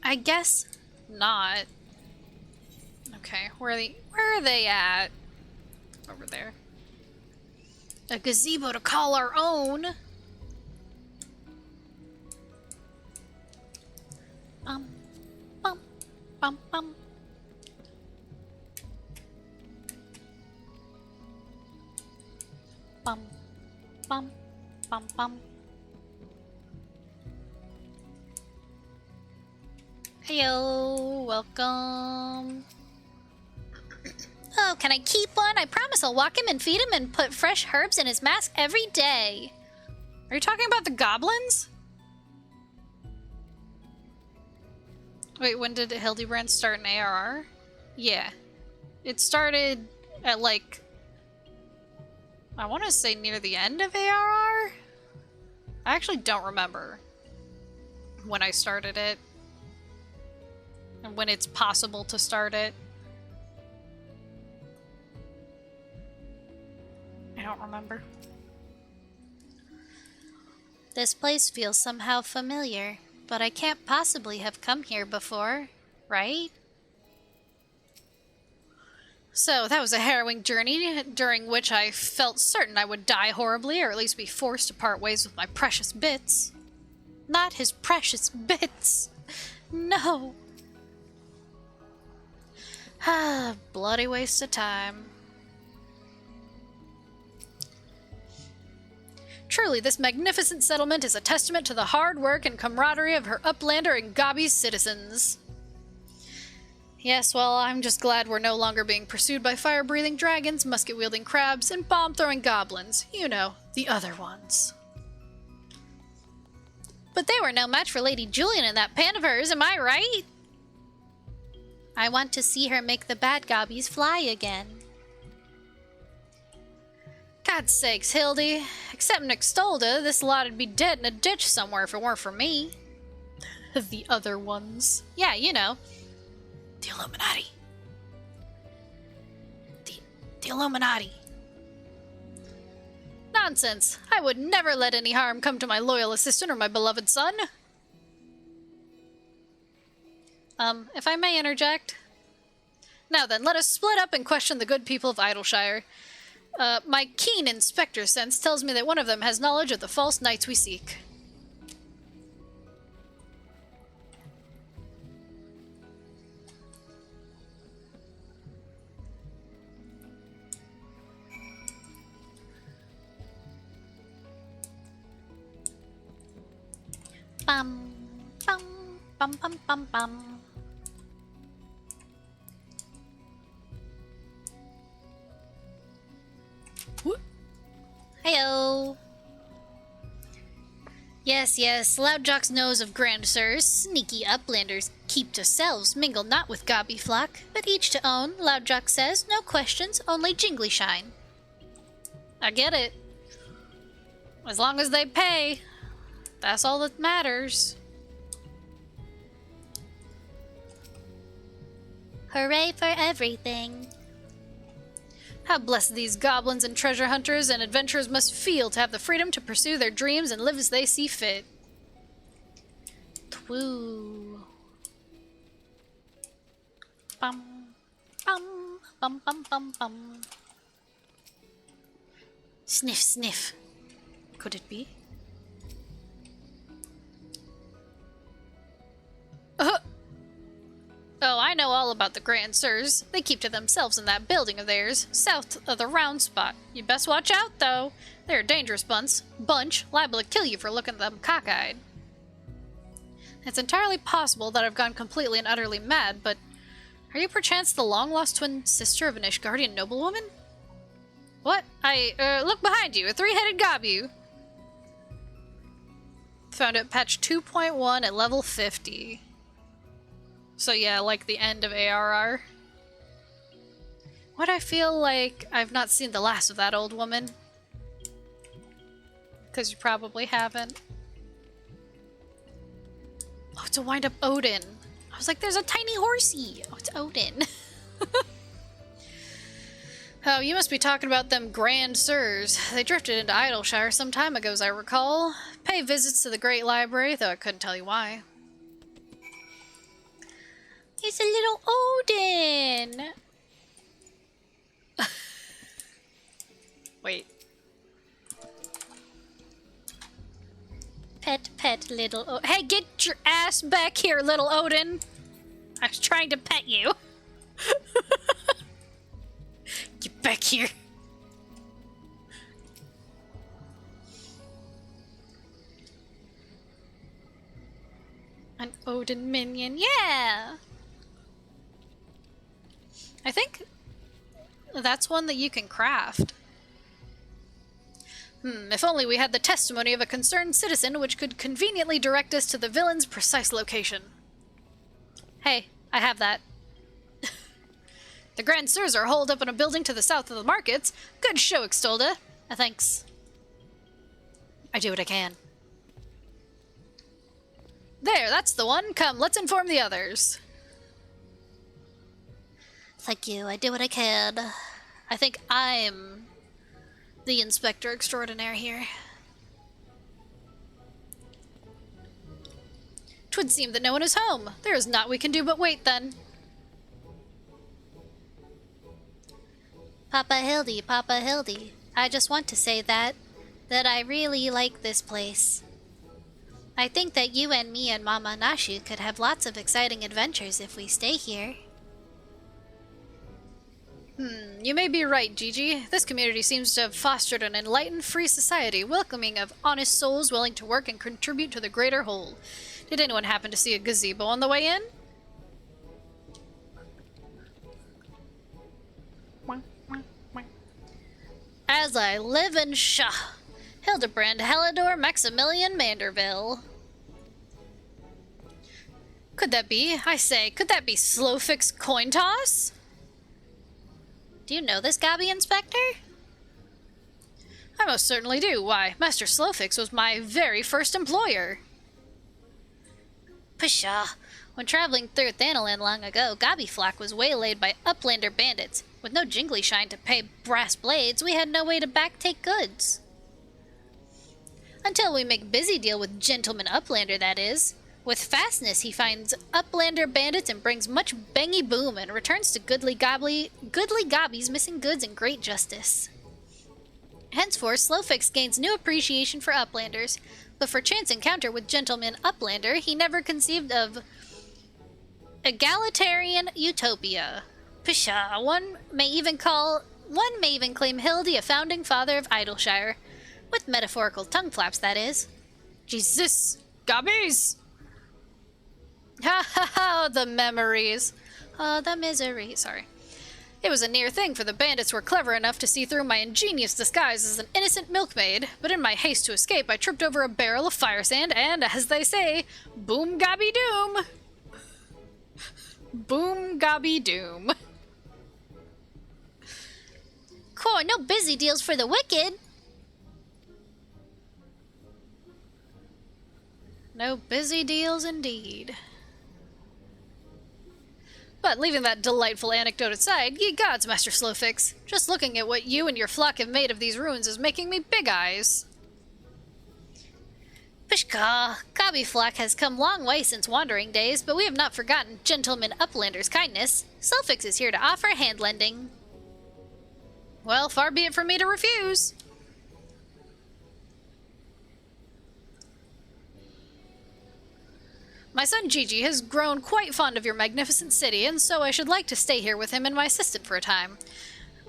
I guess not. Okay, where are they at? Over there. A gazebo to call our own. Bum, bum, bum, bum. Bum, bum, bum, bum. Heyo, welcome. Oh, can I keep one? I promise I'll walk him and feed him and put fresh herbs in his mask every day. Are you talking about the goblins? Wait, when did Hildebrand start an ARR? Yeah. It started at, like, I want to say near the end of ARR? I actually don't remember when I started it. And when it's possible to start it. I don't remember. This place feels somehow familiar, but I can't possibly have come here before, right? So, that was a harrowing journey, during which I felt certain I would die horribly, or at least be forced to part ways with my precious bits. Not his precious bits! No! Ah, bloody waste of time. Truly, this magnificent settlement is a testament to the hard work and camaraderie of her Uplander and Gobby's citizens. Yes, well, I'm just glad we're no longer being pursued by fire-breathing dragons, musket-wielding crabs, and bomb-throwing goblins. You know, the other ones. But they were no match for Lady Julian and that pan of hers, am I right? I want to see her make the bad gobbies fly again. God's sakes, Hildy. Except Nixtolda, this lot'd be dead in a ditch somewhere if it weren't for me. The other ones. Yeah, you know. The Illuminati. The Illuminati. Nonsense. I would never let any harm come to my loyal assistant or my beloved son. If I may interject. Now then, let us split up and question the good people of Idleshire. My keen inspector sense tells me that one of them has knowledge of the false knights we seek. Bum, bum, bum, bum, bum, bum. Heyo. Yes, yes, Loudjock's knows of grand sirs, sneaky uplanders, keep to selves, mingle not with gobby flock, but each to own, Loudjock says, no questions, only jingly shine. I get it. As long as they pay, that's all that matters. Hooray for everything. How blessed these goblins and treasure hunters and adventurers must feel to have the freedom to pursue their dreams and live as they see fit. Twoo. Bum, bum, bum, bum, bum, bum. Sniff, sniff. Could it be? Oh, I know all about the Grand Sirs. They keep to themselves in that building of theirs, south of the round spot. You best watch out, though. They're a dangerous bunch, liable to kill you for looking at them cockeyed. It's entirely possible that I've gone completely and utterly mad, but are you perchance the long-lost twin sister of an Ishgardian noblewoman? What? Look behind you, a three-headed gobu. Found it patch 2.1 at level 50. So yeah, like the end of ARR. Why do I feel like I've not seen the last of that old woman? Because you probably haven't. Oh, it's a wind-up Odin. I was like, there's a tiny horsey. Oh, it's Odin. Oh, you must be talking about them Grand Sirs. They drifted into Idleshire some time ago, as I recall. Pay visits to the Great Library, though I couldn't tell you why. It's a little Odin! Wait. Pet, little Odin. Hey, get your ass back here, little Odin! I was trying to pet you. Get back here. An Odin minion, yeah! I think that's one that you can craft. If only we had the testimony of a concerned citizen which could conveniently direct us to the villain's precise location. Hey, I have that. The Grand Sirs are holed up in a building to the south of the markets. Good show, Extolda. Thanks. I do what I can. There, that's the one. Come, let's inform the others. Thank you, I do what I can. I think I'm the Inspector Extraordinaire here. 'Twould seem that no one is home. There is naught we can do but wait, then. Papa Hildy, I just want to say that I really like this place. I think that you and me and Mama Nashu could have lots of exciting adventures if we stay here. You may be right, Gigi. This community seems to have fostered an enlightened, free society, welcoming of honest souls willing to work and contribute to the greater whole. Did anyone happen to see a gazebo on the way in? As I live in Hildebrand, Helidor, Maximilian, Manderville. Could that be? I say, could that be Slowfix Coin Toss? Do you know this Gobby Inspector? I most certainly do. Why, Master Slowfix was my very first employer. Pshaw. When traveling through Thanalan long ago, Gobbyflock was waylaid by Uplander bandits. With no jingly shine to pay brass blades, we had no way to backtake goods. Until we make busy deal with Gentleman Uplander, that is. With fastness, he finds Uplander bandits and brings much bangy boom and returns to Goodly Gobby's missing goods in great justice. Henceforth, Slowfix gains new appreciation for Uplanders, but for chance encounter with Gentleman Uplander, he never conceived of egalitarian utopia. Pshaw, one may even claim Hildy a founding father of Idleshire. With metaphorical tongue flaps, that is. Jesus! Gobbies! Ha ha ha! The memories. Oh, the misery. Sorry. It was a near thing, for the bandits were clever enough to see through my ingenious disguise as an innocent milkmaid, but in my haste to escape, I tripped over a barrel of fire sand, and, as they say, boom gobby doom! Boom gobby doom. Cool, no busy deals for the wicked. No busy deals indeed. But leaving that delightful anecdote aside, ye gods, Master Slowfix, just looking at what you and your flock have made of these ruins is making me big eyes. Pishka, Gobby flock has come long way since wandering days, but we have not forgotten gentleman Uplander's kindness. Slowfix is here to offer hand lending. Well, far be it from me to refuse. My son Gigi has grown quite fond of your magnificent city, and so I should like to stay here with him and my assistant for a time.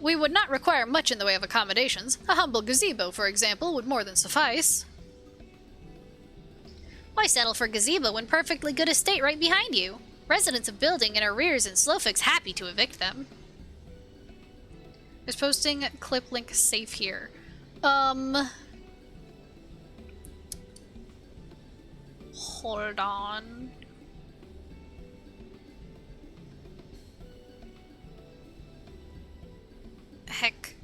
We would not require much in the way of accommodations. A humble gazebo, for example, would more than suffice. Why settle for gazebo when perfectly good estate right behind you? Residents of building in arrears and Slowfix happy to evict them. Is posting clip link safe here? Hold on. Heck.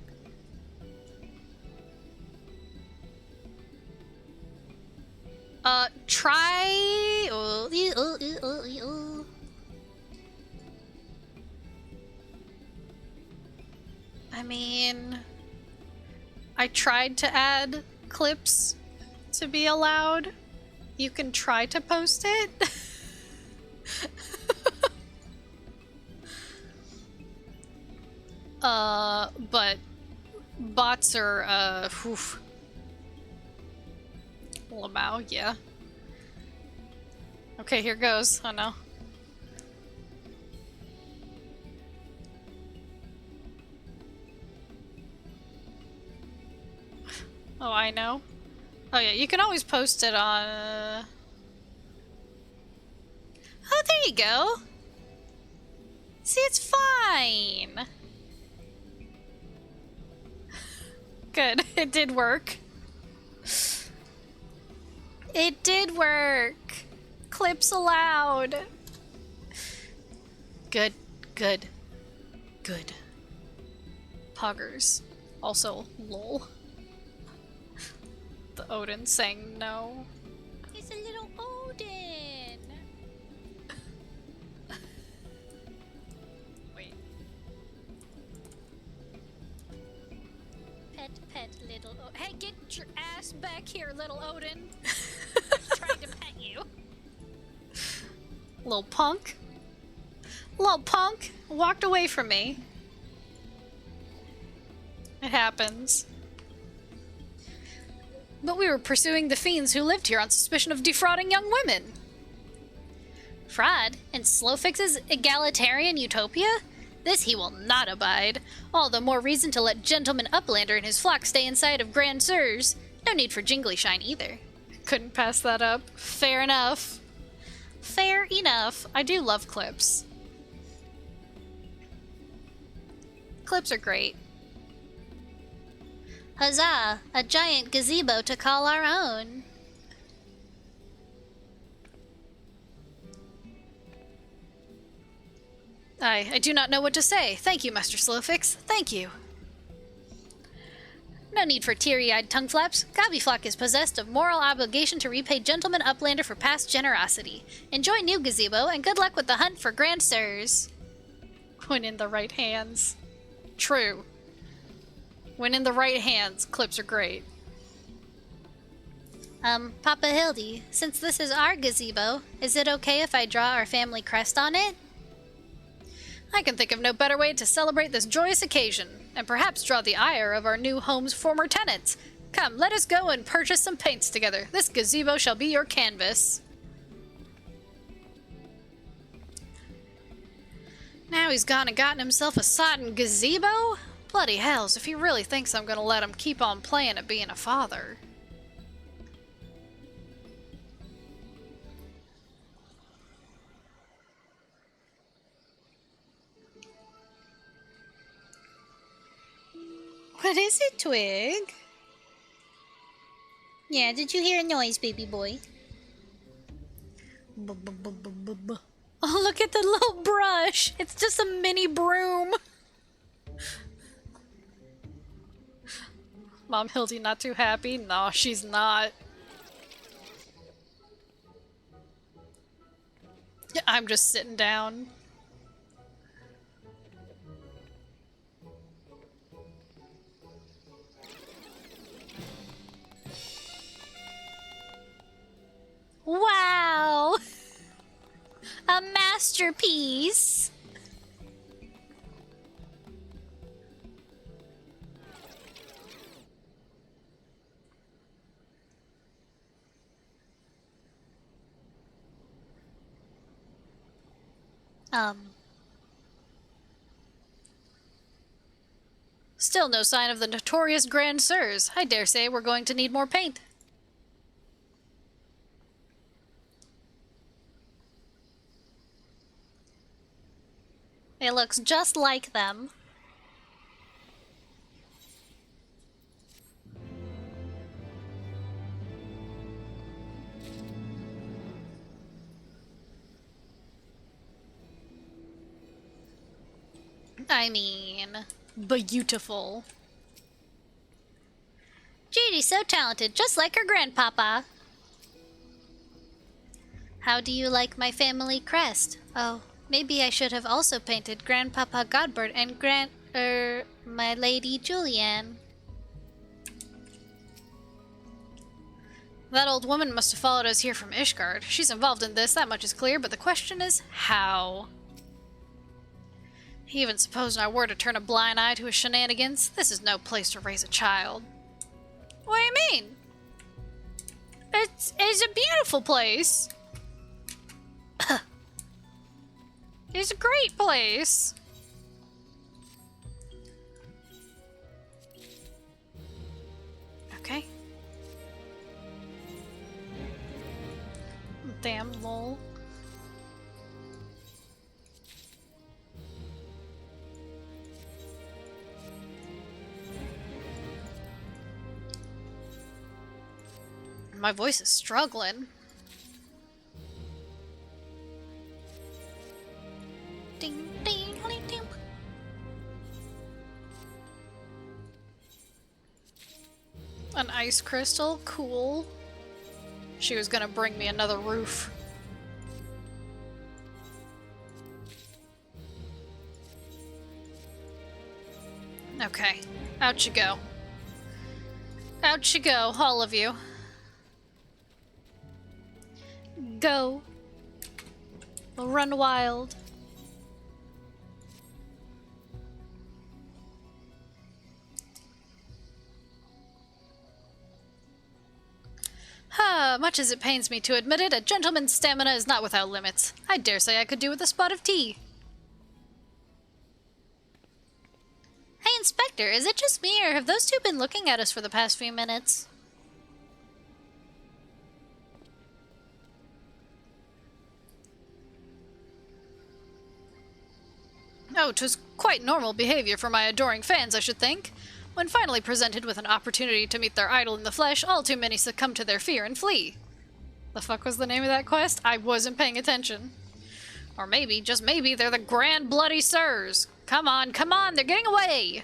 Try... I mean... I tried to add clips to be allowed. You can try to post it. But bots are, oof. Lamau, yeah. Okay, here goes. Oh no. Oh, I know. Oh yeah, you can always post it on... Oh, there you go! See, it's fine! Good, it did work. It did work! Clips allowed! Good, good, good. Poggers. Also, lol. The Odin saying no. He's a little Odin. Wait. Pet, little Odin. Hey, get your ass back here, little Odin. He's trying to pet you. Little punk. Little punk. Walked away from me. It happens. But we were pursuing the fiends who lived here on suspicion of defrauding young women. Fraud? In Slowfix's egalitarian utopia? This he will not abide. All the more reason to let Gentleman Uplander and his flock stay inside of Grand Sirs. No need for jingly shine either. Couldn't pass that up. Fair enough. Fair enough. I do love clips. Clips are great. Huzzah! A giant gazebo to call our own. I do not know what to say. Thank you, Master Slowfix. Thank you. No need for teary-eyed tongue flaps. Gobbyflock is possessed of moral obligation to repay Gentleman Uplander for past generosity. Enjoy new gazebo, and good luck with the hunt for Grand Sirs. When in the right hands. True. When in the right hands, clips are great. Papa Hildy, since this is our gazebo, is it okay if I draw our family crest on it? I can think of no better way to celebrate this joyous occasion, and perhaps draw the ire of our new home's former tenants. Come, let us go and purchase some paints together. This gazebo shall be your canvas. Now he's gone and gotten himself a sodden gazebo? Bloody hells, if he really thinks I'm gonna let him keep on playing at being a father. What is it, Twig? Yeah, did you hear a noise, baby boy? Oh, look at the little brush. It's just a mini broom. Mom Hildy not too happy? No, she's not. I'm just sitting down. Wow! A masterpiece! Still no sign of the notorious Grand Sirs. I dare say we're going to need more paint. It looks just like them. I mean, beautiful. Judy's so talented, just like her grandpapa. How do you like my family crest? Oh, maybe I should have also painted Grandpapa Godbert and my Lady Julianne. That old woman must have followed us here from Ishgard. She's involved in this, that much is clear, but the question is, how? Even supposing I were to turn a blind eye to his shenanigans, this is no place to raise a child. What do you mean? It's a beautiful place. It's a great place. Okay. Damn, lol. My voice is struggling. Ding, ding, ding, ding. An ice crystal? Cool. She was gonna bring me another roof. Okay, out you go. Out you go, all of you. Go. Run wild. Much as it pains me to admit it, a gentleman's stamina is not without limits. I dare say I could do with a spot of tea. Hey, Inspector, is it just me, or have those two been looking at us for the past few minutes? Oh, 'twas quite normal behavior for my adoring fans, I should think. When finally presented with an opportunity to meet their idol in the flesh, all too many succumb to their fear and flee. The fuck was the name of that quest? I wasn't paying attention. Or maybe, just maybe, they're the Grand Bloody Sirs. Come on, they're getting away!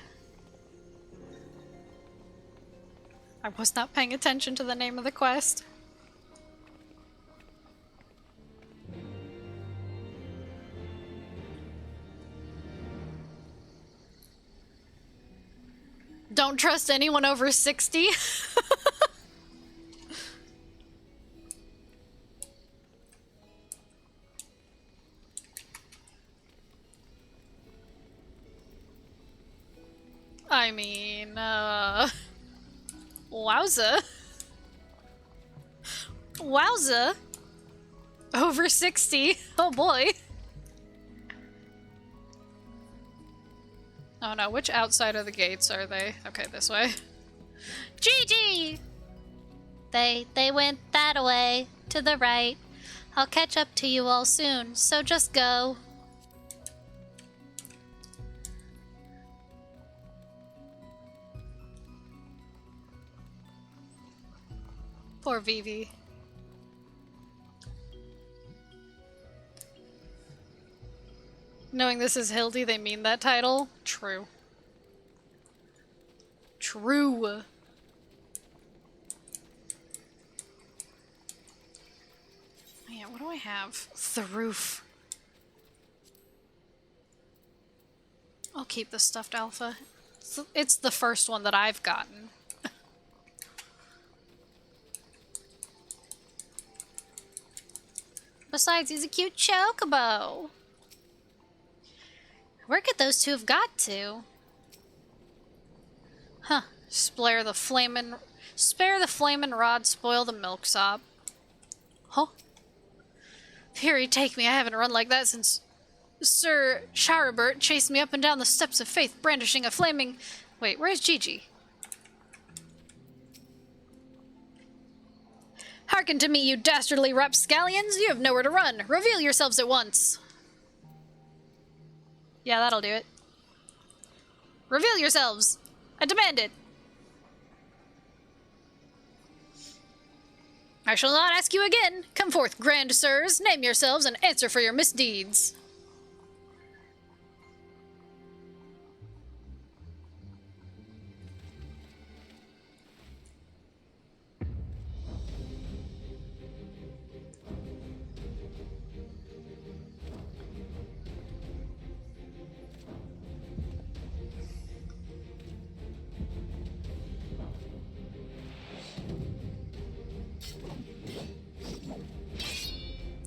I was not paying attention to the name of the quest. Don't trust anyone over 60. I mean, wowza. Wowza. Over 60. Oh boy. Oh no, which outside of the gates are they? Okay, this way. Gigi! They went that way, to the right. I'll catch up to you all soon, so just go. Poor Vivi. Knowing this is Hildy, they mean that title? True. True. Yeah, what do I have? The roof. I'll keep the stuffed alpha. It's the first one that I've gotten. Besides, he's a cute chocobo. Where could those two have got to? Huh. Spare the flamin' rod, spoil the milksop. Huh? Fury take me, I haven't run like that since Sir Charibert chased me up and down the steps of faith, brandishing a flaming... Wait, where's Gigi? Hearken to me, you dastardly rapscallions! You have nowhere to run! Reveal yourselves at once! Yeah, that'll do it. Reveal yourselves! I demand it! I shall not ask you again! Come forth, grand sirs! Name yourselves and answer for your misdeeds!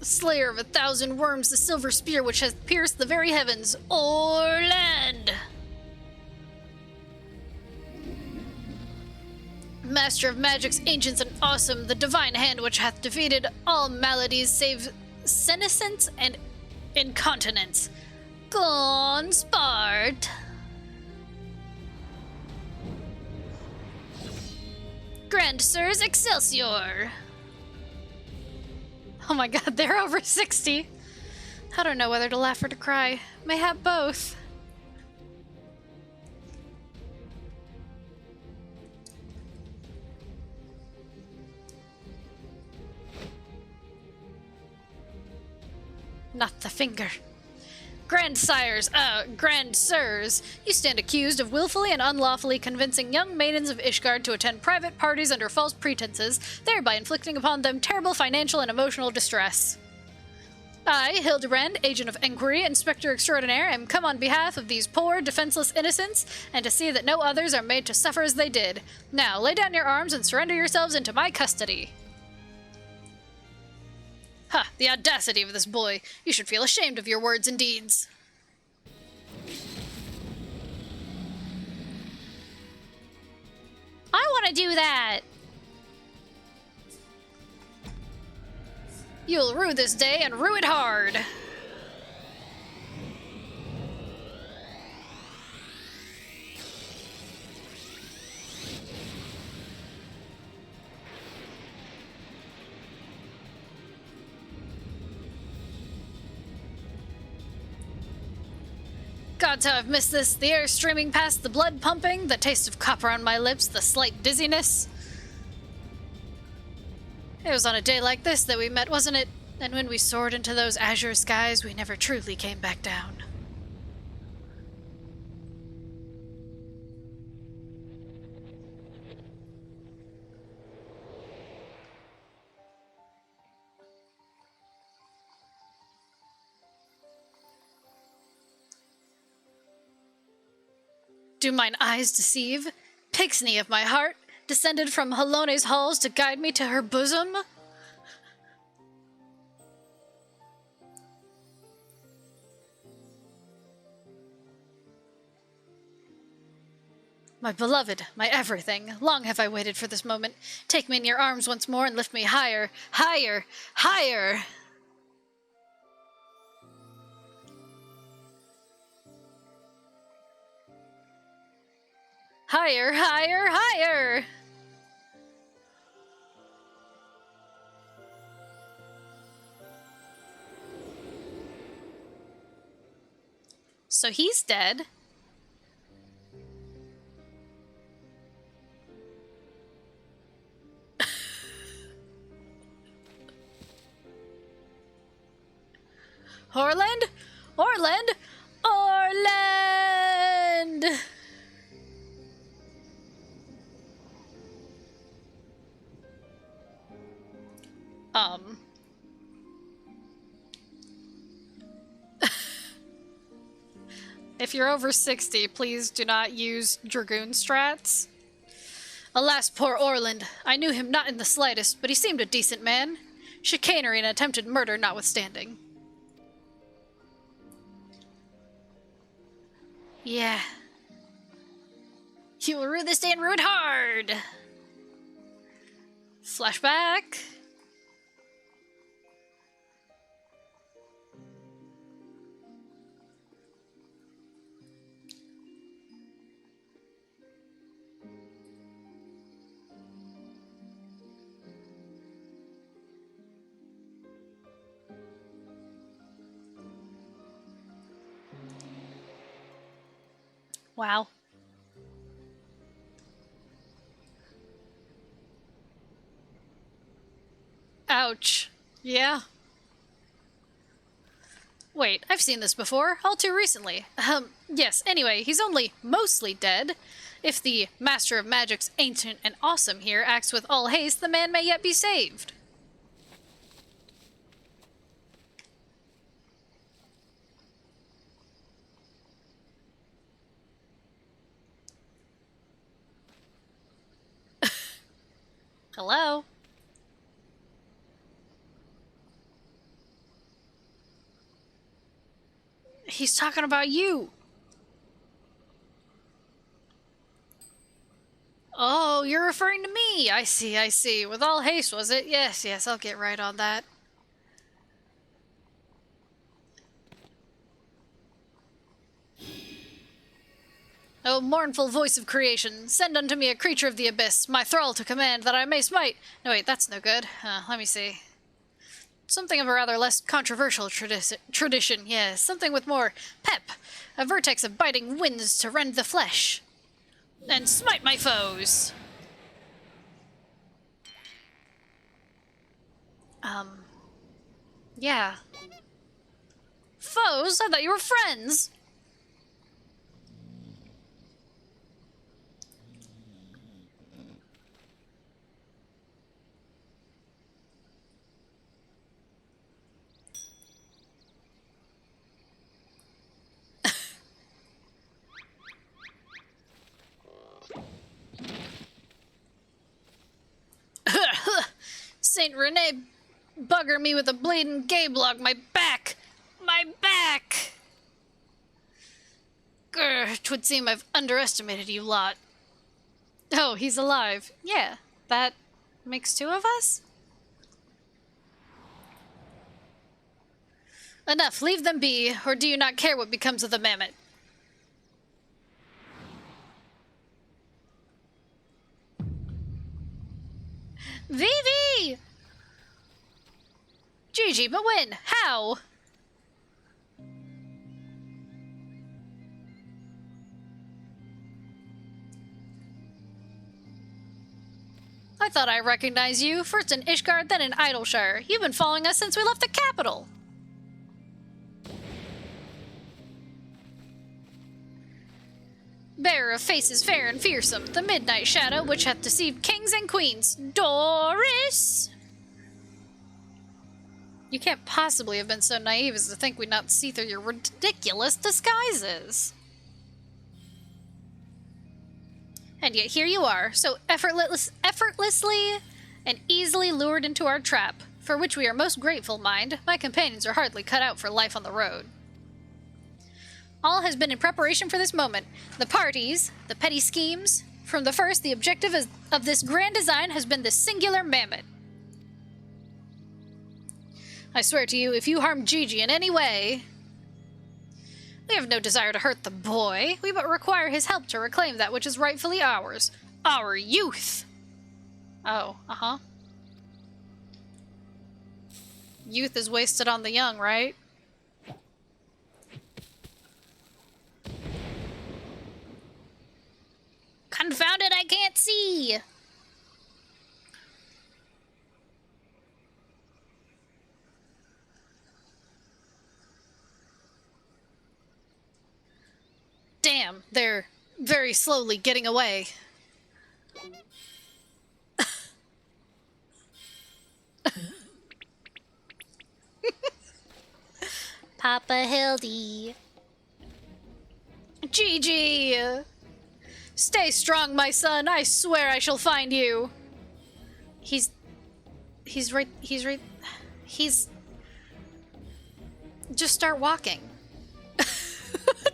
Slayer of 1,000 worms, the silver spear which has pierced the very heavens, Orland! Master of magics, ancients and awesome, the divine hand which hath defeated all maladies save senescence and incontinence. Gone Spart! Grand Sirs, Excelsior! Oh my god, they're over 60. I don't know whether to laugh or to cry. Mayhap both. Not the finger. Grand sirs, you stand accused of willfully and unlawfully convincing young maidens of Ishgard to attend private parties under false pretenses, thereby inflicting upon them terrible financial and emotional distress. I, Hildebrand, agent of inquiry, inspector extraordinaire, am come on behalf of these poor, defenseless innocents, and to see that no others are made to suffer as they did. Now, lay down your arms and surrender yourselves into my custody. Ha! The audacity of this boy! You should feel ashamed of your words and deeds. I want to do that! You'll rue this day and rue it hard! Gods, how I've missed this. The air streaming past, the blood pumping, the taste of copper on my lips, the slight dizziness. It was on a day like this that we met, wasn't it? And when we soared into those azure skies, we never truly came back down. Do mine eyes deceive? Pixney of my heart, descended from Halone's halls to guide me to her bosom? My beloved, my everything, long have I waited for this moment. Take me in your arms once more and lift me higher, higher, higher! Higher, higher, higher! So he's dead. Orland! Orland! If you're over 60, please do not use Dragoon strats. Alas, poor Orland. I knew him not in the slightest, but he seemed a decent man. Chicanery and attempted murder notwithstanding. Yeah. You will rue this day and rue it hard! Flashback. Wow. Ouch. Yeah. Wait, I've seen this before, all too recently. Yes, anyway, he's only mostly dead. If the Master of Magic's ancient and awesome here acts with all haste, the man may yet be saved. Hello? He's talking about you. Oh, you're referring to me. I see, I see. With all haste, was it? Yes, yes, I'll get right on that. O mournful voice of creation, send unto me a creature of the abyss, my thrall to command, that I may smite... No, wait, that's no good. Let me see. Something of a rather less controversial tradition, yes. Something with more pep. A vertex of biting winds to rend the flesh. And smite my foes! Yeah. Foes? I thought you were friends! Saint Rene bugger me with a bleeding gay block. My back! My back! Grr, 'twould seem I've underestimated you lot. Oh, he's alive. Yeah, that makes two of us? Enough, leave them be, or do you not care what becomes of the mammoth? Vivi! Gigi, but when? How? I thought I recognized you. First in Ishgard, then in Idleshire. You've been following us since we left the capital. Bearer of faces fair and fearsome, the midnight shadow which hath deceived kings and queens. Doris! You can't possibly have been so naive as to think we'd not see through your ridiculous disguises. And yet here you are, so effortlessly and easily lured into our trap, for which we are most grateful, mind. My companions are hardly cut out for life on the road. All has been in preparation for this moment. The parties, the petty schemes. From the first, the objective of this grand design has been this singular mammoth. I swear to you, if you harm Gigi in any way... We have no desire to hurt the boy. We but require his help to reclaim that which is rightfully ours. Our youth! Oh, uh-huh. Youth is wasted on the young, right? Confound it, I can't see! Damn, they're very slowly getting away. Papa Hildy. Gigi! Stay strong, my son. I swear I shall find you. He's right. Just start walking.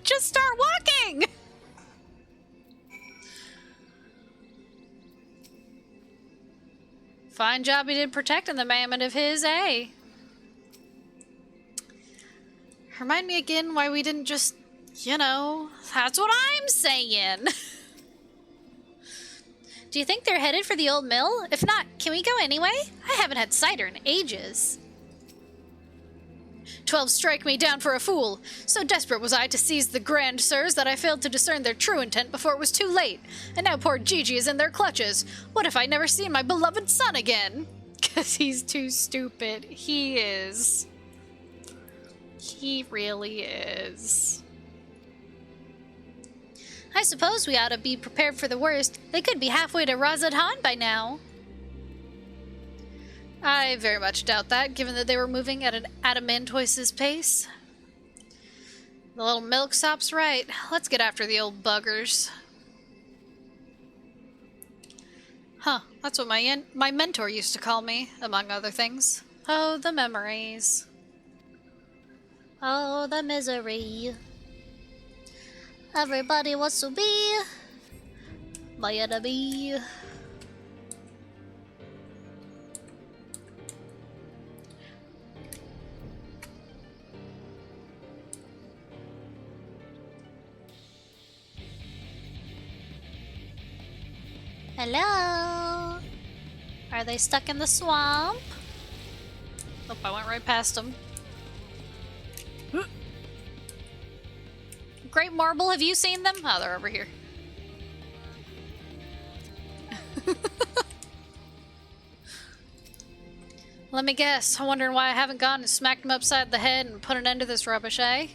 Just start walking! Fine job he did protecting the mammoth of his, eh? Remind me again why we didn't just, that's what I'm saying. Do you think they're headed for the old mill? If not, can we go anyway? I haven't had cider in ages. 12 strike me down for a fool. So desperate was I to seize the grand sirs that I failed to discern their true intent before it was too late. And now poor Gigi is in their clutches. What if I never see my beloved son again? 'Cause he's too stupid. He is. He really is. I suppose we ought to be prepared for the worst. They could be halfway to Razadhan by now. I very much doubt that, given that they were moving at an adamantoise's pace. The little milksop's right. Let's get after the old buggers. Huh, that's what my mentor used to call me, among other things. Oh, the memories. Oh, the misery. Everybody wants to be my enemy. Hello? Are they stuck in the swamp? Nope, I went right past them. Great Marble, have you seen them? Oh, they're over here. Let me guess. I'm wondering why I haven't gone and smacked him upside the head and put an end to this rubbish, eh?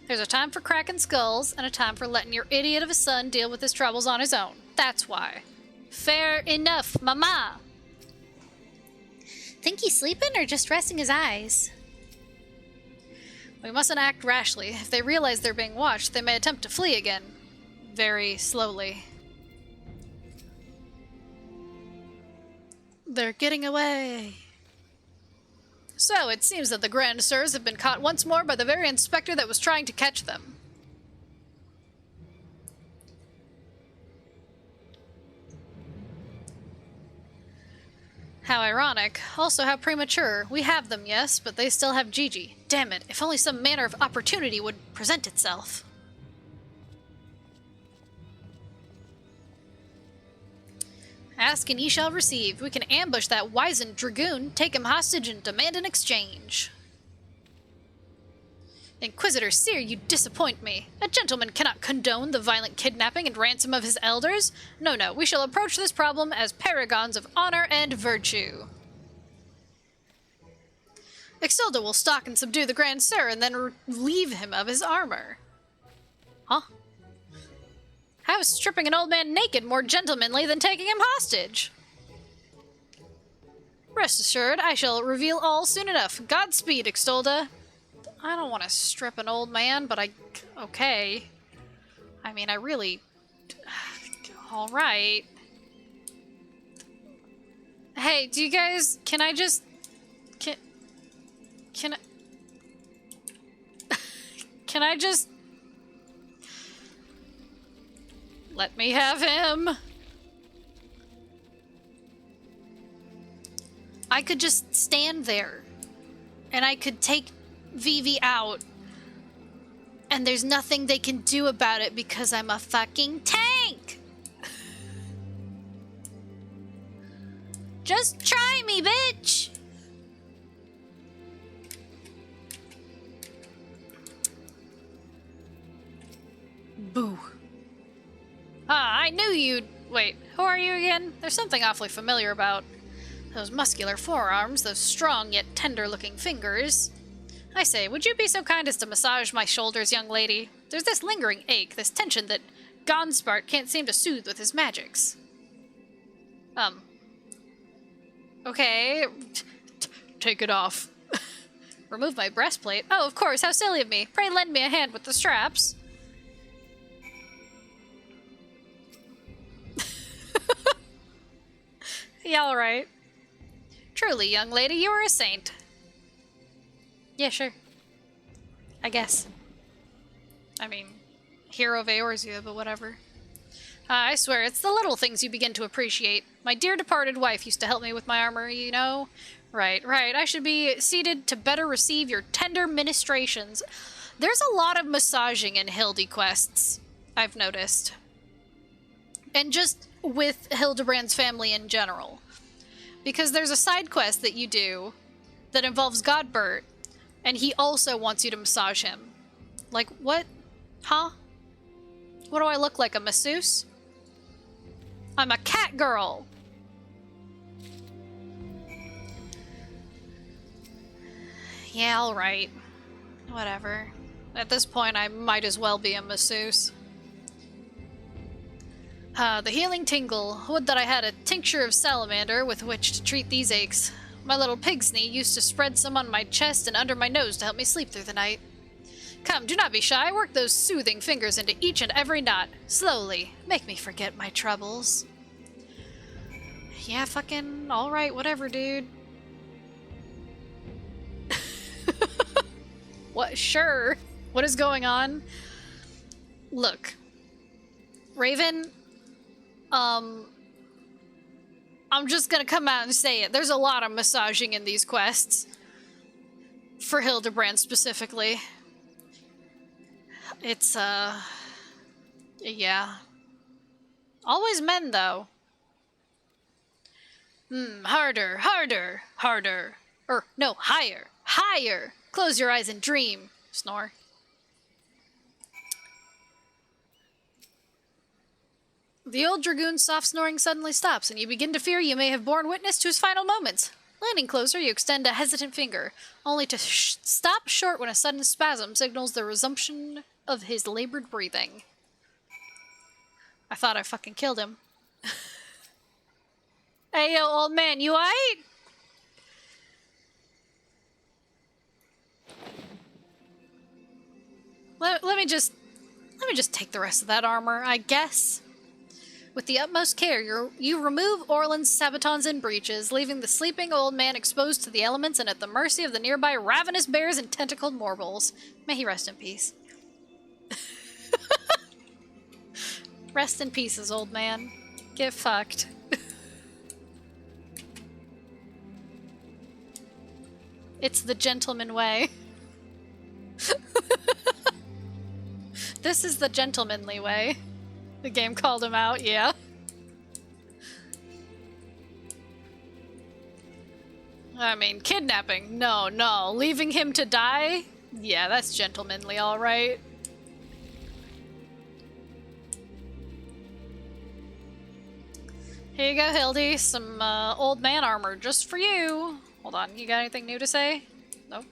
There's a time for cracking skulls and a time for letting your idiot of a son deal with his troubles on his own. That's why. Fair enough, mama! Think he's sleeping or just resting his eyes? We mustn't act rashly. If they realize they're being watched, they may attempt to flee again. Very slowly. They're getting away. So, it seems that the Grand Sirs have been caught once more by the very inspector that was trying to catch them. How ironic. Also, how premature. We have them, yes, but they still have Gigi. Damn it, if only some manner of opportunity would present itself. Ask and ye shall receive. We can ambush that wizened dragoon, take him hostage, and demand an exchange. Inquisitor Seer, you disappoint me. A gentleman cannot condone the violent kidnapping and ransom of his elders. No, no, we shall approach this problem as paragons of honor and virtue. Exilda will stalk and subdue the Grand Sir and then relieve him of his armor. Huh? How is stripping an old man naked more gentlemanly than taking him hostage? Rest assured, I shall reveal all soon enough. Godspeed, Exilda. I don't want to strip an old man, but okay. I mean, I really... Alright. Hey, do you guys... Can I just... Can I... Can I just... Let me have him. I could just stand there. And I could take Vivi out. And there's nothing they can do about it because I'm a fucking tank. Just try me, bitch. Boo. Ah, I knew you'd... Wait, who are you again? There's something awfully familiar about those muscular forearms, those strong yet tender-looking fingers. I say, would you be so kind as to massage my shoulders, young lady? There's this lingering ache, this tension that Gonspart can't seem to soothe with his magics. Okay. Take it off. Remove my breastplate? Oh, of course, how silly of me. Pray lend me a hand with the straps. Yeah, alright. Truly, young lady, you are a saint. Yeah, sure. I guess. I mean, hero of Eorzea, but whatever. I swear, it's the little things you begin to appreciate. My dear departed wife used to help me with my armor, you know? Right. I should be seated to better receive your tender ministrations. There's a lot of massaging in Hildy quests, I've noticed. And just with Hildebrand's family in general. Because there's a side quest that you do that involves Godbert, and he also wants you to massage him. Like, what? Huh? What do I look like, a masseuse? I'm a cat girl! Yeah, alright. Whatever. At this point, I might as well be a masseuse. The healing tingle. Would that I had a tincture of salamander with which to treat these aches. My little pigsney used to spread some on my chest and under my nose to help me sleep through the night. Come, do not be shy. Work those soothing fingers into each and every knot. Slowly. Make me forget my troubles. Yeah, fucking alright, whatever, dude. What? Sure. What is going on? Look. Raven, I'm just gonna come out and say it. There's a lot of massaging in these quests. For Hildebrand specifically. It's, yeah. Always men, though. Harder, harder, harder. No, higher, higher. Close your eyes and dream. Snore. The old dragoon's soft snoring suddenly stops, and you begin to fear you may have borne witness to his final moments. Leaning closer, you extend a hesitant finger, only to stop short when a sudden spasm signals the resumption of his labored breathing. I thought I fucking killed him. Hey, yo, old man, you aight? Let me just take the rest of that armor, I guess. With the utmost care, you remove Orland's sabatons and breeches, leaving the sleeping old man exposed to the elements and at the mercy of the nearby ravenous bears and tentacled morgels. May he rest in peace. Rest in pieces, old man. Get fucked. It's the gentleman way. This is the gentlemanly way. The game called him out, yeah. I mean, kidnapping. No. Leaving him to die? Yeah, that's gentlemanly, alright. Here you go, Hildy. Some old man armor just for you. Hold on, you got anything new to say? Nope.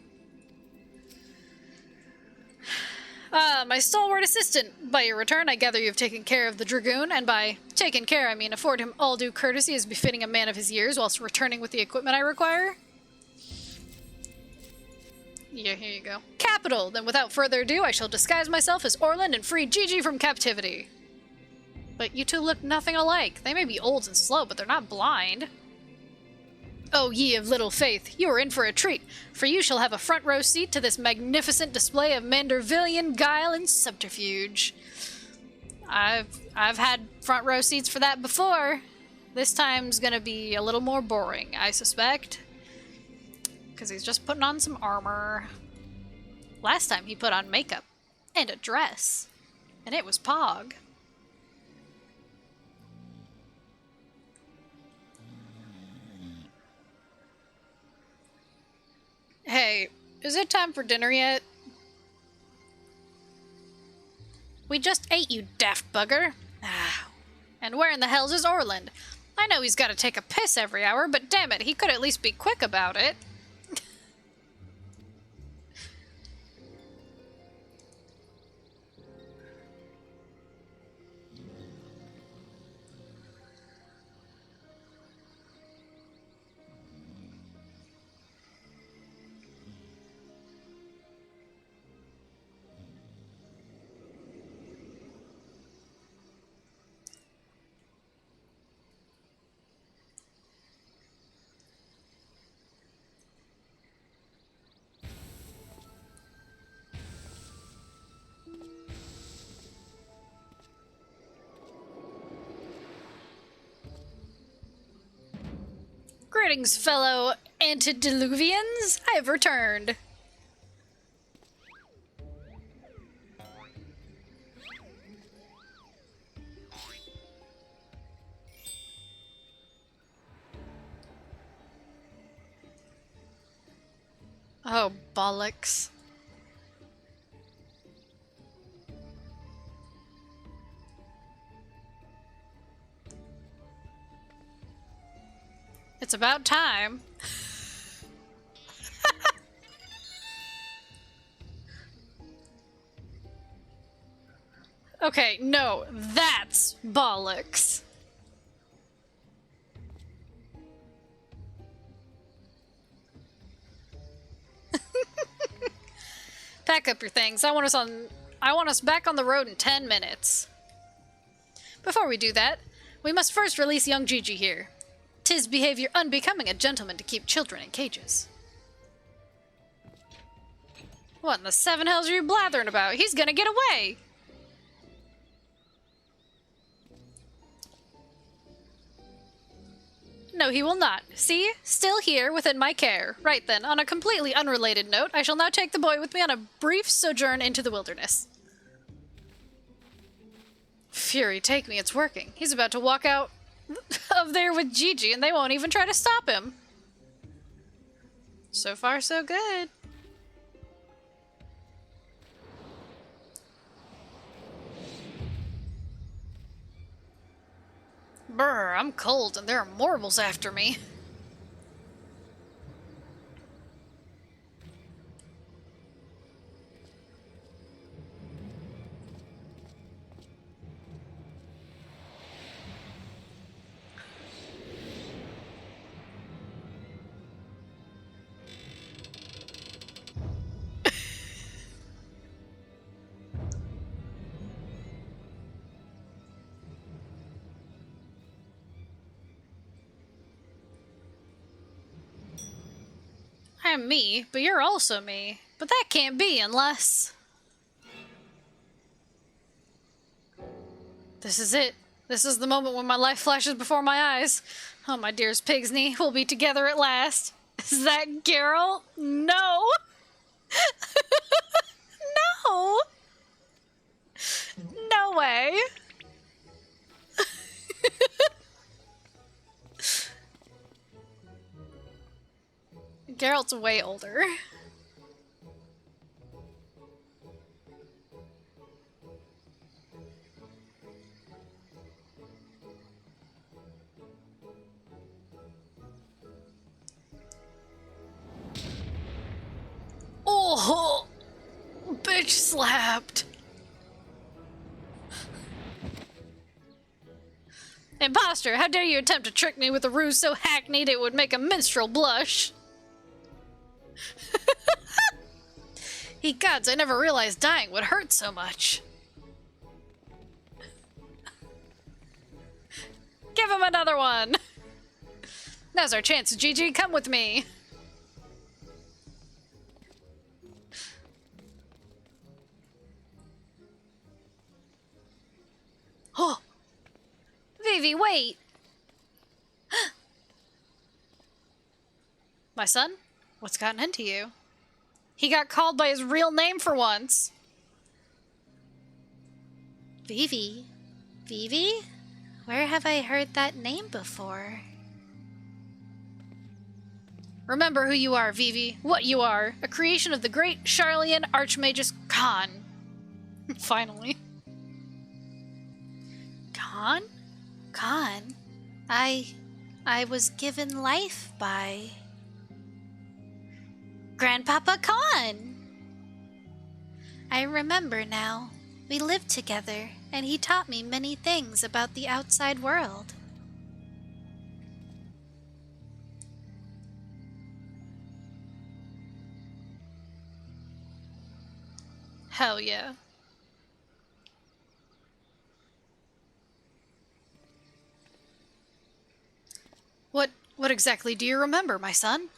My stalwart assistant. By your return, I gather you've taken care of the dragoon, and by taken care, I mean afford him all due courtesy as befitting a man of his years, whilst returning with the equipment I require. Yeah, here you go. Capital! Then without further ado, I shall disguise myself as Orland and free Gigi from captivity. But you two look nothing alike. They may be old and slow, but they're not blind. Oh, ye of little faith, you are in for a treat, for you shall have a front row seat to this magnificent display of Mandervillian guile and subterfuge. I've had front row seats for that before. This time's gonna be a little more boring, I suspect. Because he's just putting on some armor. Last time he put on makeup. And a dress. And it was Pog. Hey, is it time for dinner yet? We just ate, you daft bugger. And where in the hell's is Orland? I know he's got to take a piss every hour, but damn it, he could at least be quick about it. Greetings, fellow antediluvians. I have returned. Oh, bollocks. It's about time. Okay, no, that's bollocks. Pack up your things. I want us back on the road in 10 minutes. Before we do that, we must first release young Gigi here. 'Tis behavior unbecoming a gentleman to keep children in cages. What in the seven hells are you blathering about? He's gonna get away! No, he will not. See? Still here, within my care. Right then, on a completely unrelated note, I shall now take the boy with me on a brief sojourn into the wilderness. Fury, take me, it's working. He's about to walk out of there with Gigi, and they won't even try to stop him. So far, so good. Brr, I'm cold and there are morbals after me. I'm me, but you're also me. But that can't be unless... This is it. This is the moment when my life flashes before my eyes. Oh, my dearest Pigsney, we'll be together at last. Is that Geralt? No! No! No way! Geralt's way older. Oh! Bitch slapped. Imposter, how dare you attempt to trick me with a ruse so hackneyed it would make a minstrel blush? Ye gods, I never realized dying would hurt so much. Give him another one! Now's our chance, Gigi, come with me. Oh! Vivi, wait! My son? What's gotten into you? He got called by his real name for once. Vivi? Vivi? Where have I heard that name before? Remember who you are, Vivi. What you are. A creation of the great Charlian Archmagus Khan. Finally. Khan? Khan? I was given life by... Grandpapa Khan! I remember now. We lived together, and he taught me many things about the outside world. Hell yeah. What exactly do you remember, my son?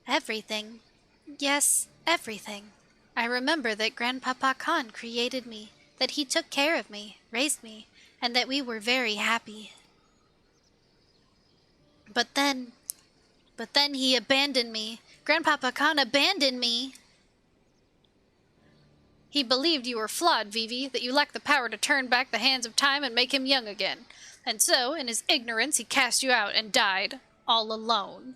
Everything. Yes, everything. I remember that Grandpapa Khan created me, that he took care of me, raised me, and that we were very happy. But then he abandoned me. Grandpapa Khan abandoned me. He believed you were flawed, Vivi, that you lacked the power to turn back the hands of time and make him young again. And so, in his ignorance, he cast you out and died, all alone.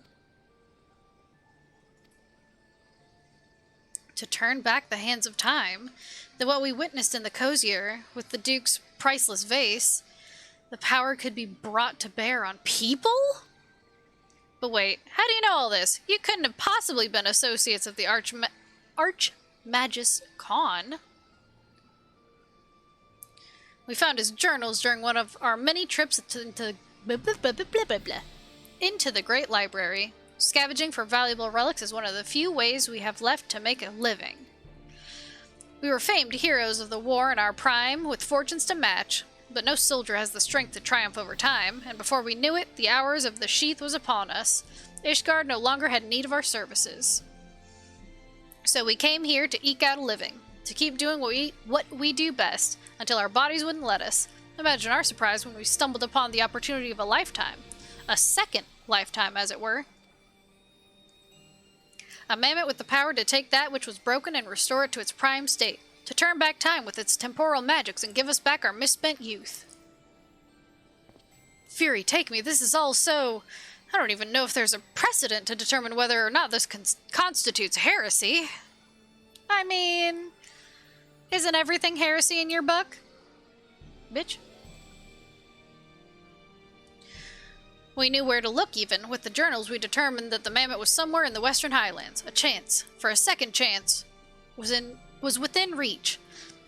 To turn back the hands of time? Then what we witnessed in the Cozier, with the Duke's priceless vase, the power could be brought to bear on people? But wait, how do you know all this? You couldn't have possibly been associates of the Archmagus Khan. We found his journals during one of our many trips into the Great Library. Scavenging for valuable relics is one of the few ways we have left to make a living. We were famed heroes of the war in our prime, with fortunes to match, but no soldier has the strength to triumph over time, and before we knew it, the hours of the sheath was upon us. Ishgard no longer had need of our services. So we came here to eke out a living, to keep doing what we do best, until our bodies wouldn't let us. Imagine our surprise when we stumbled upon the opportunity of a lifetime. A second lifetime, as it were. A mammoth with the power to take that which was broken and restore it to its prime state, to turn back time with its temporal magics and give us back our misspent youth. Fury take me, this is all so... I don't even know if there's a precedent to determine whether or not this constitutes heresy. I mean, isn't everything heresy in your book? Bitch. We knew where to look even. With the journals, we determined that the mammoth was somewhere in the Western Highlands. A chance, for a second chance, was within reach.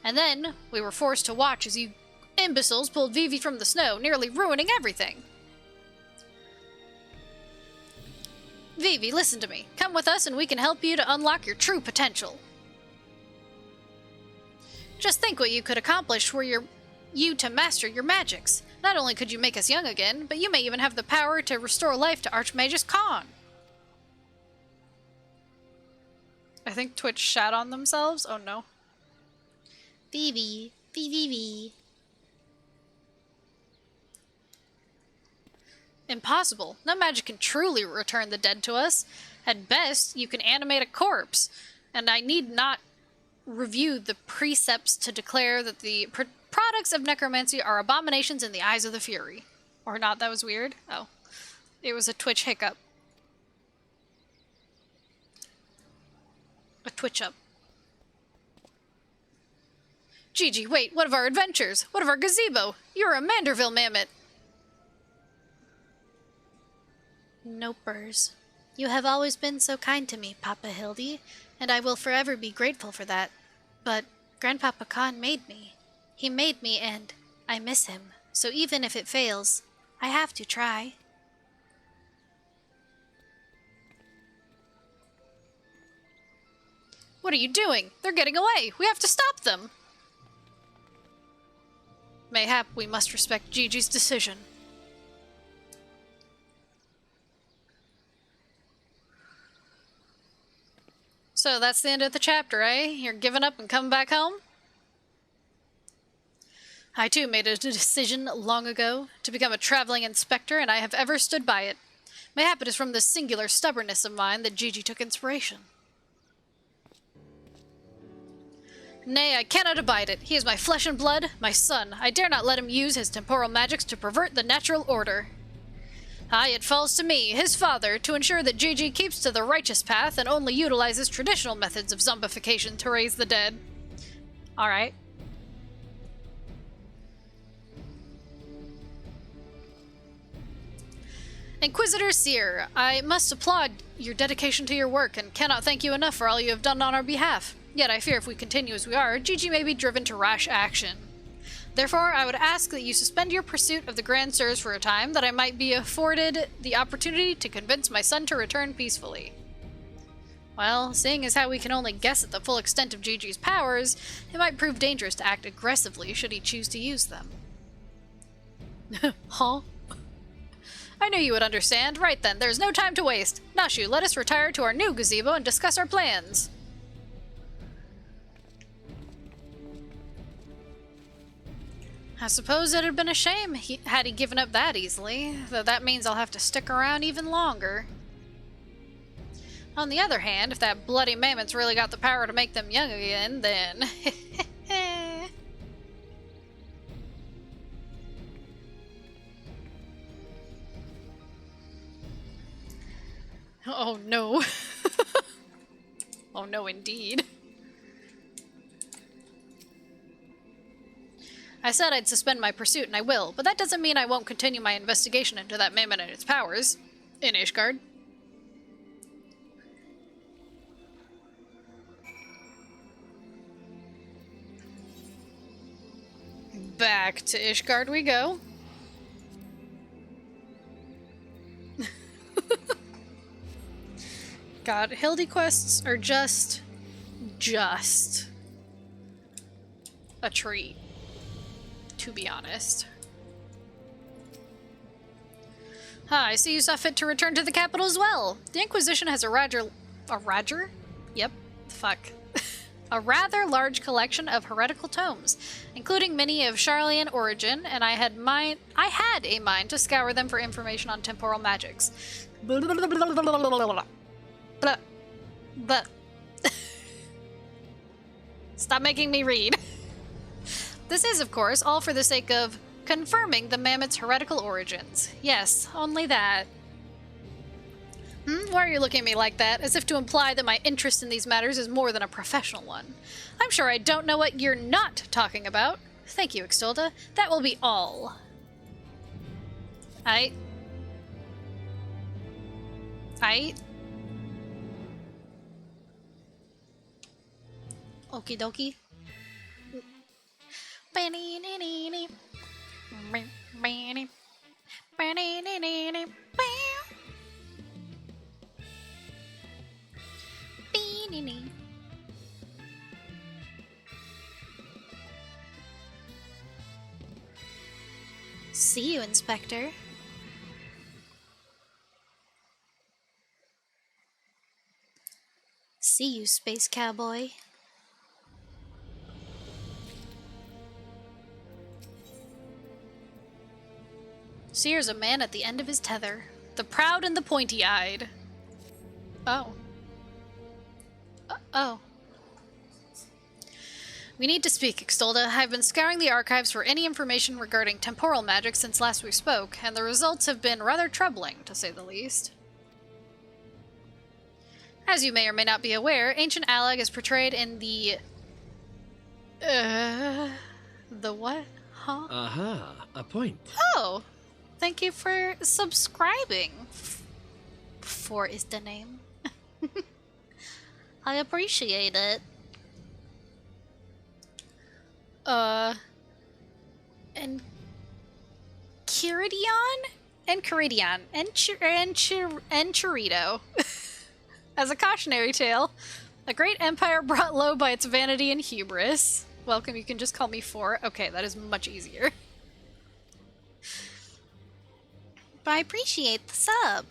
And then, we were forced to watch as you imbeciles pulled Vivi from the snow, nearly ruining everything. Vivi, listen to me. Come with us and we can help you to unlock your true potential. Just think what you could accomplish were you to master your magics. Not only could you make us young again, but you may even have the power to restore life to Archmagus Khan. I think Twitch shat on themselves. Oh no. Vivi. Vivi. Impossible. No magic can truly return the dead to us. At best, you can animate a corpse. And I need not review the precepts to declare that the products of necromancy are abominations in the eyes of the Fury. Or not, that was weird. Oh. It was a Twitch hiccup. A Twitch up. Gigi, wait, what of our adventures? What of our gazebo? You're a Manderville mammoth. Nopers. You have always been so kind to me, Papa Hildy, and I will forever be grateful for that. But Grandpapa Khan made me. He made me, and I miss him. So even if it fails, I have to try. What are you doing? They're getting away. We have to stop them. Mayhap we must respect Gigi's decision. So that's the end of the chapter, eh? You're giving up and coming back home? I too made a decision long ago to become a traveling inspector, and I have ever stood by it. Mayhap it is from this singular stubbornness of mine that Gigi took inspiration. Nay, I cannot abide it. He is my flesh and blood, my son. I dare not let him use his temporal magics to pervert the natural order. Aye, it falls to me, his father, to ensure that Gigi keeps to the righteous path and only utilizes traditional methods of zombification to raise the dead. Alright. Inquisitor Seer, I must applaud your dedication to your work and cannot thank you enough for all you have done on our behalf. Yet I fear if we continue as we are, Gigi may be driven to rash action. Therefore, I would ask that you suspend your pursuit of the Grand Sirs for a time, that I might be afforded the opportunity to convince my son to return peacefully. Well, seeing as how we can only guess at the full extent of Gigi's powers, it might prove dangerous to act aggressively should he choose to use them. Huh? I knew you would understand. Right then, there's no time to waste. Nashu, let us retire to our new gazebo and discuss our plans. I suppose it'd have been a shame had he given up that easily, though that means I'll have to stick around even longer. On the other hand, if that bloody mammoth's really got the power to make them young again, then... Oh no. Oh no indeed. I said I'd suspend my pursuit, and I will, but that doesn't mean I won't continue my investigation into that mammoth and its powers in Ishgard. Back to Ishgard we go. God, Hildy quests are just a treat, to be honest. I see you saw fit to return to the capital as well. The Inquisition has a rather large collection of heretical tomes, including many of Charlian origin, and I had a mind to scour them for information on temporal magics. Stop making me read. This is, of course, all for the sake of confirming the mammoth's heretical origins. Yes, only that. Why are you looking at me like that, as if to imply that my interest in these matters is more than a professional one? I'm sure I don't know what you're not talking about. Thank you, Extolda. That will be all. Okie dokie. See you, Inspector. See you, Space Cowboy. So here's a man at the end of his tether. The proud and the pointy-eyed. Oh. Oh. We need to speak, Extolda. I've been scouring the archives for any information regarding temporal magic since last we spoke, and the results have been rather troubling, to say the least. As you may or may not be aware, ancient Allag is portrayed in the... The what? Huh? Aha, a point. Oh! Thank you for subscribing. Four is the name. I appreciate it. And Curidion? And Curidion. And Chirito. As a cautionary tale, a great empire brought low by its vanity and hubris. Welcome, you can just call me Four. Okay, that is much easier. But I appreciate the sub.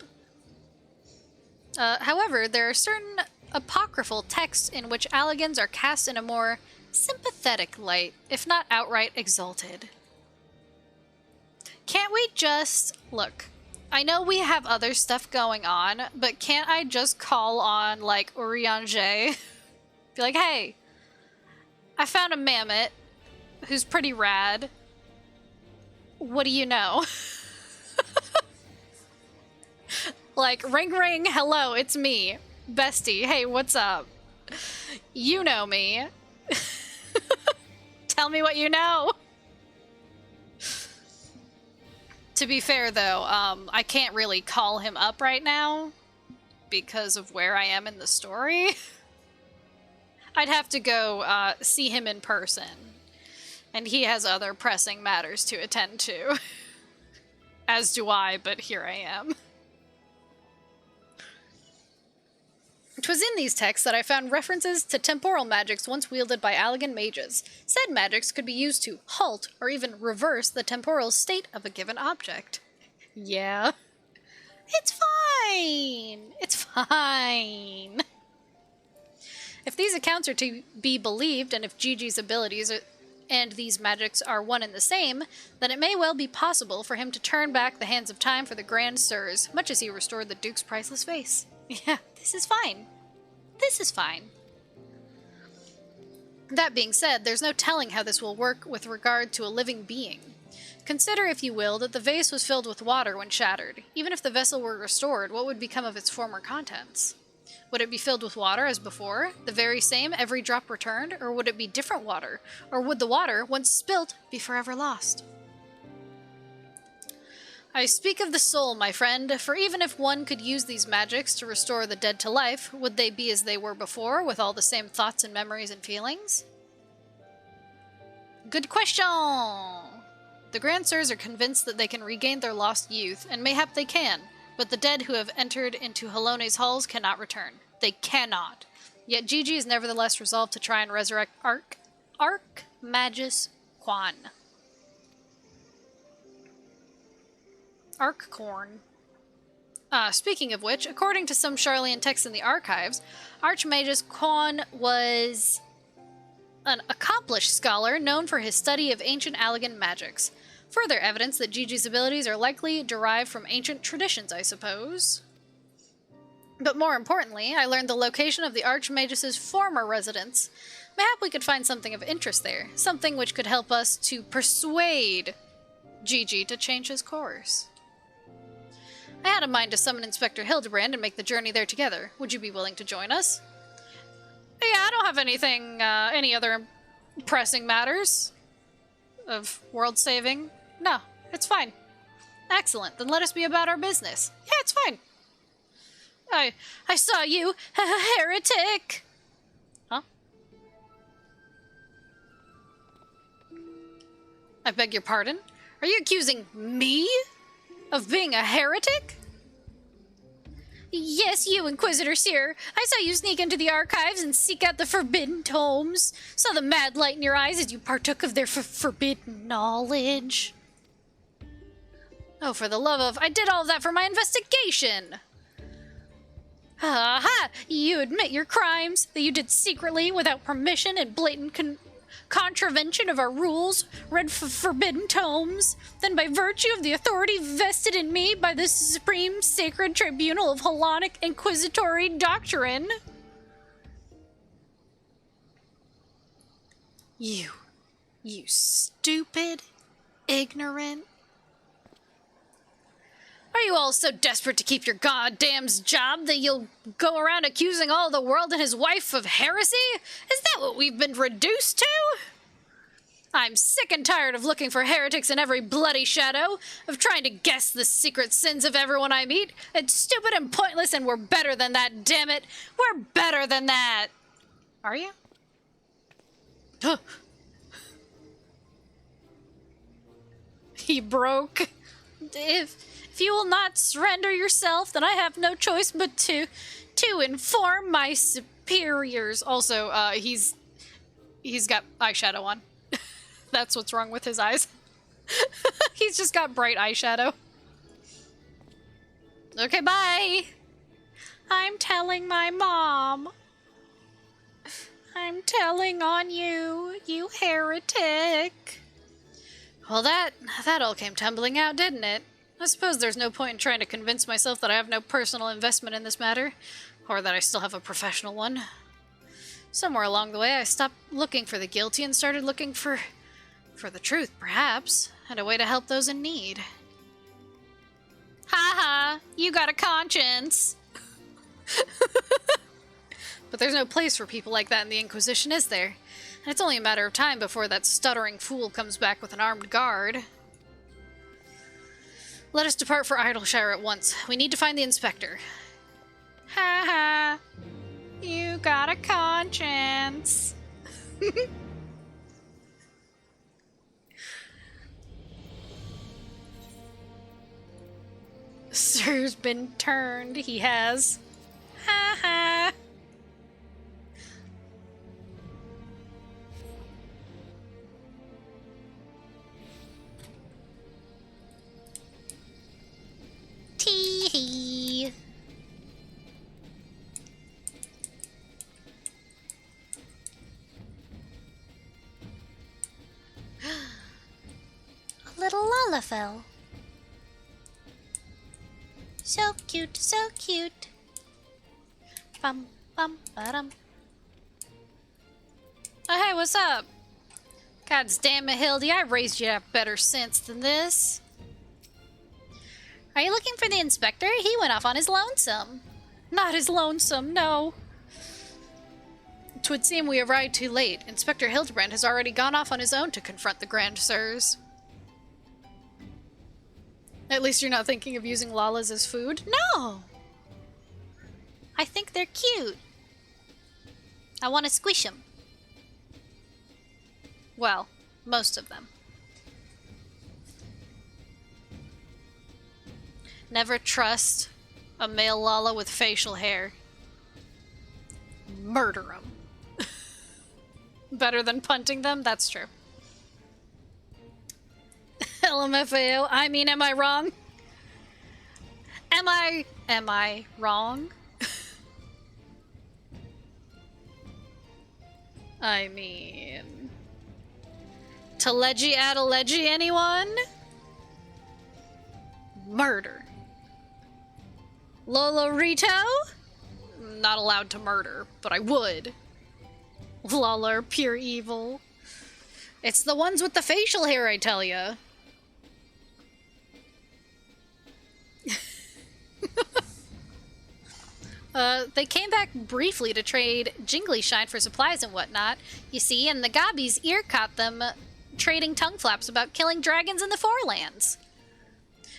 However, there are certain apocryphal texts in which Allagans are cast in a more sympathetic light, if not outright exalted. Can't we just... Look, I know we have other stuff going on, but can't I just call on, like, Urianger? Be like, hey, I found a mammoth who's pretty rad. What do you know? Like, ring ring, hello, it's me. Bestie, hey, what's up? You know me. Tell me what you know. To be fair, though, I can't really call him up right now because of where I am in the story. I'd have to go see him in person. And he has other pressing matters to attend to. As do I, but here I am. 'Twas in these texts that I found references to temporal magics once wielded by Allagan mages. Said magics could be used to halt or even reverse the temporal state of a given object. Yeah. It's fine! It's fine! If these accounts are to be believed, and if Gigi's abilities and these magics are one and the same, then it may well be possible for him to turn back the hands of time for the Grand Sirs, much as he restored the Duke's priceless face. Yeah, this is fine. This is fine. That being said, there's no telling how this will work with regard to a living being. Consider, if you will, that the vase was filled with water when shattered. Even if the vessel were restored, what would become of its former contents? Would it be filled with water as before, the very same, every drop returned, or would it be different water? Or would the water, once spilt, be forever lost? I speak of the soul, my friend, for even if one could use these magics to restore the dead to life, would they be as they were before, with all the same thoughts and memories and feelings? Good question! The Grand Sirs are convinced that they can regain their lost youth, and mayhap they can, but the dead who have entered into Halone's halls cannot return. They cannot. Yet Gigi is nevertheless resolved to try and resurrect Archmagus Quan. Archcorn. Speaking of which, according to some Charlian texts in the archives, Archmagus Quan was an accomplished scholar known for his study of ancient Allegan magics. Further evidence that Gigi's abilities are likely derived from ancient traditions, I suppose. But more importantly, I learned the location of the Archmagus's former residence. Mayhap we could find something of interest there, something which could help us to persuade Gigi to change his course. I had a mind to summon Inspector Hildebrand and make the journey there together. Would you be willing to join us? Yeah, I don't have any other pressing matters of world saving. No, it's fine. Excellent, then let us be about our business. Yeah, it's fine. I saw you, heretic! Huh? I beg your pardon? Are you accusing me of being a heretic? Yes, you, Inquisitor Seer. I saw you sneak into the archives and seek out the forbidden tomes. Saw the mad light in your eyes as you partook of their forbidden knowledge. Oh, for the love of... I did all of that for my investigation! Aha! You admit your crimes, that you did secretly, without permission and blatant contravention of our rules, read forbidden tomes, then by virtue of the authority vested in me by the Supreme Sacred Tribunal of Hellenic Inquisitory Doctrine. You stupid, ignorant... Are you all so desperate to keep your goddamn job that you'll go around accusing all the world and his wife of heresy? Is that what we've been reduced to? I'm sick and tired of looking for heretics in every bloody shadow, of trying to guess the secret sins of everyone I meet. It's stupid and pointless, and we're better than that, damn it! We're better than that! Are you? Huh. He broke. If you will not surrender yourself, then I have no choice but to inform my superiors. Also, he's got eyeshadow on. That's what's wrong with his eyes. He's just got bright eyeshadow. Okay, bye. I'm telling my mom. I'm telling on you, you heretic. Well, that all came tumbling out, didn't it? I suppose there's no point in trying to convince myself that I have no personal investment in this matter, or that I still have a professional one. Somewhere along the way, I stopped looking for the guilty and started looking for the truth, perhaps, and a way to help those in need. Ha ha! You got a conscience! But there's no place for people like that in the Inquisition, is there? And it's only a matter of time before that stuttering fool comes back with an armed guard. Let us depart for Idleshire at once. We need to find the inspector. Ha ha! You got a conscience! Sir's been turned, he has. Ha ha! Tee-hee. little Lalafell. So cute, so cute. Bum, bum, ba-dum. Oh, hey, what's up? God damn it, Hildy, I raised you to have better sense than this. Are you looking for the inspector? He went off on his lonesome. Not as lonesome, no. 'Twould seem we arrived too late. Inspector Hildebrand has already gone off on his own to confront the Grand Sirs. At least you're not thinking of using Lalas as food? No! I think they're cute. I want to squish them. Well, most of them. Never trust a male Lala with facial hair. Murder them. Better than punting them? That's true. LMFAO, I mean, am I wrong? Am I wrong? I mean... Taleji Adeleji, anyone? Murder. Lolorito? Not allowed to murder, but I would. Lala are pure evil. It's the ones with the facial hair, I tell ya. They came back briefly to trade Jingly Shine for supplies and whatnot, you see, and the Gobbies ear caught them trading tongue flaps about killing dragons in the Forelands.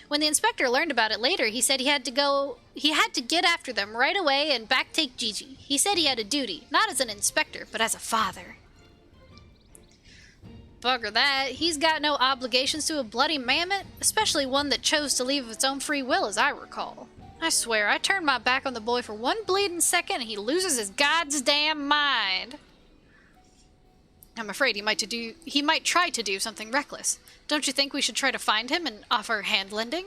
When the inspector learned about it later, he said he had to get after them right away and backtake Gigi. He said he had a duty, not as an inspector, but as a father. Bugger that, he's got no obligations to a bloody mammoth, especially one that chose to leave of its own free will, as I recall. I swear, I turned my back on the boy for one bleeding second and he loses his goddamn mind. I'm afraid he might try to do something reckless. Don't you think we should try to find him and offer hand-lending?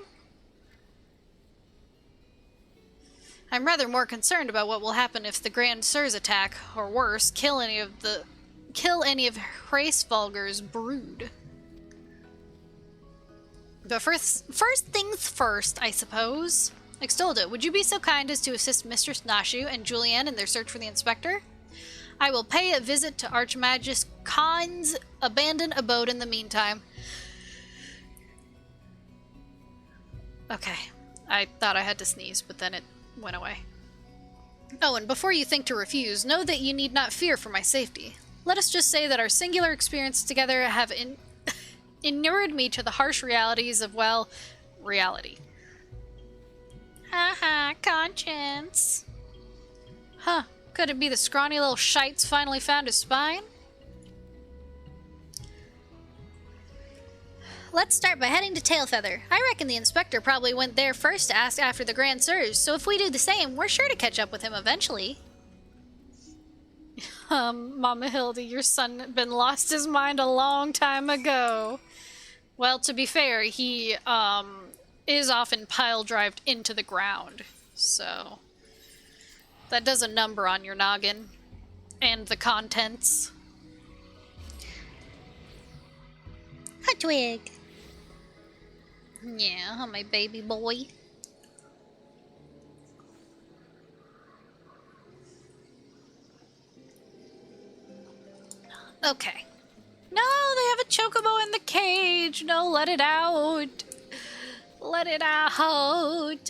I'm rather more concerned about what will happen if the Grand Sirs attack, or worse, kill any of Hraesvalgar's brood. But first things first, I suppose. Extolda, would you be so kind as to assist Mistress Nashu and Julianne in their search for the inspector? I will pay a visit to Archmagus Khan's abandoned abode in the meantime. Okay, I thought I had to sneeze, but then it went away. Oh, and before you think to refuse, know that you need not fear for my safety. Let us just say that our singular experiences together have inured me to the harsh realities of, well, reality. Haha, conscience. Huh, could it be the scrawny little shite's finally found his spine? Let's start by heading to Tailfeather. I reckon the inspector probably went there first to ask after the Grand Sirs, so if we do the same, we're sure to catch up with him eventually. Mama Hildy, your son been lost his mind a long time ago. Well, to be fair, he, is often pile-drived into the ground, so that does a number on your noggin and the contents. Hot twig. Yeah, my baby boy. Okay. No, they have a chocobo in the cage. No, let it out. Let it out.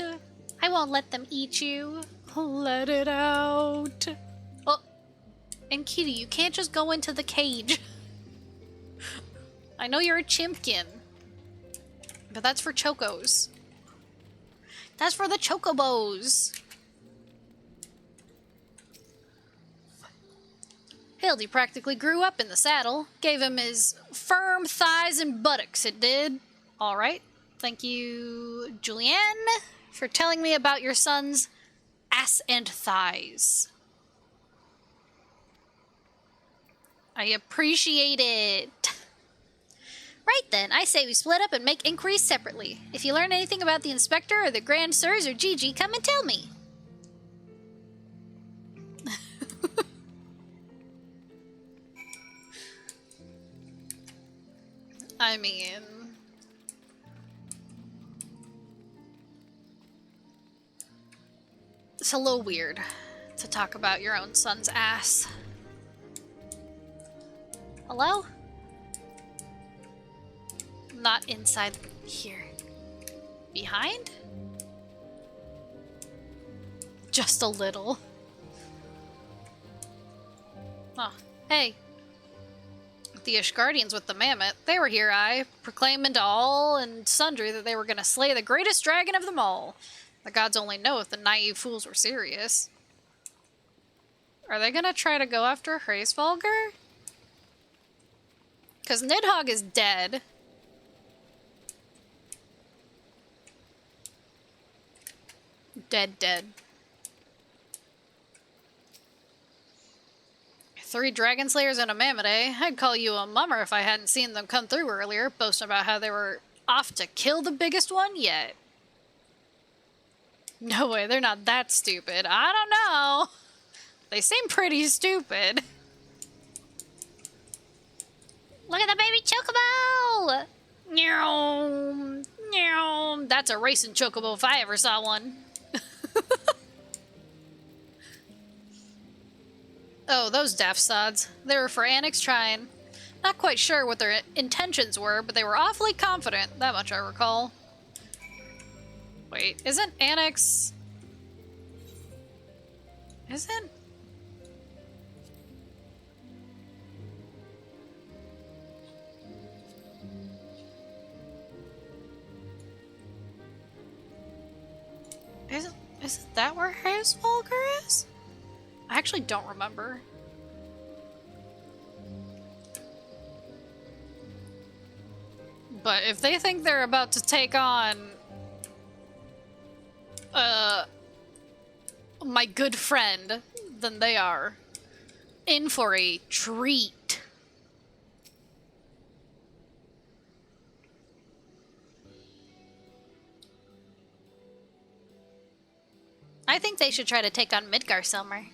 I won't let them eat you. Let it out. Oh, and Kitty, you can't just go into the cage. I know you're a chimpkin, but that's for chocos. That's for the chocobos. Hildy practically grew up in the saddle. Gave him his firm thighs and buttocks, it did. All right. Thank you, Julianne, for telling me about your son's ass and thighs. I appreciate it. Right then, I say we split up and make inquiries separately. If you learn anything about the inspector or the Grand Sirs or Gigi, come and tell me. I mean, It's a little weird to talk about your own son's ass. Hello? Not inside here. Behind? Just a little. Oh, hey. The Ishgardians with the mammoth, they were here, proclaiming to all and sundry that they were gonna slay the greatest dragon of them all. The gods only know if the naive fools were serious. Are they gonna try to go after Hraesvalgr? Because Nidhogg is dead. Dead. 3 dragon slayers and a mammoth, eh? I'd call you a mummer if I hadn't seen them come through earlier, boasting about how they were off to kill the biggest one yet. No way, they're not that stupid. I don't know. They seem pretty stupid. Look at the baby chocobo! Meow, meow. That's a racing chocobo if I ever saw one. Oh, those daft sods. They were for Annex Trine. Not quite sure what their intentions were, but they were awfully confident. That much I recall. Wait, isn't Annex... Isn't... Isn't that where Hraesvalgr is? I actually don't remember. But if they think they're about to take on my good friend, then they are in for a treat. I think they should try to take on Midgar Summer.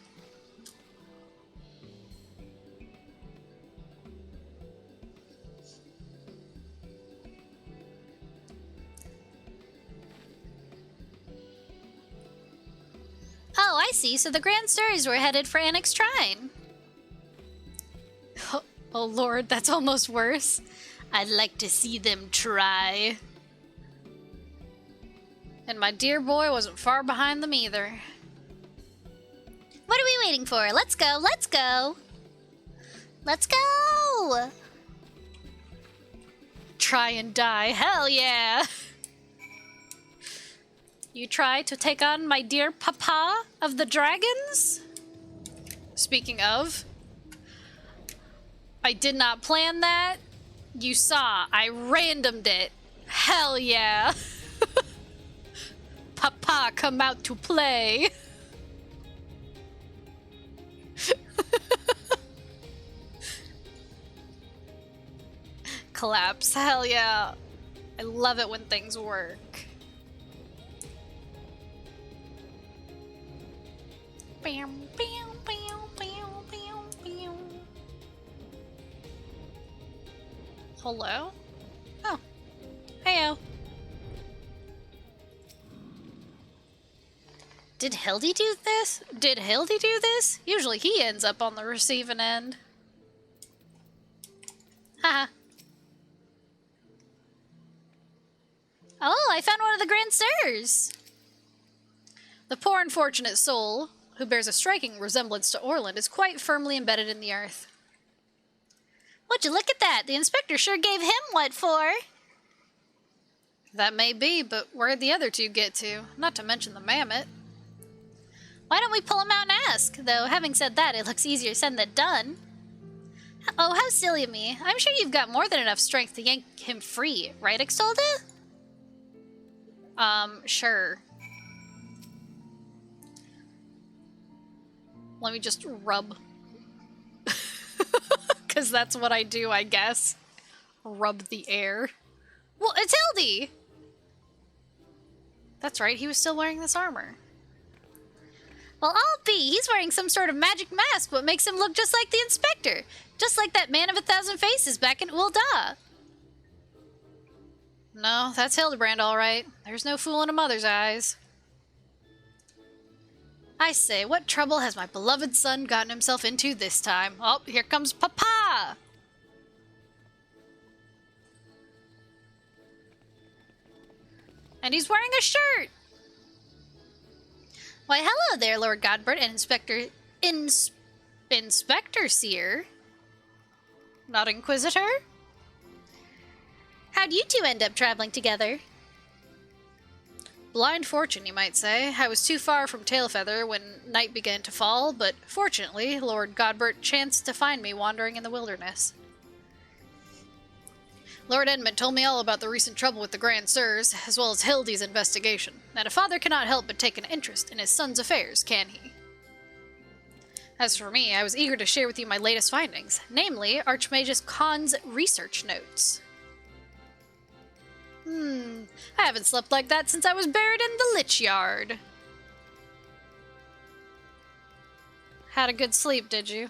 Oh, I see. So the Grand Stars were headed for Annex Trine. Oh lord, that's almost worse. I'd like to see them try. And my dear boy wasn't far behind them either. What are we waiting for? Let's go, let's go! Let's go! Try and die, hell yeah! You try to take on my dear papa of the dragons? Speaking of, I did not plan that. You saw, I randomed it. Hell yeah! Papa, come out to play. Collapse, hell yeah. I love it when things work. Bam, bam, bam, bam, bam, bam. Hello? Oh. Heyo. Did Hildy do this? Did Hildy do this? Usually he ends up on the receiving end. Haha. Oh, I found one of the Grand Stars! The poor unfortunate soul, who bears a striking resemblance to Orland, is quite firmly embedded in the earth. Would you look at that? The inspector sure gave him what for. That may be, but where'd the other 2 get to? Not to mention the mammoth. Why don't we pull him out and ask? Though, having said that, it looks easier said than done. Oh, how silly of me. I'm sure you've got more than enough strength to yank him free, right, Extolda? Sure. Let me just rub. Because that's what I do, I guess. Rub the air. Well, it's Hildy! That's right, he was still wearing this armor. Well, I'll be. He's wearing some sort of magic mask, what makes him look just like the inspector. Just like that man of 1,000 faces back in Ul'dah. No, that's Hildebrand, all right. There's no fooling a mother's eyes. I say, what trouble has my beloved son gotten himself into this time? Oh, here comes Papa! And he's wearing a shirt! Why, hello there, Lord Godbert and Inspector Seer? Not Inquisitor? How'd you two end up traveling together? Blind fortune, you might say. I was too far from Tailfeather when night began to fall, but fortunately, Lord Godbert chanced to find me wandering in the wilderness. Lord Edmund told me all about the recent trouble with the Grand Sirs, as well as Hildy's investigation, and a father cannot help but take an interest in his son's affairs, can he? As for me, I was eager to share with you my latest findings, namely Archmagus Khan's research notes. I haven't slept like that since I was buried in the Lich Yard. Had a good sleep, did you?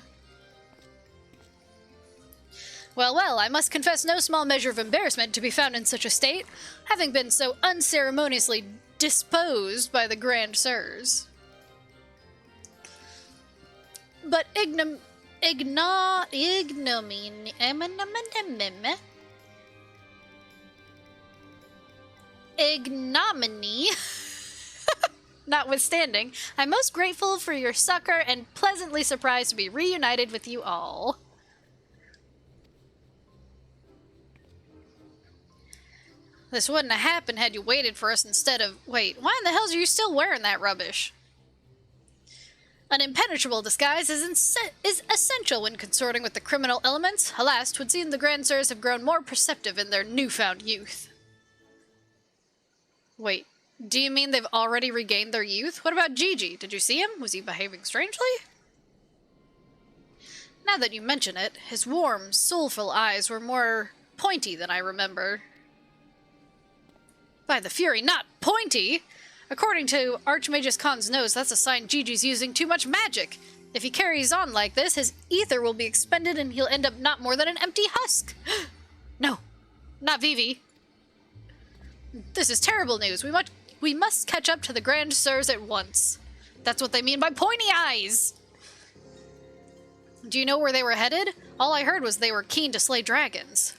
Well, I must confess no small measure of embarrassment to be found in such a state, having been so unceremoniously disposed by the Grand Sirs. But ignominy notwithstanding, I'm most grateful for your succor and pleasantly surprised to be reunited with you all. This wouldn't have happened had you waited for us instead of— wait, why in the hell are you still wearing that rubbish? An impenetrable disguise is essential when consorting with the criminal elements. Alas, 'twould seem the Grand Sirs have grown more perceptive in their newfound youth. Wait, do you mean they've already regained their youth? What about Gigi? Did you see him? Was he behaving strangely? Now that you mention it, his warm, soulful eyes were more pointy than I remember. By the Fury, not pointy! According to Archmagus Khan's nose, that's a sign Gigi's using too much magic. If he carries on like this, his ether will be expended and he'll end up not more than an empty husk. No, not Vivi. This is terrible news. We must catch up to the Grand Sirs at once. That's what they mean by pointy eyes. Do you know where they were headed? All I heard was they were keen to slay dragons.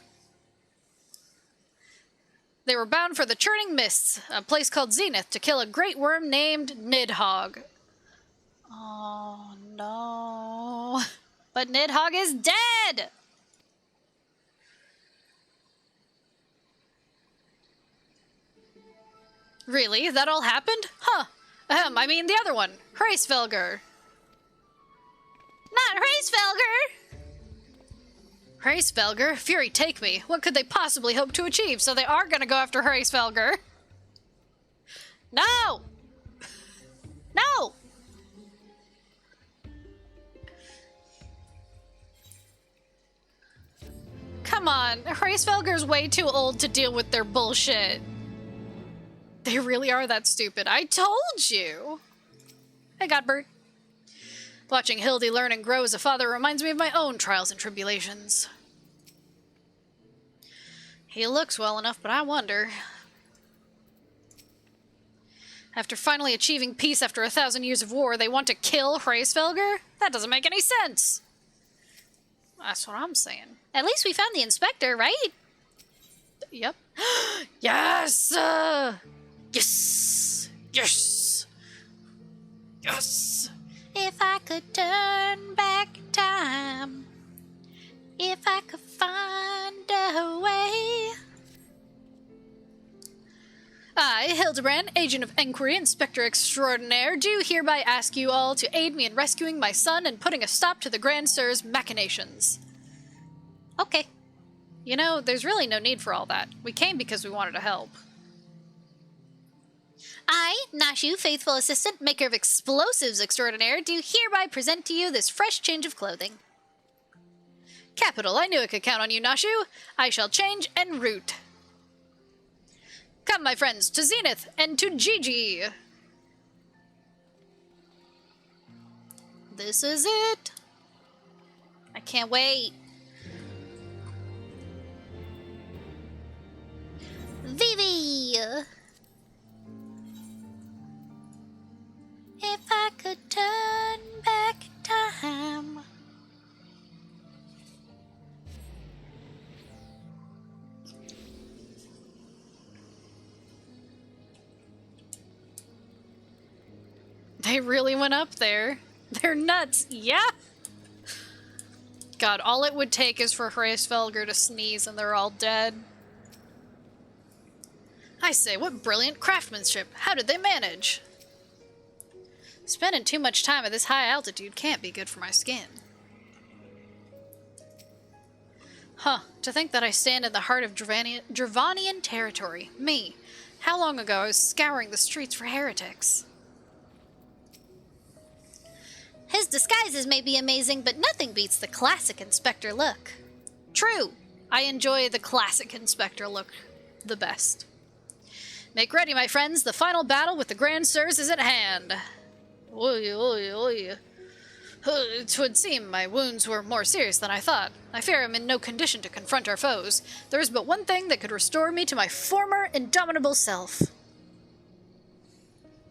They were bound for the Churning Mists, a place called Zenith, to kill a great worm named Nidhogg. Oh, no. But Nidhogg is dead! Really? That all happened? Huh. I mean the other one. Hraesvelgr. Not Hraesvelgr! Hraesvelgr? Fury take me. What could they possibly hope to achieve? So they are gonna go after Hraesvelgr. No! No! Come on, Hraesvelgr's way too old to deal with their bullshit. They really are that stupid. I told you! Hey, Godbert. Watching Hildy learn and grow as a father reminds me of my own trials and tribulations. He looks well enough, but I wonder. After finally achieving peace after 1,000 years of war, they want to kill Hraesvelgr? That doesn't make any sense. That's what I'm saying. At least we found the inspector, right? Yep. Yes! Yes! Yes! Yes! If I could turn back time, if I could find a way. I, Hildebrand, Agent of Enquiry, Inspector Extraordinaire, do hereby ask you all to aid me in rescuing my son and putting a stop to the Grand Sir's machinations. Okay. You know, there's really no need for all that. We came because we wanted to help. I, Nashu, faithful assistant, maker of explosives extraordinaire, do hereby present to you this fresh change of clothing. Capital, I knew I could count on you, Nashu. I shall change en route. Come, my friends, to Zenith and to Gigi. This is it. I can't wait. Vivi! If I could turn back time. They really went up there. They're nuts, yeah? God, all it would take is for Hraesvelgr to sneeze and they're all dead. I say, what brilliant craftsmanship. How did they manage? Spending too much time at this high altitude can't be good for my skin. Huh, to think that I stand in the heart of Dravanian territory. Me. How long ago I was scouring the streets for heretics. His disguises may be amazing, but nothing beats the classic Inspector look. True. I enjoy the classic Inspector look the best. Make ready, my friends. The final battle with the Grand Sirs is at hand. Oy, oy, oy. It would seem my wounds were more serious than I thought. I fear I'm in no condition to confront our foes. There is but one thing that could restore me to my former indomitable self.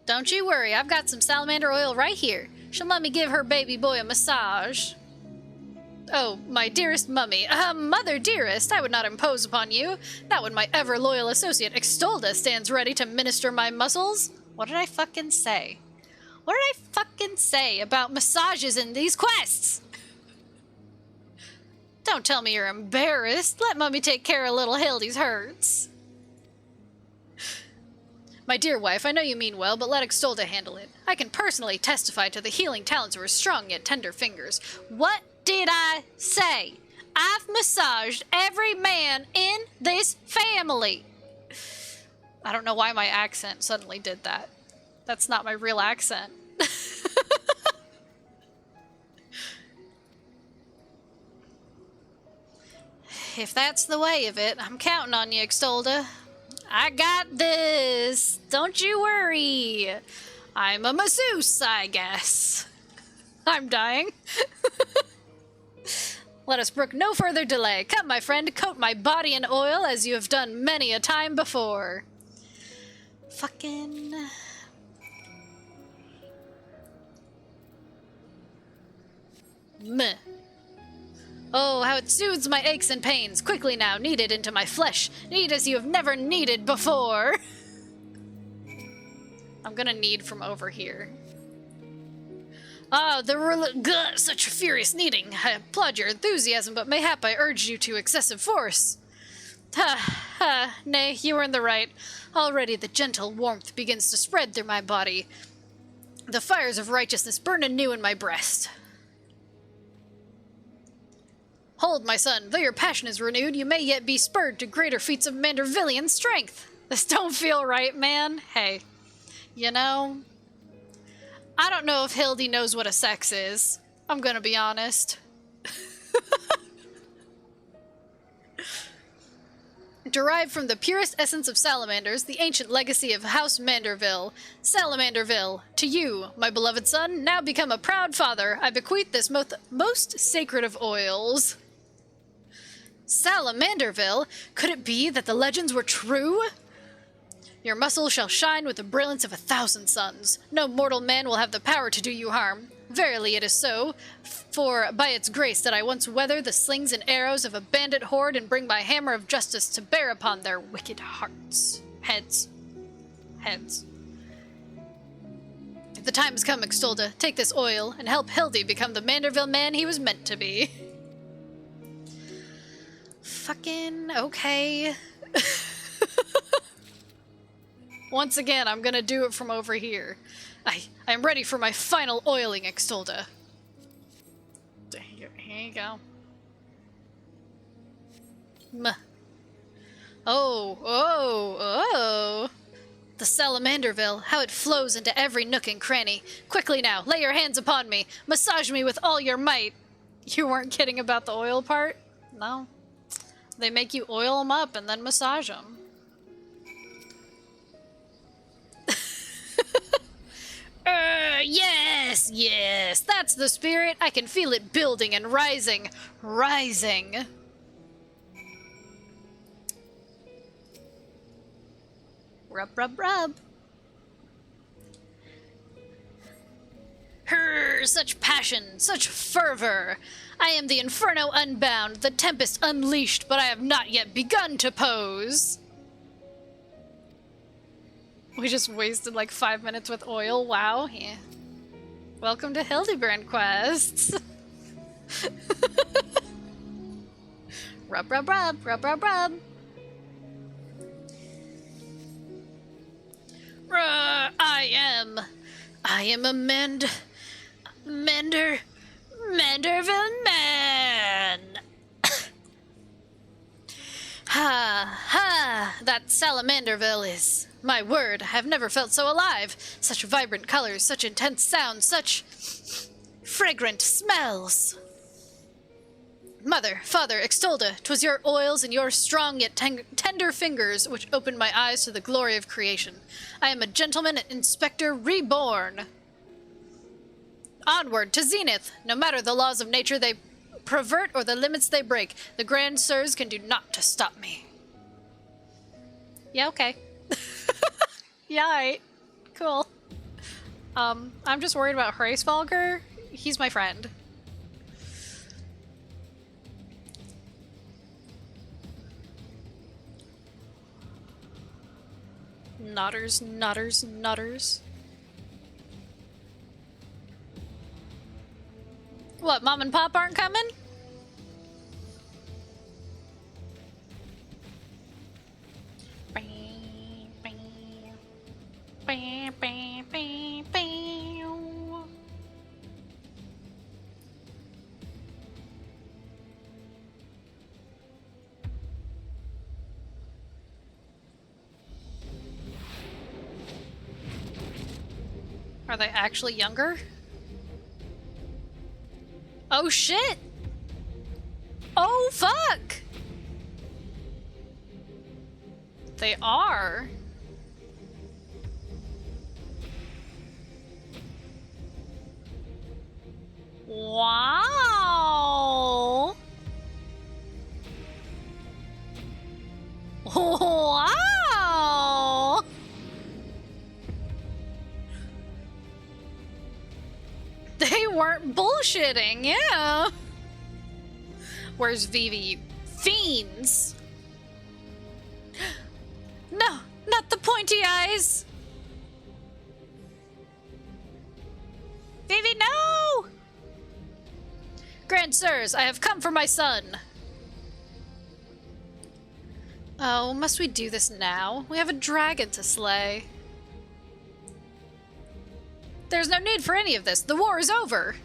Don't you worry, I've got some salamander oil right here. She'll let me give her baby boy a massage. Oh, my dearest mummy. Mother dearest, I would not impose upon you. Not when my ever-loyal associate Extolda stands ready to minister my muscles. What did I fucking say? What did I fucking say about massages in these quests? Don't tell me you're embarrassed. Let Mummy take care of little Hildy's hurts. My dear wife, I know you mean well, but let Extolda handle it. I can personally testify to the healing talents of her strong yet tender fingers. What did I say? I've massaged every man in this family. I don't know why my accent suddenly did that. That's not my real accent. If that's the way of it, I'm counting on you, Extolda. I got this. Don't you worry. I'm a masseuse, I guess. I'm dying. Let us brook no further delay. Come, my friend, coat my body in oil as you have done many a time before. Fucking... Meh. Oh, how it soothes my aches and pains. Quickly now, knead it into my flesh. Knead as you have never kneaded before. I'm gonna knead from over here. Ah, such furious kneading. I applaud your enthusiasm, but mayhap I urged you to excessive force. Nay, you were in the right. Already the gentle warmth begins to spread through my body. The fires of righteousness burn anew in my breast. Hold, my son, though your passion is renewed, you may yet be spurred to greater feats of Mandervillian strength. This don't feel right, man. Hey, you know, I don't know if Hildy knows what a sex is. I'm gonna be honest. Derived from the purest essence of salamanders, the ancient legacy of House Manderville. Salamanderville, to you, my beloved son, now become a proud father, I bequeath this most sacred of oils. Salamanderville? Could it be that the legends were true? Your muscles shall shine with the brilliance of 1,000 suns. No mortal man will have the power to do you harm. Verily it is so, for by its grace did I once weather the slings and arrows of a bandit horde and bring my hammer of justice to bear upon their wicked hearts. Heads. The time has come, Extolda. Take this oil and help Hildy become the Manderville man he was meant to be. Fucking okay. Once again, I'm gonna do it from over here. I am ready for my final oiling, Extolda. Here you go. Oh. The Salamanderville, how it flows into every nook and cranny. Quickly now, lay your hands upon me. Massage me with all your might. You weren't kidding about the oil part? No. They make you oil them up and then massage them. Yes, that's the spirit. I can feel it building and rising. Rub. Her, such passion, such fervor! I am the Inferno unbound, the Tempest unleashed, but I have not yet begun to pose! We just wasted like 5 minutes with oil, wow, yeah. Welcome to Hildebrand quests! Rub, rub, rub, rub, rub, rub! I am a Manderville man! Ha, that Salamanderville is. My word, I've never felt so alive. Such vibrant colors, such intense sounds, such fragrant smells. Mother, father, Extolda, 'twas your oils and your strong yet tender fingers which opened my eyes to the glory of creation. I am a gentleman inspector reborn. Onward to Zenith! No matter the laws of nature they pervert or the limits they break, the Grand Sirs can do naught to stop me. Yeah, okay. Yeah, right. Cool. I'm just worried about Hraesvalger. He's my friend. Nutters, nutters, nutters. What, Mom and Pop aren't coming? Are they actually younger? Oh shit! Oh fuck! They are. Wow! Wow! They weren't bullshitting, yeah. Where's Vivi? Fiends! No, not the pointy eyes! Vivi, no! Grand Sirs, I have come for my son. Oh, must we do this now? We have a dragon to slay. There's no need for any of this. The war is over.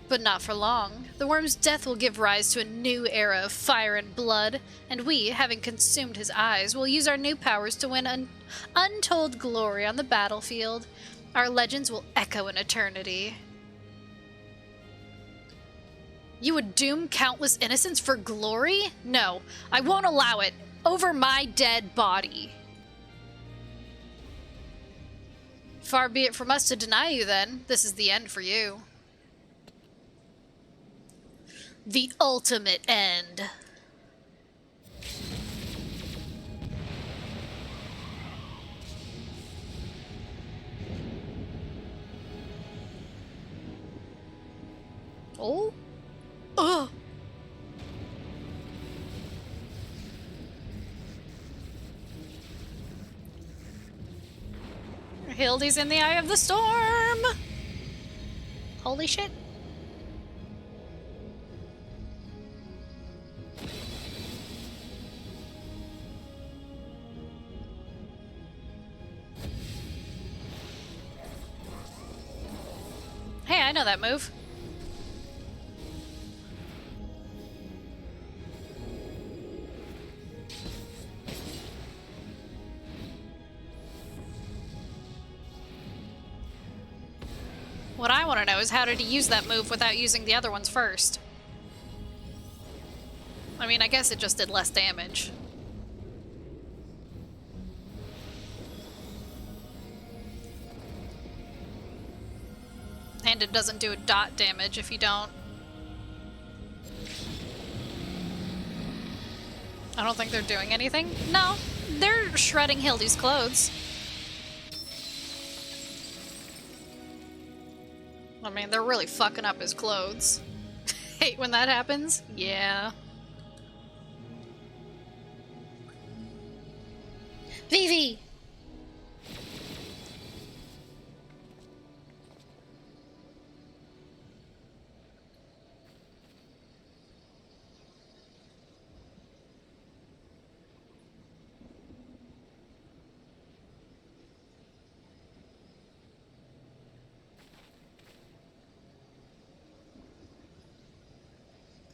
But not for long. The worm's death will give rise to a new era of fire and blood, and we, having consumed his eyes, will use our new powers to win untold glory on the battlefield. Our legends will echo in eternity. You would doom countless innocents for glory? No, I won't allow it. Over my dead body. Far be it from us to deny you, then. This is the end for you. The ultimate end. Oh? Ugh! Hildy's in the eye of the storm! Holy shit. Hey, I know that move. What I want to know is how did he use that move without using the other ones first? I mean, I guess it just did less damage. And it doesn't do a dot damage if you don't. I don't think they're doing anything. No, they're shredding Hildy's clothes. mean, they're really fucking up his clothes. Hate when that happens. Yeah. Vivi!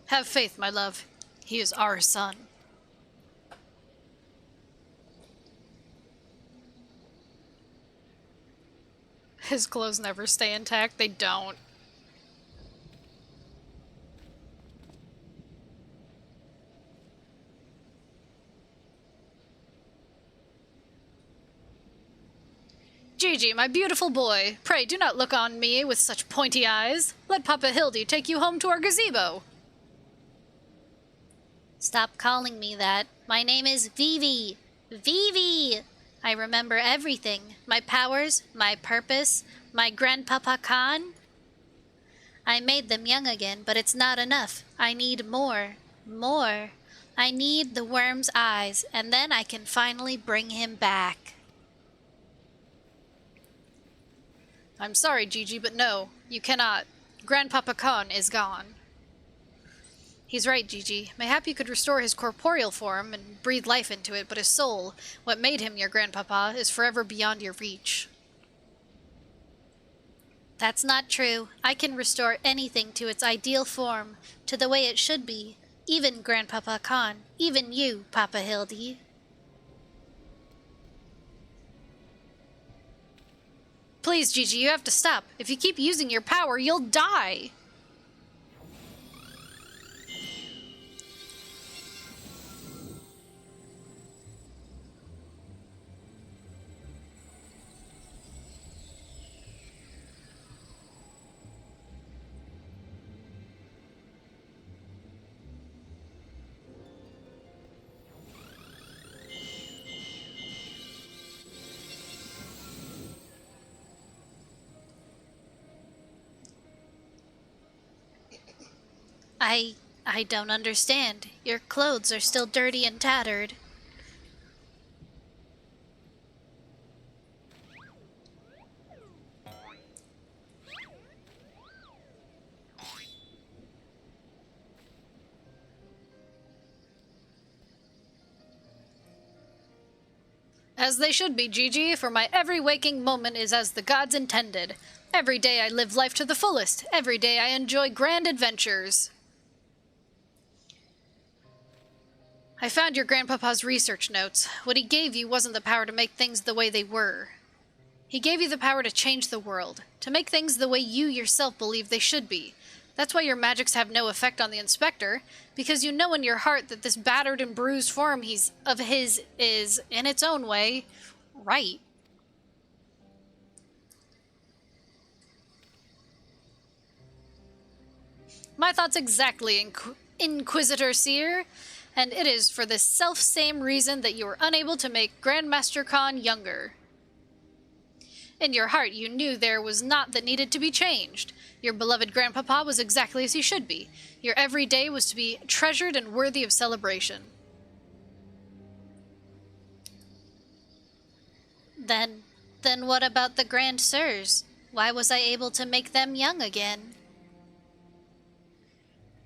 Have faith, my love. He is our son. His clothes never stay intact. They don't. Gigi, my beautiful boy, pray do not look on me with such pointy eyes. Let Papa Hildy take you home to our gazebo. Stop calling me that. My name is Vivi. Vivi! I remember everything. My powers, my purpose, my Grandpapa Khan. I made them young again, but it's not enough. I need more. More. I need the worm's eyes, and then I can finally bring him back. I'm sorry, Gigi, but no, you cannot. Grandpapa Khan is gone. He's right, Gigi. Mayhap you could restore his corporeal form and breathe life into it, but his soul, what made him your grandpapa, is forever beyond your reach. That's not true. I can restore anything to its ideal form, to the way it should be. Even Grandpapa Khan. Even you, Papa Hildy. Please, Gigi, you have to stop. If you keep using your power, you'll die. I don't understand. Your clothes are still dirty and tattered. As they should be, Gigi, for my every waking moment is as the gods intended. Every day I live life to the fullest. Every day I enjoy grand adventures. I found your grandpapa's research notes. What he gave you wasn't the power to make things the way they were. He gave you the power to change the world, to make things the way you yourself believe they should be. That's why your magics have no effect on the inspector, because you know in your heart that this battered and bruised form of his is, in its own way, right. My thoughts exactly, Inquisitor Seer, and it is for this self-same reason that you were unable to make Grandmaster Khan younger. In your heart, you knew there was naught that needed to be changed. Your beloved grandpapa was exactly as he should be. Your every day was to be treasured and worthy of celebration. Then what about the Grand Sirs? Why was I able to make them young again?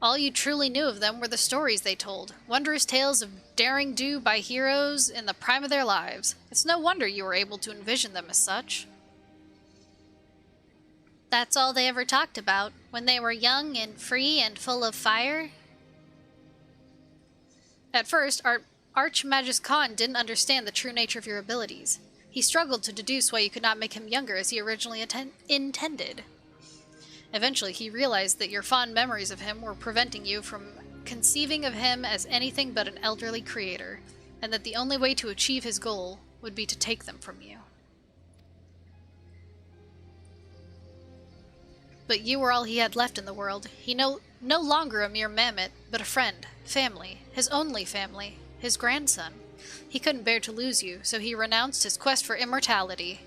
All you truly knew of them were the stories they told, wondrous tales of daring do by heroes in the prime of their lives. It's no wonder you were able to envision them as such. That's all they ever talked about, when they were young and free and full of fire? At first, Archmagus Khan didn't understand the true nature of your abilities. He struggled to deduce why you could not make him younger as he originally intended. Eventually, he realized that your fond memories of him were preventing you from conceiving of him as anything but an elderly creator, and that the only way to achieve his goal would be to take them from you. But you were all he had left in the world. He no longer a mere mammoth, but a friend, family, his only family, his grandson. He couldn't bear to lose you, so he renounced his quest for immortality.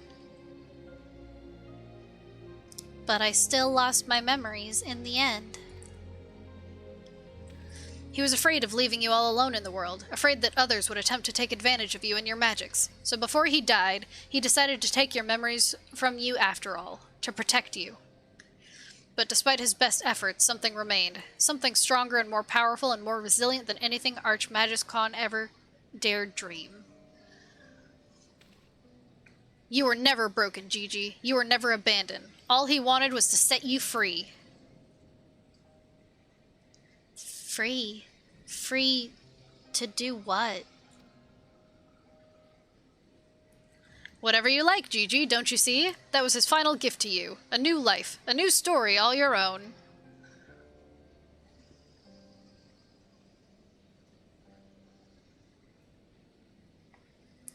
But I still lost my memories in the end. He was afraid of leaving you all alone in the world, afraid that others would attempt to take advantage of you and your magics. So before he died, he decided to take your memories from you after all, to protect you. But despite his best efforts, something remained. Something stronger and more powerful and more resilient than anything Archmagus ever dared dream. You were never broken, Gigi. You were never abandoned. All he wanted was to set you free. Free? Free to do what? Whatever you like, Gigi, don't you see? That was his final gift to you. A new life. A new story all your own.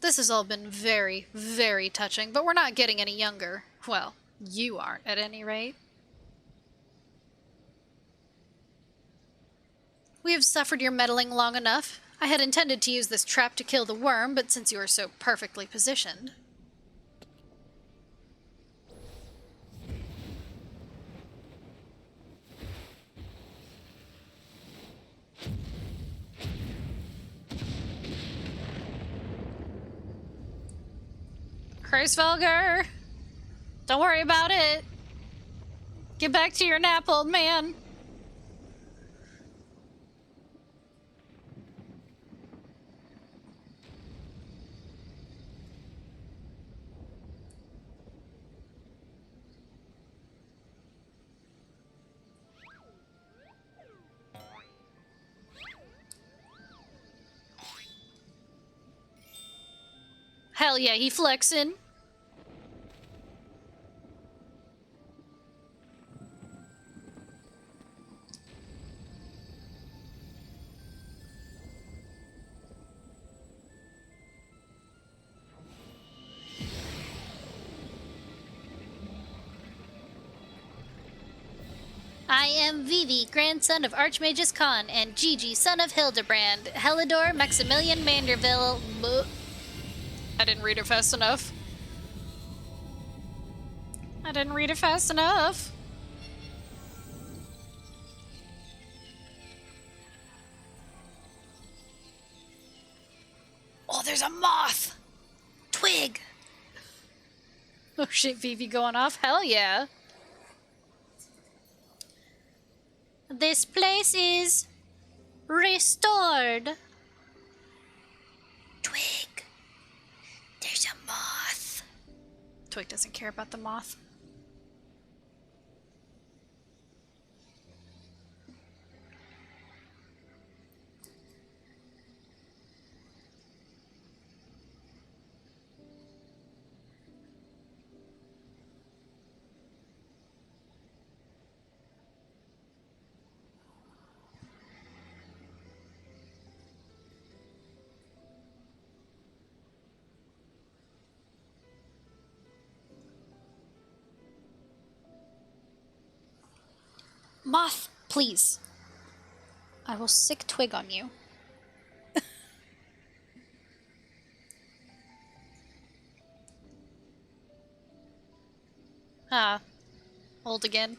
This has all been very, very touching, but we're not getting any younger. Well, you aren't, at any rate. We have suffered your meddling long enough. I had intended to use this trap to kill the worm, but since you are so perfectly positioned... Kreisvalger! Don't worry about it! Get back to your nap, old man! Hell yeah, he flexin'. I am Vivi, grandson of Archmagus Khan, and Gigi, son of Hildebrand, Helidor Maximilian Manderville. I didn't read it fast enough. I didn't read it fast enough. Oh, there's a moth! Twig! Oh shit, Vivi going off? Hell yeah. This place is restored. Twig. There's a moth. Twig doesn't care about the moth. Moth, please. I will sick Twig on you. Ah, old again.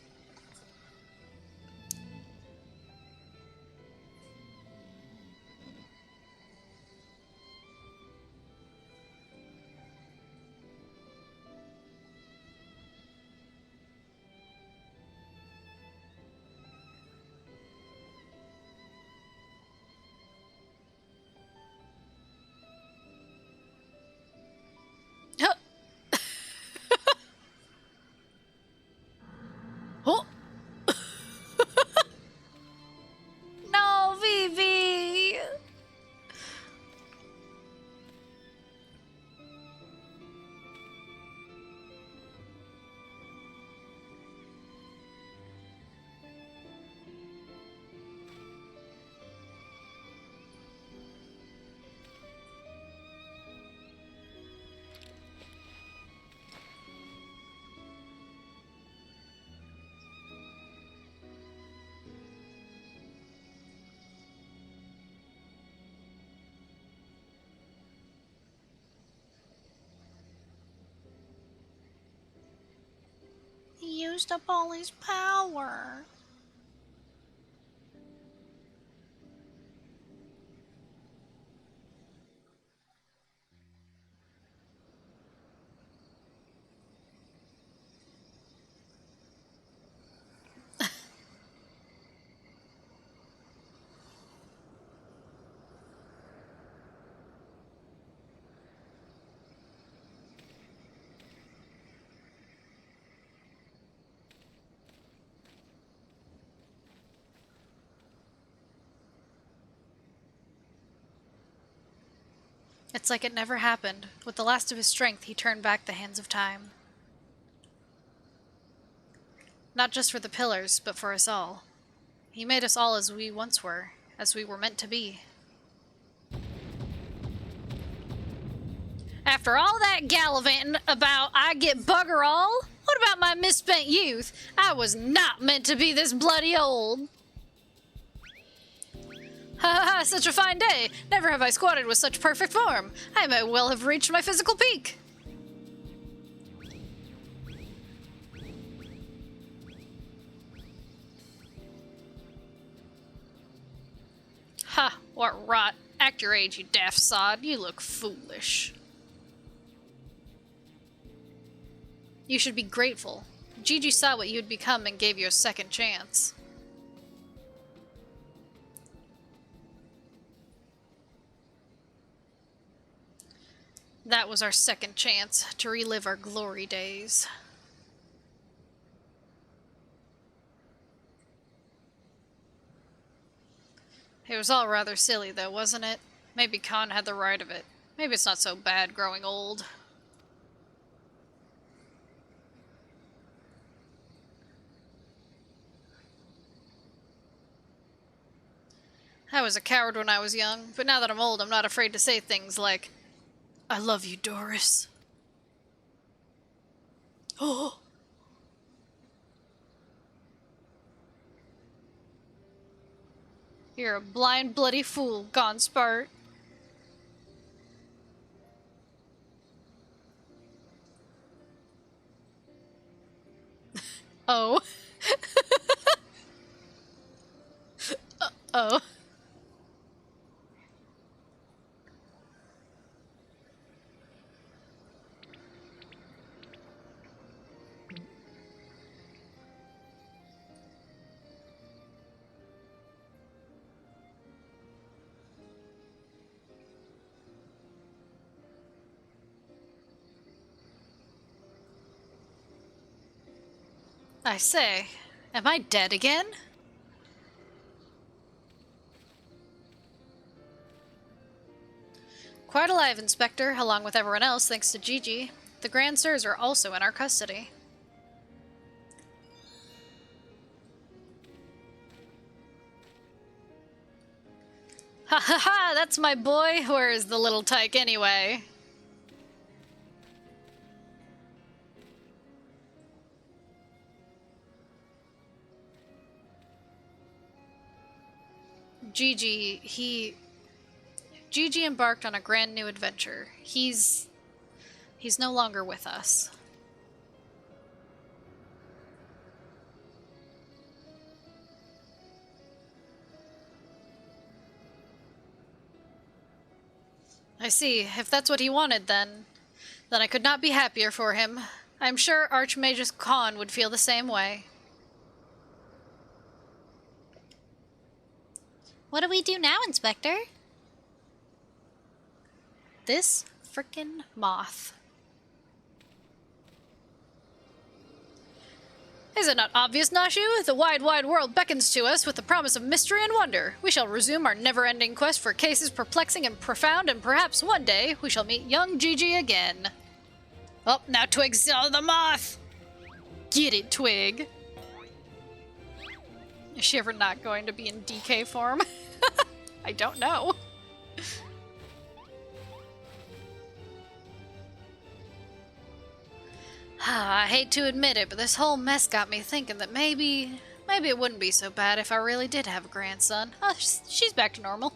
used up all his power. It's like it never happened. With the last of his strength, he turned back the hands of time. Not just for the pillars, but for us all. He made us all as we once were, as we were meant to be. After all that gallivanting about I get bugger all, what about my misspent youth? I was not meant to be this bloody old. Ha ha ha, such a fine day! Never have I squatted with such perfect form! I might well have reached my physical peak! Ha! What rot! Act your age, you daft sod. You look foolish. You should be grateful. Gigi saw what you'd become and gave you a second chance. That was our second chance to relive our glory days. It was all rather silly, though, wasn't it? Maybe Khan had the right of it. Maybe it's not so bad growing old. I was a coward when I was young, but now that I'm old, I'm not afraid to say things like, I love you, Doris. Oh! You're a blind, bloody fool, Gonspart. Oh. Uh-oh. I say, am I dead again? Quite alive, Inspector, along with everyone else, thanks to Gigi. The Grand Sirs are also in our custody. Ha ha ha! That's my boy! Where is the little tyke anyway? Gigi embarked on a grand new adventure. He's no longer with us. I see. If that's what he wanted, then I could not be happier for him. I'm sure Archmagus Khan would feel the same way. What do we do now, Inspector? This frickin' moth. Is it not obvious, Nashu? The wide, wide world beckons to us with the promise of mystery and wonder. We shall resume our never-ending quest for cases perplexing and profound, and perhaps one day we shall meet young Gigi again. Oh, now Twig saw the moth! Get it, Twig! Is she ever not going to be in DK form? I don't know. I hate to admit it, but this whole mess got me thinking that maybe it wouldn't be so bad if I really did have a grandson. Oh, she's back to normal.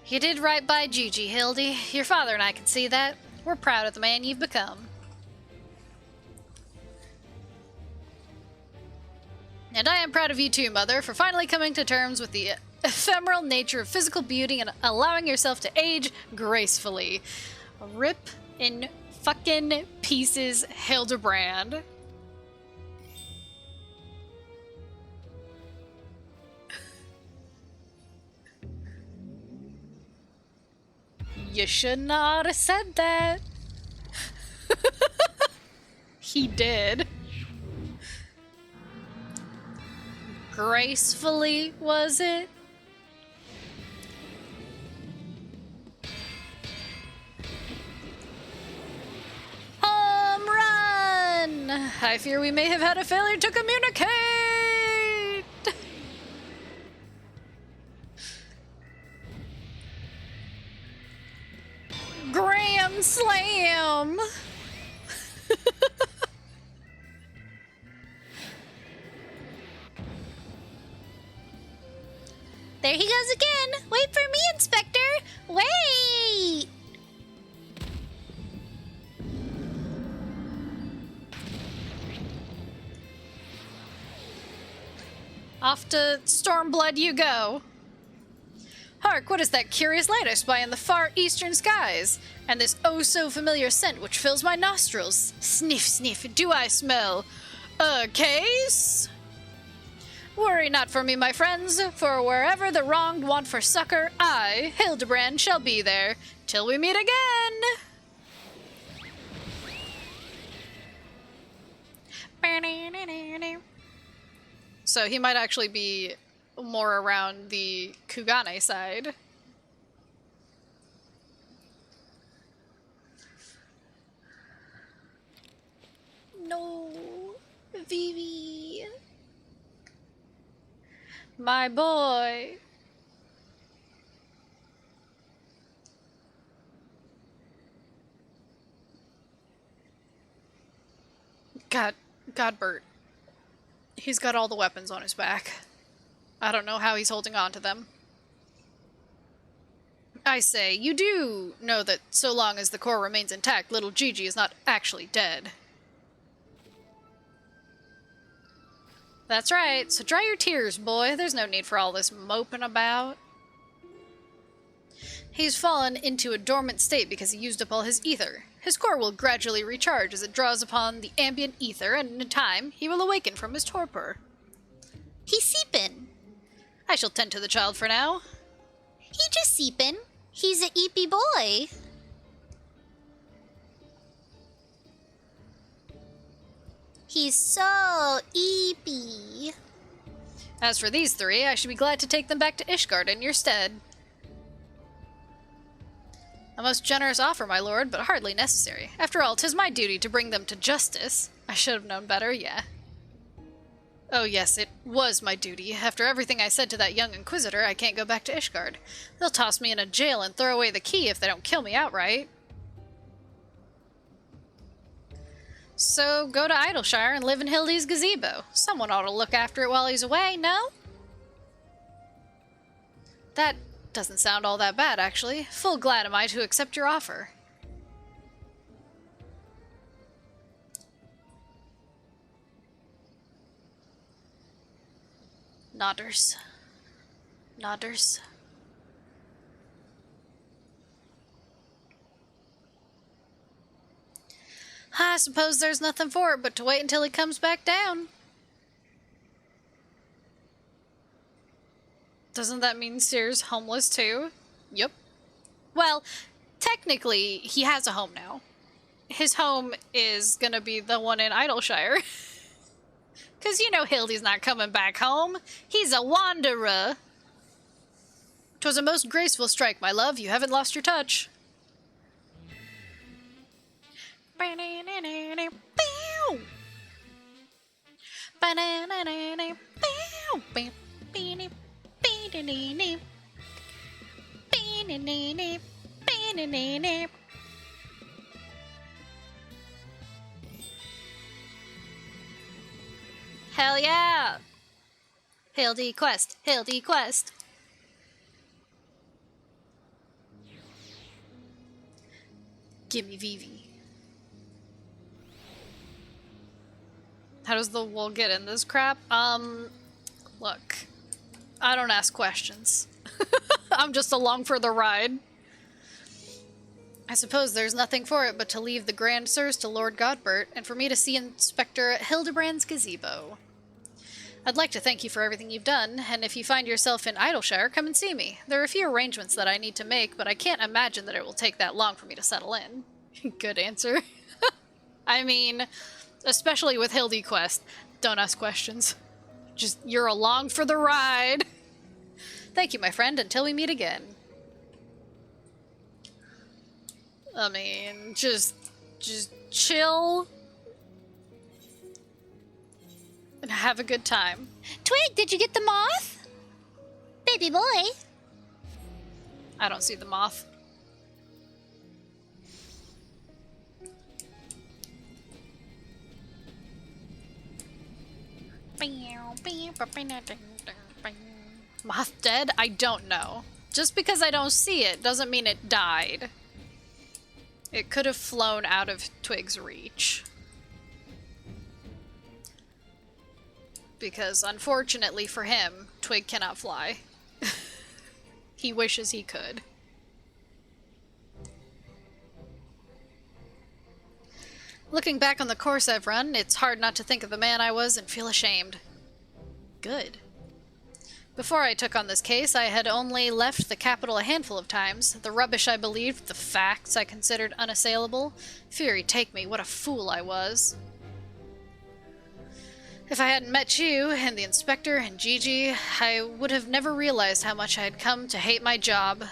You did right by Gigi, Hildy. Your father and I can see that. We're proud of the man you've become. And I am proud of you too, Mother, for finally coming to terms with the ephemeral nature of physical beauty and allowing yourself to age gracefully. Rip in fucking pieces, Hildebrand. You should not have said that. He did. Gracefully, was it? Home run! I fear we may have had a failure to communicate! Grand slam! There he goes again! Wait for me, Inspector! Wait! Off to Stormblood you go. Hark, what is that curious light I spy in the far eastern skies? And this oh-so-familiar scent which fills my nostrils. Sniff, sniff, do I smell a case? Worry not for me, my friends, for wherever the wronged want for succor, I, Hildebrand, shall be there, till we meet again! So he might actually be more around the Kugane side. No, Vivi. My boy. God, Bert. He's got all the weapons on his back. I don't know how he's holding on to them. I say, you do know that so long as the core remains intact, little Gigi is not actually dead. That's right, so dry your tears, boy. There's no need for all this moping about. He's fallen into a dormant state because he used up all his ether. His core will gradually recharge as it draws upon the ambient ether, and in time, he will awaken from his torpor. He's seepin'. I shall tend to the child for now. He just seepin'. He's a eepy boy. He's so eepy. As for these three, I should be glad to take them back to Ishgard in your stead. A most generous offer, my lord, but hardly necessary. After all, 'tis my duty to bring them to justice. I should have known better, yeah. Oh yes, it was my duty. After everything I said to that young inquisitor, I can't go back to Ishgard. They'll toss me in a jail and throw away the key if they don't kill me outright. So go to Idleshire and live in Hildy's gazebo. Someone ought to look after it while he's away, no? That doesn't sound all that bad, actually. Full glad am I to accept your offer. Nodders. Nodders. I suppose there's nothing for it but to wait until he comes back down. Doesn't that mean Sear's homeless too? Yep. Well, technically, he has a home now. His home is gonna be the one in Idleshire. 'Cause you know Hildy's not coming back home. He's a wanderer. 'Twas a most graceful strike, my love. You haven't lost your touch. Hell yeah! Hildy Quest, Hildy Quest. Gimme Vivi. How does the wool get in this crap? Look. I don't ask questions. I'm just along for the ride. I suppose there's nothing for it but to leave the grand sirs to Lord Godbert, and for me to see Inspector Hildebrand's gazebo. I'd like to thank you for everything you've done, and if you find yourself in Idleshire, come and see me. There are a few arrangements that I need to make, but I can't imagine that it will take that long for me to settle in. Good answer. I mean, especially with Hildy Quest, don't ask questions. Just, you're along for the ride. Thank you, my friend, until we meet again. I mean, just chill and have a good time. Twig, did you get the moth? Baby boy. I don't see the moth. Moth dead? I don't know. Just because I don't see it doesn't mean it died. It could have flown out of Twig's reach. Because unfortunately for him, Twig cannot fly. He wishes he could. Looking back on the course I've run, it's hard not to think of the man I was and feel ashamed. Good. Before I took on this case, I had only left the capital a handful of times. The rubbish I believed, the facts I considered unassailable. Fury take me, what a fool I was. If I hadn't met you, and the inspector, and Gigi, I would have never realized how much I had come to hate my job.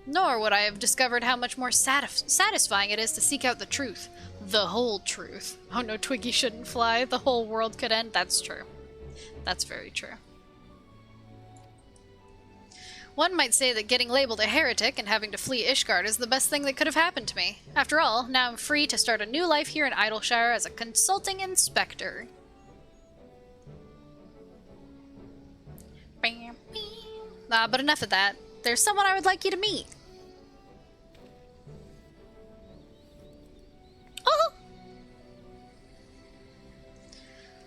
Nor would I have discovered how much more satisfying it is to seek out the truth. The whole truth. Oh no, Twiggy shouldn't fly. The whole world could end. That's true. That's very true. One might say that getting labeled a heretic and having to flee Ishgard is the best thing that could have happened to me. After all, now I'm free to start a new life here in Idleshire as a consulting inspector. But enough of that. There's someone I would like you to meet. Oh!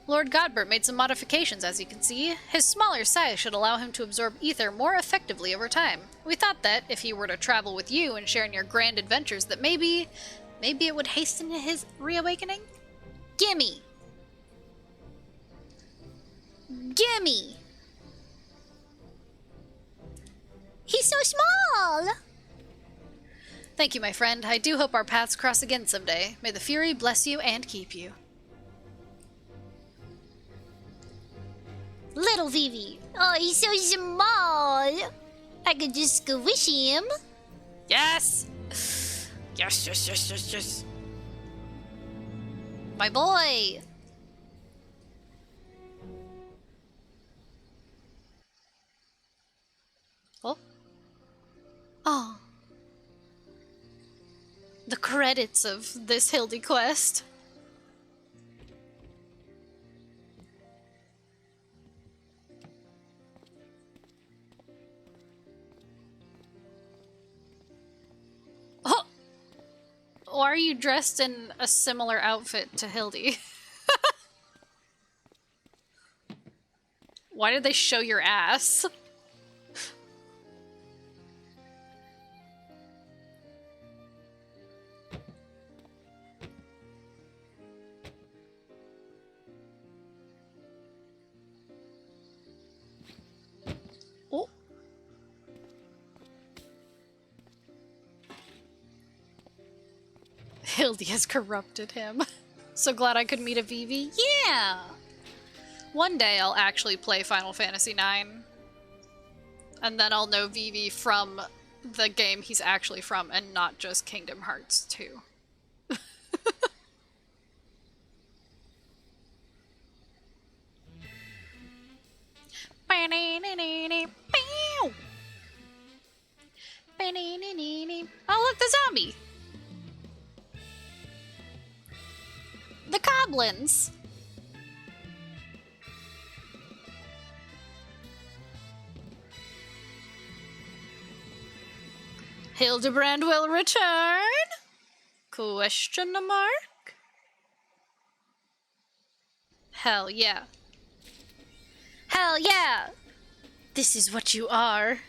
Lord Godbert made some modifications, as you can see. His smaller size should allow him to absorb ether more effectively over time. We thought that, if he were to travel with you and share in your grand adventures, that maybe it would hasten his reawakening? Gimme! Gimme! He's so small! Thank you, my friend. I do hope our paths cross again someday. May the Fury bless you and keep you. Little Vivi. Oh, he's so small. I could just squish him. Yes! Yes, yes, yes, yes, yes. My boy! Oh. Oh. The credits of this Hildy quest. Oh! Why are you dressed in a similar outfit to Hildy? Why did they show your ass? Oh. Hildy has corrupted him. So glad I could meet a Vivi. Yeah! One day I'll actually play Final Fantasy IX. And then I'll know Vivi from the game he's actually from and not just Kingdom Hearts 2. Oh, look, the zombie! The goblins! Hildebrand will return! Question mark? Hell yeah. Hell yeah! This is what you are.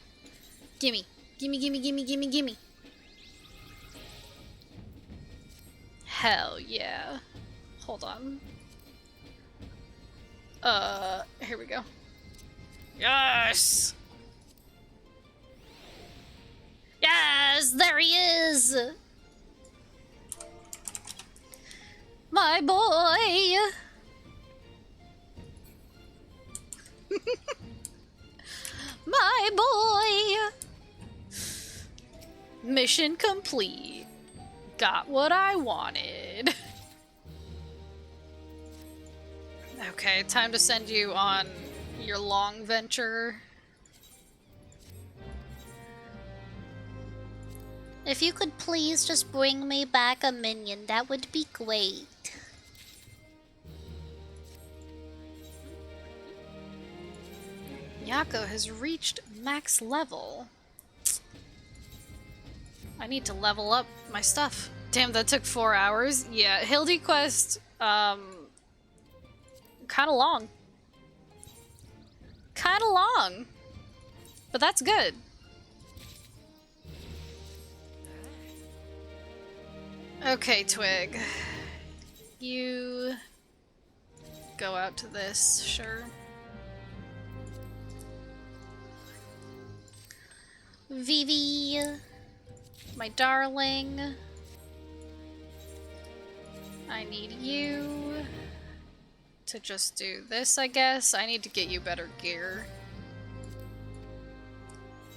Gimme. Gimme, gimme, gimme, gimme, gimme. Hell yeah. Hold on. Here we go. Yes! Yes, there he is! My boy! My boy! Mission complete. Got what I wanted. Okay, time to send you on your long venture. If you could please just bring me back a minion, that would be great. Yako has reached max level. I need to level up my stuff. Damn, that took 4 hours. Yeah, Hildy quest, kinda long. Kinda long. But that's good. Okay, Twig. You go out to this, sure. Vivi, My darling. I need you to just do this, I guess. I need to get you better gear.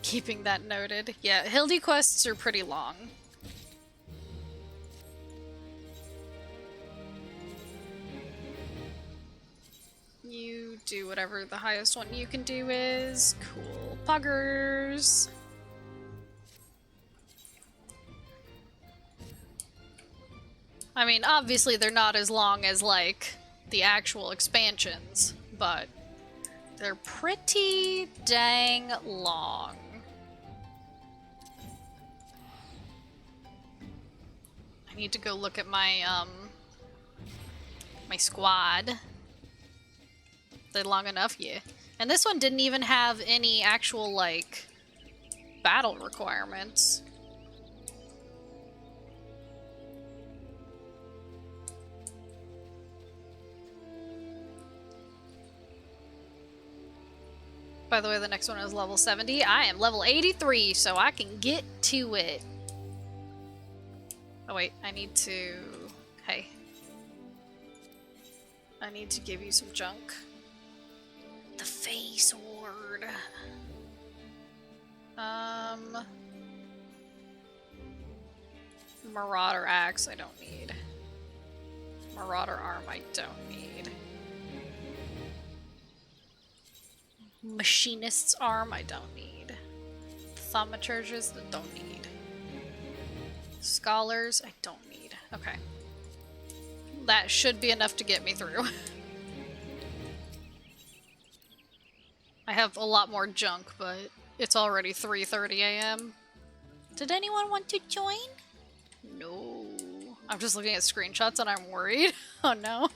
Keeping that noted. Yeah, Hildy quests are pretty long. You do whatever the highest one you can do is. Cool. Puggers. I mean, obviously they're not as long as, like, the actual expansions, but they're pretty dang long. I need to go look at my, my squad. They long enough? Yeah. And this one didn't even have any actual, like, battle requirements. By the way, the next one is level 70. I am level 83, so I can get to it. Oh wait, I need to... Hey. I need to give you some junk. The face ward. Marauder axe I don't need. Marauder arm I don't need. Machinist's arm I don't need. Thaumaturges I don't need. Scholars I don't need. Okay. That should be enough to get me through. I have a lot more junk, but it's already 3:30 a.m. Did anyone want to join? No. I'm just looking at screenshots and I'm worried. Oh no.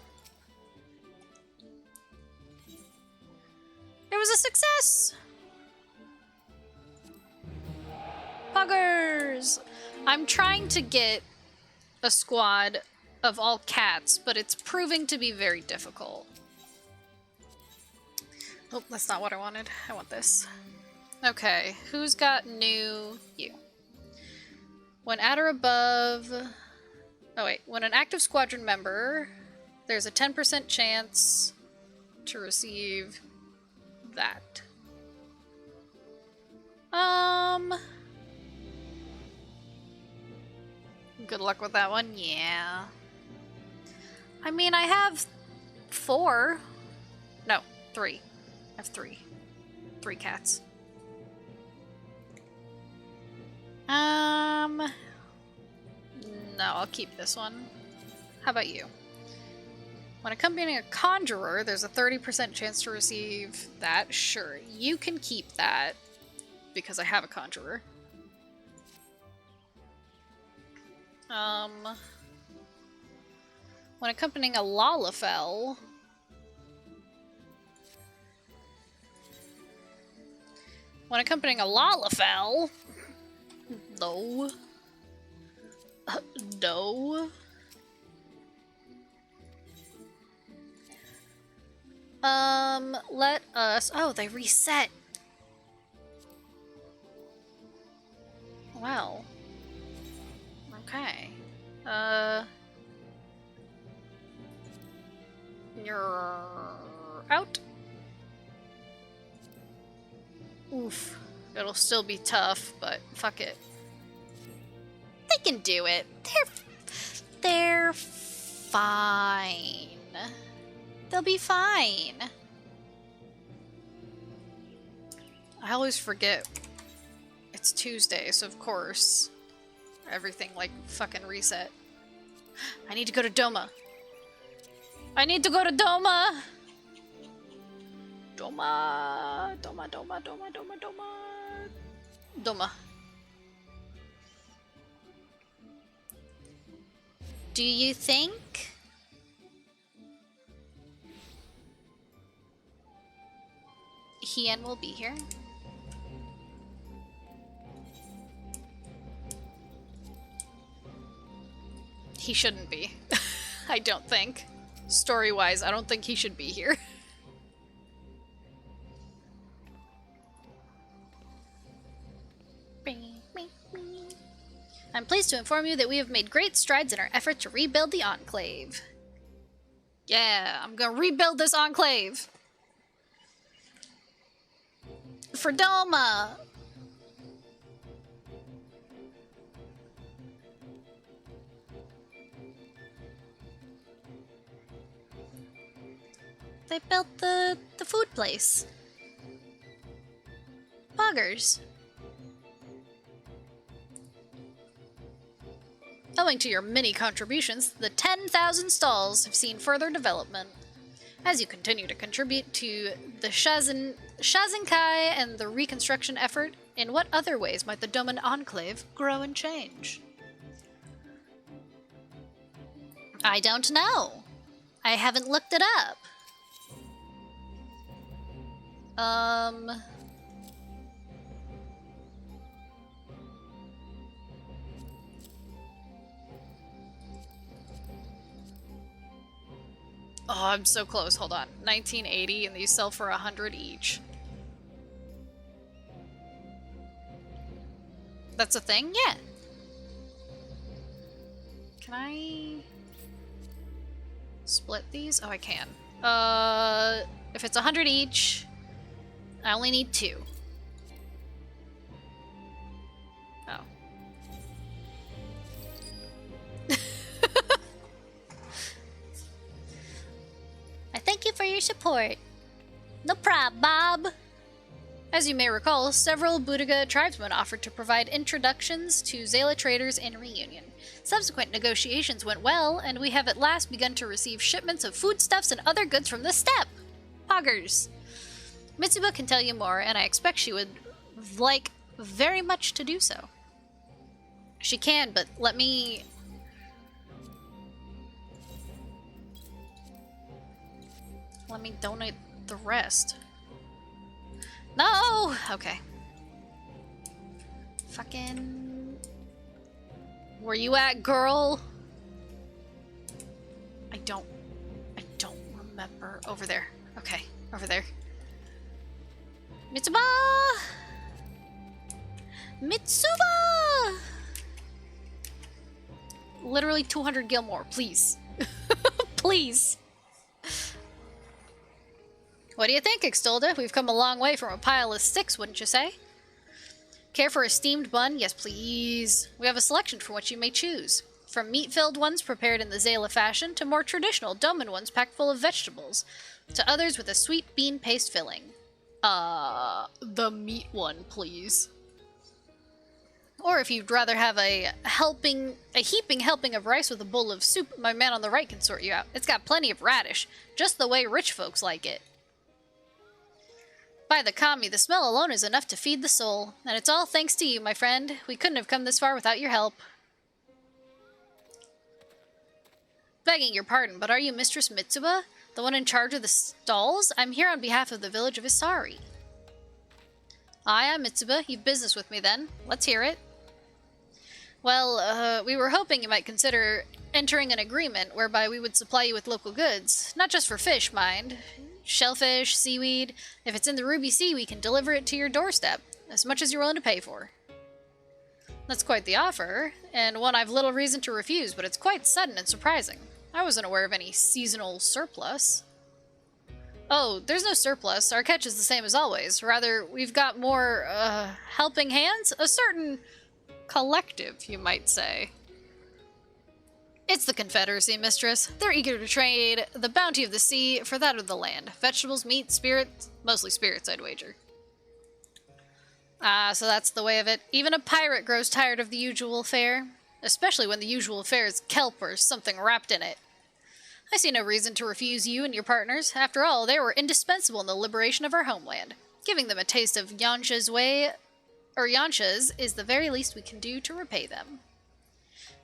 It was a success! Puggers! I'm trying to get a squad of all cats, but it's proving to be very difficult. Oh, that's not what I wanted. I want this. Okay, who's got new... You. When at or above... Oh wait, when an active squadron member, there's a 10% chance to receive that. Good luck with that one. Yeah. I mean, I have 4. No, 3. I have 3. 3 cats. No, I'll keep this one. How about you? When accompanying a conjurer, there's a 30% chance to receive that. Sure, you can keep that because I have a conjurer. When accompanying a Lalafell... When accompanying a Lalafell... No. No. Let us... Oh, they reset. Well. Okay. You're out. Oof. It'll still be tough, but fuck it. They can do it. They're fine. They'll be fine. I always forget it's Tuesday, so of course everything like fucking reset. I need to go to Doma. I need to go to Doma. Doma. Doma, Doma, Doma, Doma, Doma. Doma. Do you think? Hien will be here? He shouldn't be. I don't think. Story-wise, I don't think he should be here. I'm pleased to inform you that we have made great strides in our effort to rebuild the Enclave. Yeah, I'm gonna rebuild this Enclave. For Doma! They built the food place. Poggers. Owing to your many contributions, the 10,000 stalls have seen further development. As you continue to contribute to the Shazinkai and the reconstruction effort, in what other ways might the Doman Enclave grow and change? I don't know. I haven't looked it up. Oh, I'm so close. Hold on. 1980, and these sell for 100 each. That's a thing? Yeah. Can I split these? Oh, I can. If it's 100 each, I only need 2. Oh. I thank you for your support. No prob, Bob. As you may recall, several Budiga tribesmen offered to provide introductions to Zayla traders in reunion. Subsequent negotiations went well, and we have at last begun to receive shipments of foodstuffs and other goods from the steppe. Poggers. Mitsuba can tell you more, and I expect she would like very much to do so. She can, but let me donate the rest. No! Okay. Fucking... Where you at, girl? I don't remember. Over there. Okay, over there. Mitsuba! Mitsuba! Literally 200 Gilmore, please. Please. What do you think, Extolda? We've come a long way from a pile of sticks, wouldn't you say? Care for a steamed bun? Yes, please. We have a selection from which you may choose. From meat-filled ones prepared in the Zayla fashion to more traditional Doman ones packed full of vegetables, to others with a sweet bean paste filling. The meat one, please. Or if you'd rather have a heaping helping of rice with a bowl of soup, my man on the right can sort you out. It's got plenty of radish, just the way rich folks like it. By the kami, the smell alone is enough to feed the soul, and it's all thanks to you, my friend. We couldn't have come this far without your help. Begging your pardon, but are you Mistress Mitsuba? The one in charge of the stalls? I'm here on behalf of the village of Isari. I am Mitsuba. You've business with me then. Let's hear it. Well, we were hoping you might consider entering an agreement whereby we would supply you with local goods. Not just for fish, mind. Shellfish, seaweed. If it's in the Ruby Sea, we can deliver it to your doorstep. As much as you're willing to pay for. That's quite the offer, and one I've little reason to refuse, but it's quite sudden and surprising. I wasn't aware of any seasonal surplus. Oh, there's no surplus. Our catch is the same as always. Rather, we've got more, helping hands? A certain collective, you might say. It's the Confederacy, mistress. They're eager to trade the bounty of the sea for that of the land. Vegetables, meat, spirits, mostly spirits, I'd wager. Ah, so that's the way of it. Even a pirate grows tired of the usual fare. Especially when the usual fare is kelp or something wrapped in it. I see no reason to refuse you and your partners. After all, they were indispensable in the liberation of our homeland. Giving them a taste of Yansha's way, or Yansha's, is the very least we can do to repay them.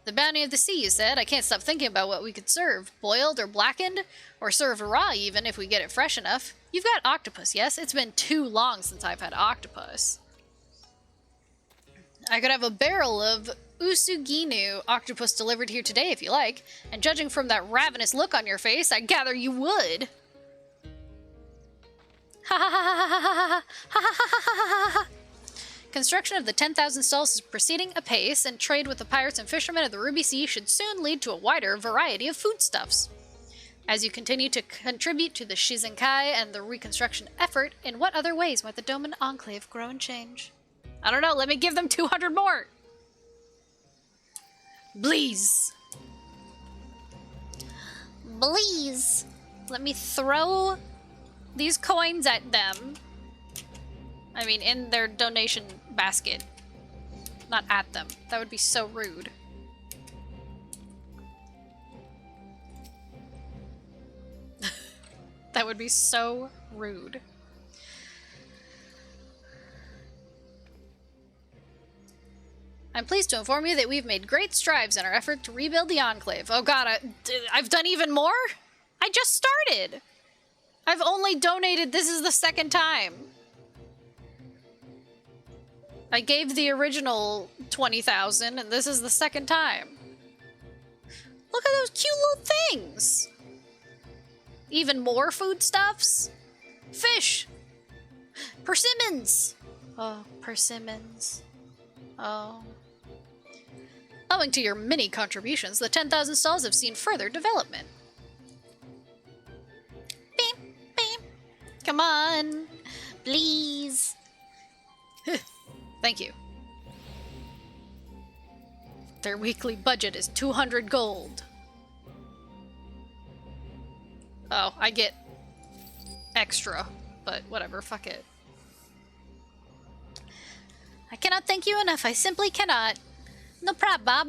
The bounty of the sea, you said. I can't stop thinking about what we could serve. Boiled or blackened? Or served raw, even, if we get it fresh enough. You've got octopus, yes? It's been too long since I've had octopus. I could have a barrel of Usuginu octopus delivered here today if you like, and judging from that ravenous look on your face, I gather you would. Ha ha ha ha ha ha ha ha ha ha. Construction of the 10,000 stalls is proceeding apace, and trade with the pirates and fishermen of the Ruby Sea should soon lead to a wider variety of foodstuffs. As you continue to contribute to the Shizenkai and the reconstruction effort, in what other ways might the Doman Enclave grow and change? I don't know, let me give them 200 more! Please! Please! Let me throw these coins at them. I mean, in their donation basket. Not at them. That would be so rude. That would be so rude. I'm pleased to inform you that we've made great strides in our effort to rebuild the Enclave. Oh god, I've done even more? I just started! I've only donated, this is the second time. I gave the original 20,000, and this is the second time. Look at those cute little things! Even more foodstuffs? Fish! Persimmons! Oh, persimmons. Oh. Owing to your many contributions, the 10,000 stalls have seen further development. Beep, beep. Come on. Please. Thank you. Their weekly budget is 200 gold. Oh, I get extra, but whatever, fuck it. I cannot thank you enough, I simply cannot. No prob, Bob.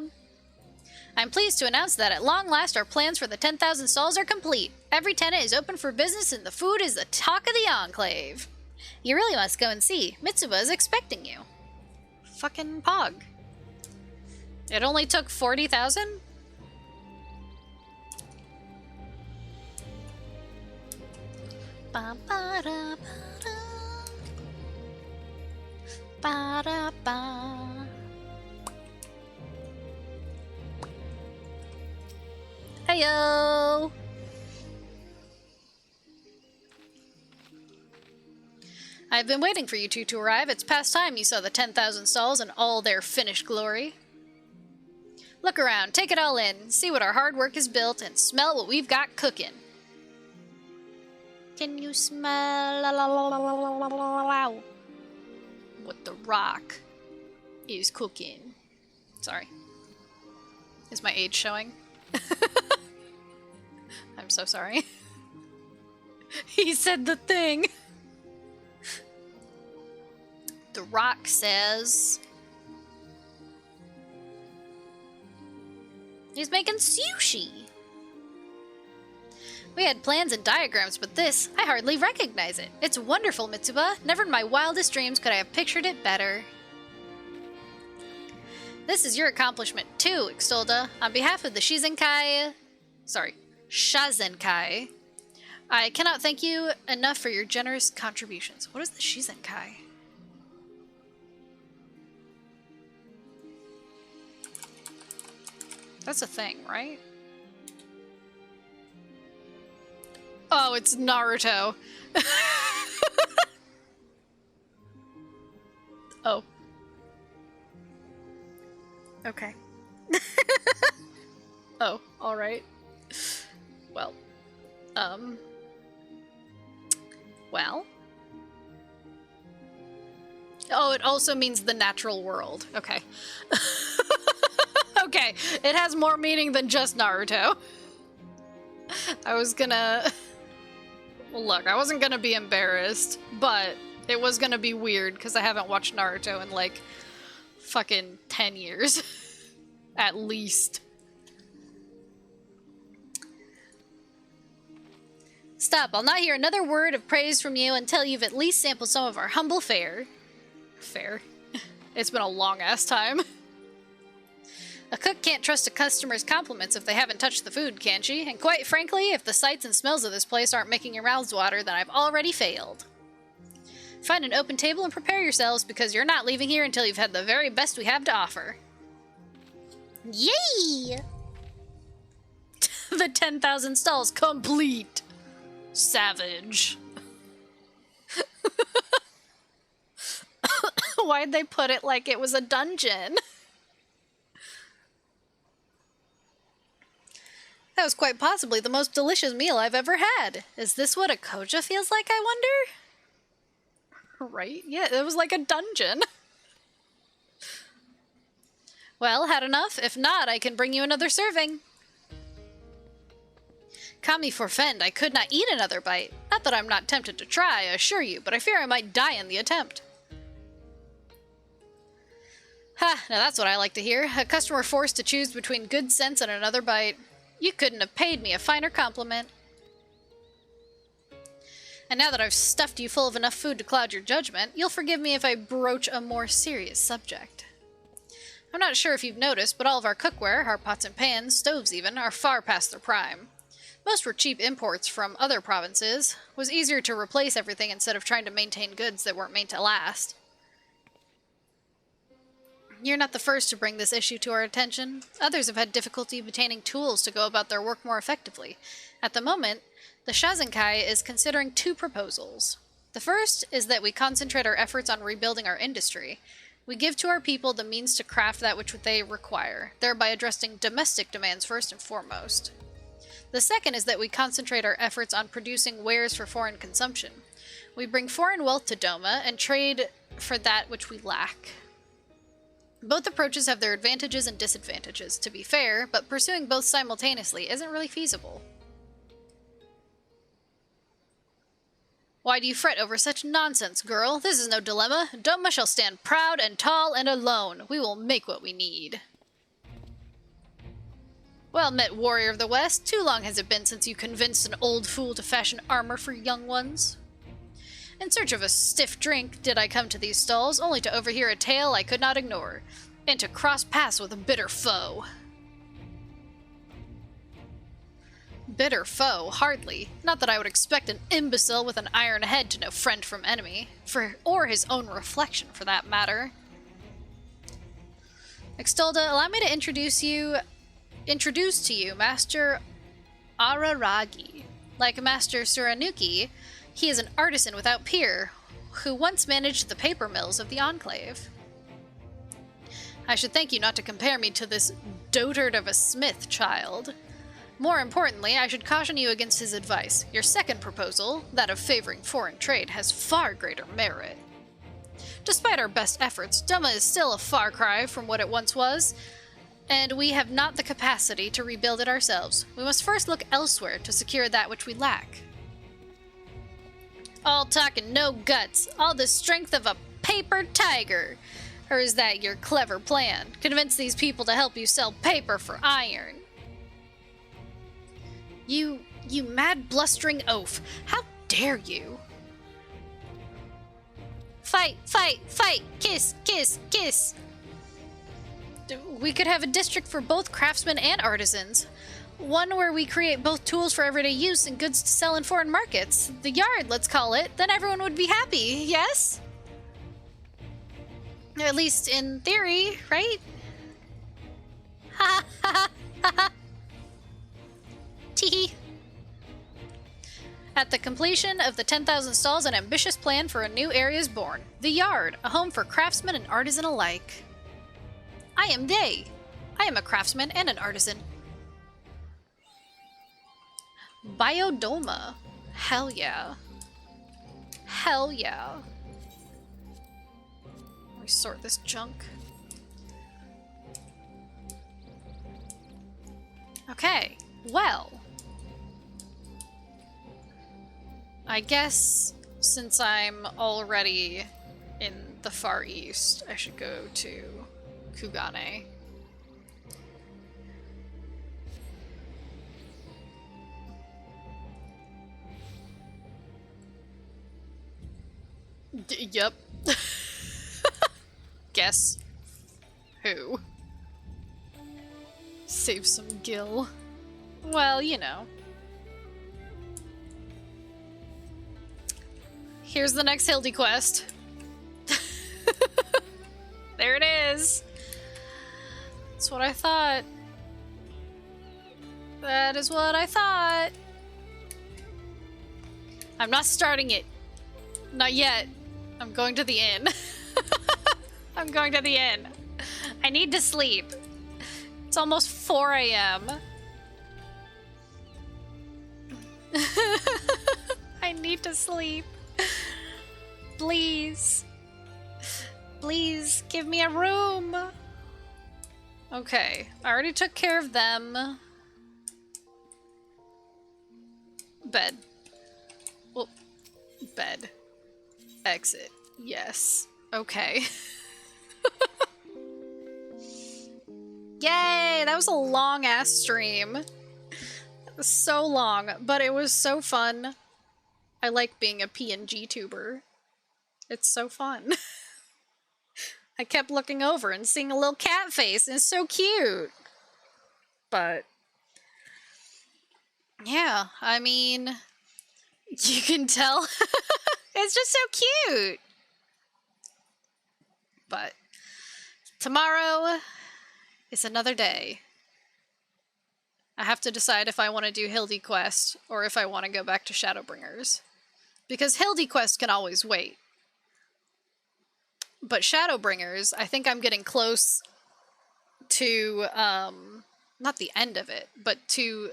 I'm pleased to announce that at long last our plans for the 10,000 stalls are complete. Every tenant is open for business and the food is the talk of the Enclave. You really must go and see. Mitsuba is expecting you. Fucking pog. It only took 40,000? Ba-ba-da-ba-da. Ba-da-ba. Heyo! I've been waiting for you two to arrive. It's past time you saw the 10,000 stalls in all their finished glory. Look around, take it all in, see what our hard work has built, and smell what we've got cooking. Can you smell what the rock is cooking? Sorry. Is my age showing? I'm so sorry. He said the thing. The rock says... he's making sushi. We had plans and diagrams, but this, I hardly recognize it. It's wonderful, Mitsuba. Never in my wildest dreams could I have pictured it better. This is your accomplishment too, Ixtolda. On behalf of the Shizenkai Sorry, Shazenkai. I cannot thank you enough for your generous contributions. What is the Shizenkai? That's a thing, right? Oh, it's Naruto. Oh. Okay. Oh, alright. Well. Well. Oh, it also means the natural world. Okay. Okay, it has more meaning than just Naruto. I was gonna... Well, look, I wasn't gonna be embarrassed, but it was gonna be weird because I haven't watched Naruto in like fucking 10 years. At least. Stop, I'll not hear another word of praise from you until you've at least sampled some of our humble fare. Fare? It's been a long-ass time. A cook can't trust a customer's compliments if they haven't touched the food, can she? And quite frankly, if the sights and smells of this place aren't making your mouths water, then I've already failed. Find an open table and prepare yourselves, because you're not leaving here until you've had the very best we have to offer. Yay! The 10,000 stalls complete. Savage. Why'd they put it like it was a dungeon? That was quite possibly the most delicious meal I've ever had. Is this what a koja feels like, I wonder? Right? Yeah, it was like a dungeon. Well, had enough? If not, I can bring you another serving. Kami forfend, I could not eat another bite. Not that I'm not tempted to try, I assure you, but I fear I might die in the attempt. Ha, now that's what I like to hear. A customer forced to choose between good sense and another bite. You couldn't have paid me a finer compliment. And now that I've stuffed you full of enough food to cloud your judgment, you'll forgive me if I broach a more serious subject. I'm not sure if you've noticed, but all of our cookware, our pots and pans, stoves even, are far past their prime. Most were cheap imports from other provinces. It was easier to replace everything instead of trying to maintain goods that weren't made to last. You're not the first to bring this issue to our attention. Others have had difficulty obtaining tools to go about their work more effectively. At the moment, the Shazenkai is considering two proposals. The first is that we concentrate our efforts on rebuilding our industry. We give to our people the means to craft that which they require, thereby addressing domestic demands first and foremost. The second is that we concentrate our efforts on producing wares for foreign consumption. We bring foreign wealth to Doma and trade for that which we lack. Both approaches have their advantages and disadvantages, to be fair, but pursuing both simultaneously isn't really feasible. Why do you fret over such nonsense, girl? This is no dilemma. Doma shall stand proud and tall and alone. We will make what we need. Well met, warrior of the West. Too long has it been since you convinced an old fool to fashion armor for young ones. In search of a stiff drink did I come to these stalls, only to overhear a tale I could not ignore, and to cross paths with a bitter foe. Bitter foe, hardly. Not that I would expect an imbecile with an iron head to know friend from enemy, or his own reflection, for that matter. Extolda, allow me to introduce to you Master Araragi. Like Master Suranuki, he is an artisan without peer, who once managed the paper mills of the Enclave. I should thank you not to compare me to this dotard of a smith, child. More importantly, I should caution you against his advice. Your second proposal, that of favoring foreign trade, has far greater merit. Despite our best efforts, Doma is still a far cry from what it once was, and we have not the capacity to rebuild it ourselves. We must first look elsewhere to secure that which we lack. All talk and no guts, all the strength of a paper tiger. Or is that your clever plan? Convince these people to help you sell paper for iron. You mad blustering oaf, how dare you? Fight, fight, fight, kiss, kiss, kiss. We could have a district for both craftsmen and artisans. One where we create both tools for everyday use and goods to sell in foreign markets. The yard, let's call it. Then everyone would be happy, yes? At least in theory, right? Ha ha ha ha ha. Teehee. At the completion of the 10,000 stalls, an ambitious plan for a new area is born. The Yard, a home for craftsmen and artisan alike. I am they. I am a craftsman and an artisan. Biodoma. Hell yeah. Hell yeah. Let me sort this junk. Okay, well. I guess since I'm already in the Far East, I should go to Kugane. Yep. Guess who? Save some gil. Well, you know. Here's the next Hildy quest. There it is. That's what I thought. That is what I thought. I'm not starting it. Not yet. I'm going to the inn. I'm going to the inn. I need to sleep. It's almost 4 a.m. I need to sleep. Please. Please, give me a room. Okay, I already took care of them. Bed. Well, bed. Exit. Yes. Okay. Yay! That was a long-ass stream. It was so long, but it was so fun. I like being a PNG tuber. It's so fun. I kept looking over and seeing a little cat face, and it's so cute. But yeah, I mean, you can tell. It's just so cute. But tomorrow is another day. I have to decide if I want to do Hildy Quest or if I want to go back to Shadowbringers. Because Hildy Quest can always wait. But Shadowbringers, I think I'm getting close to, not the end of it, but to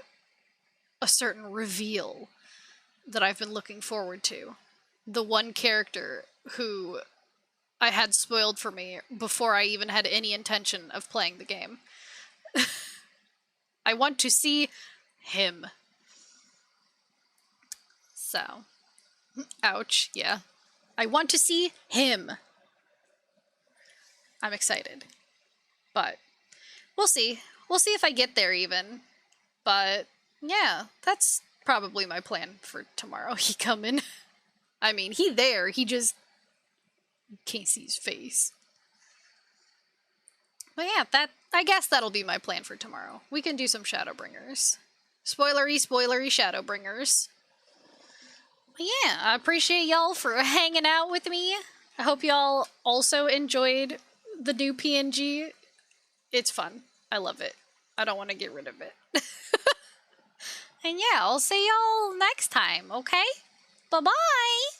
a certain reveal that I've been looking forward to. The one character who I had spoiled for me before I even had any intention of playing the game. I want to see him. So, ouch, yeah. I want to see him. I'm excited. But we'll see. We'll see if I get there even. But yeah, that's probably my plan for tomorrow. He coming. I mean, he there. He just can't see his face. But yeah, I guess that'll be my plan for tomorrow. We can do some Shadowbringers. Spoilery Shadowbringers. But yeah, I appreciate y'all for hanging out with me. I hope y'all also enjoyed the new PNG. It's fun. I love it. I don't want to get rid of it. And yeah, I'll see y'all next time, okay? Bye-bye!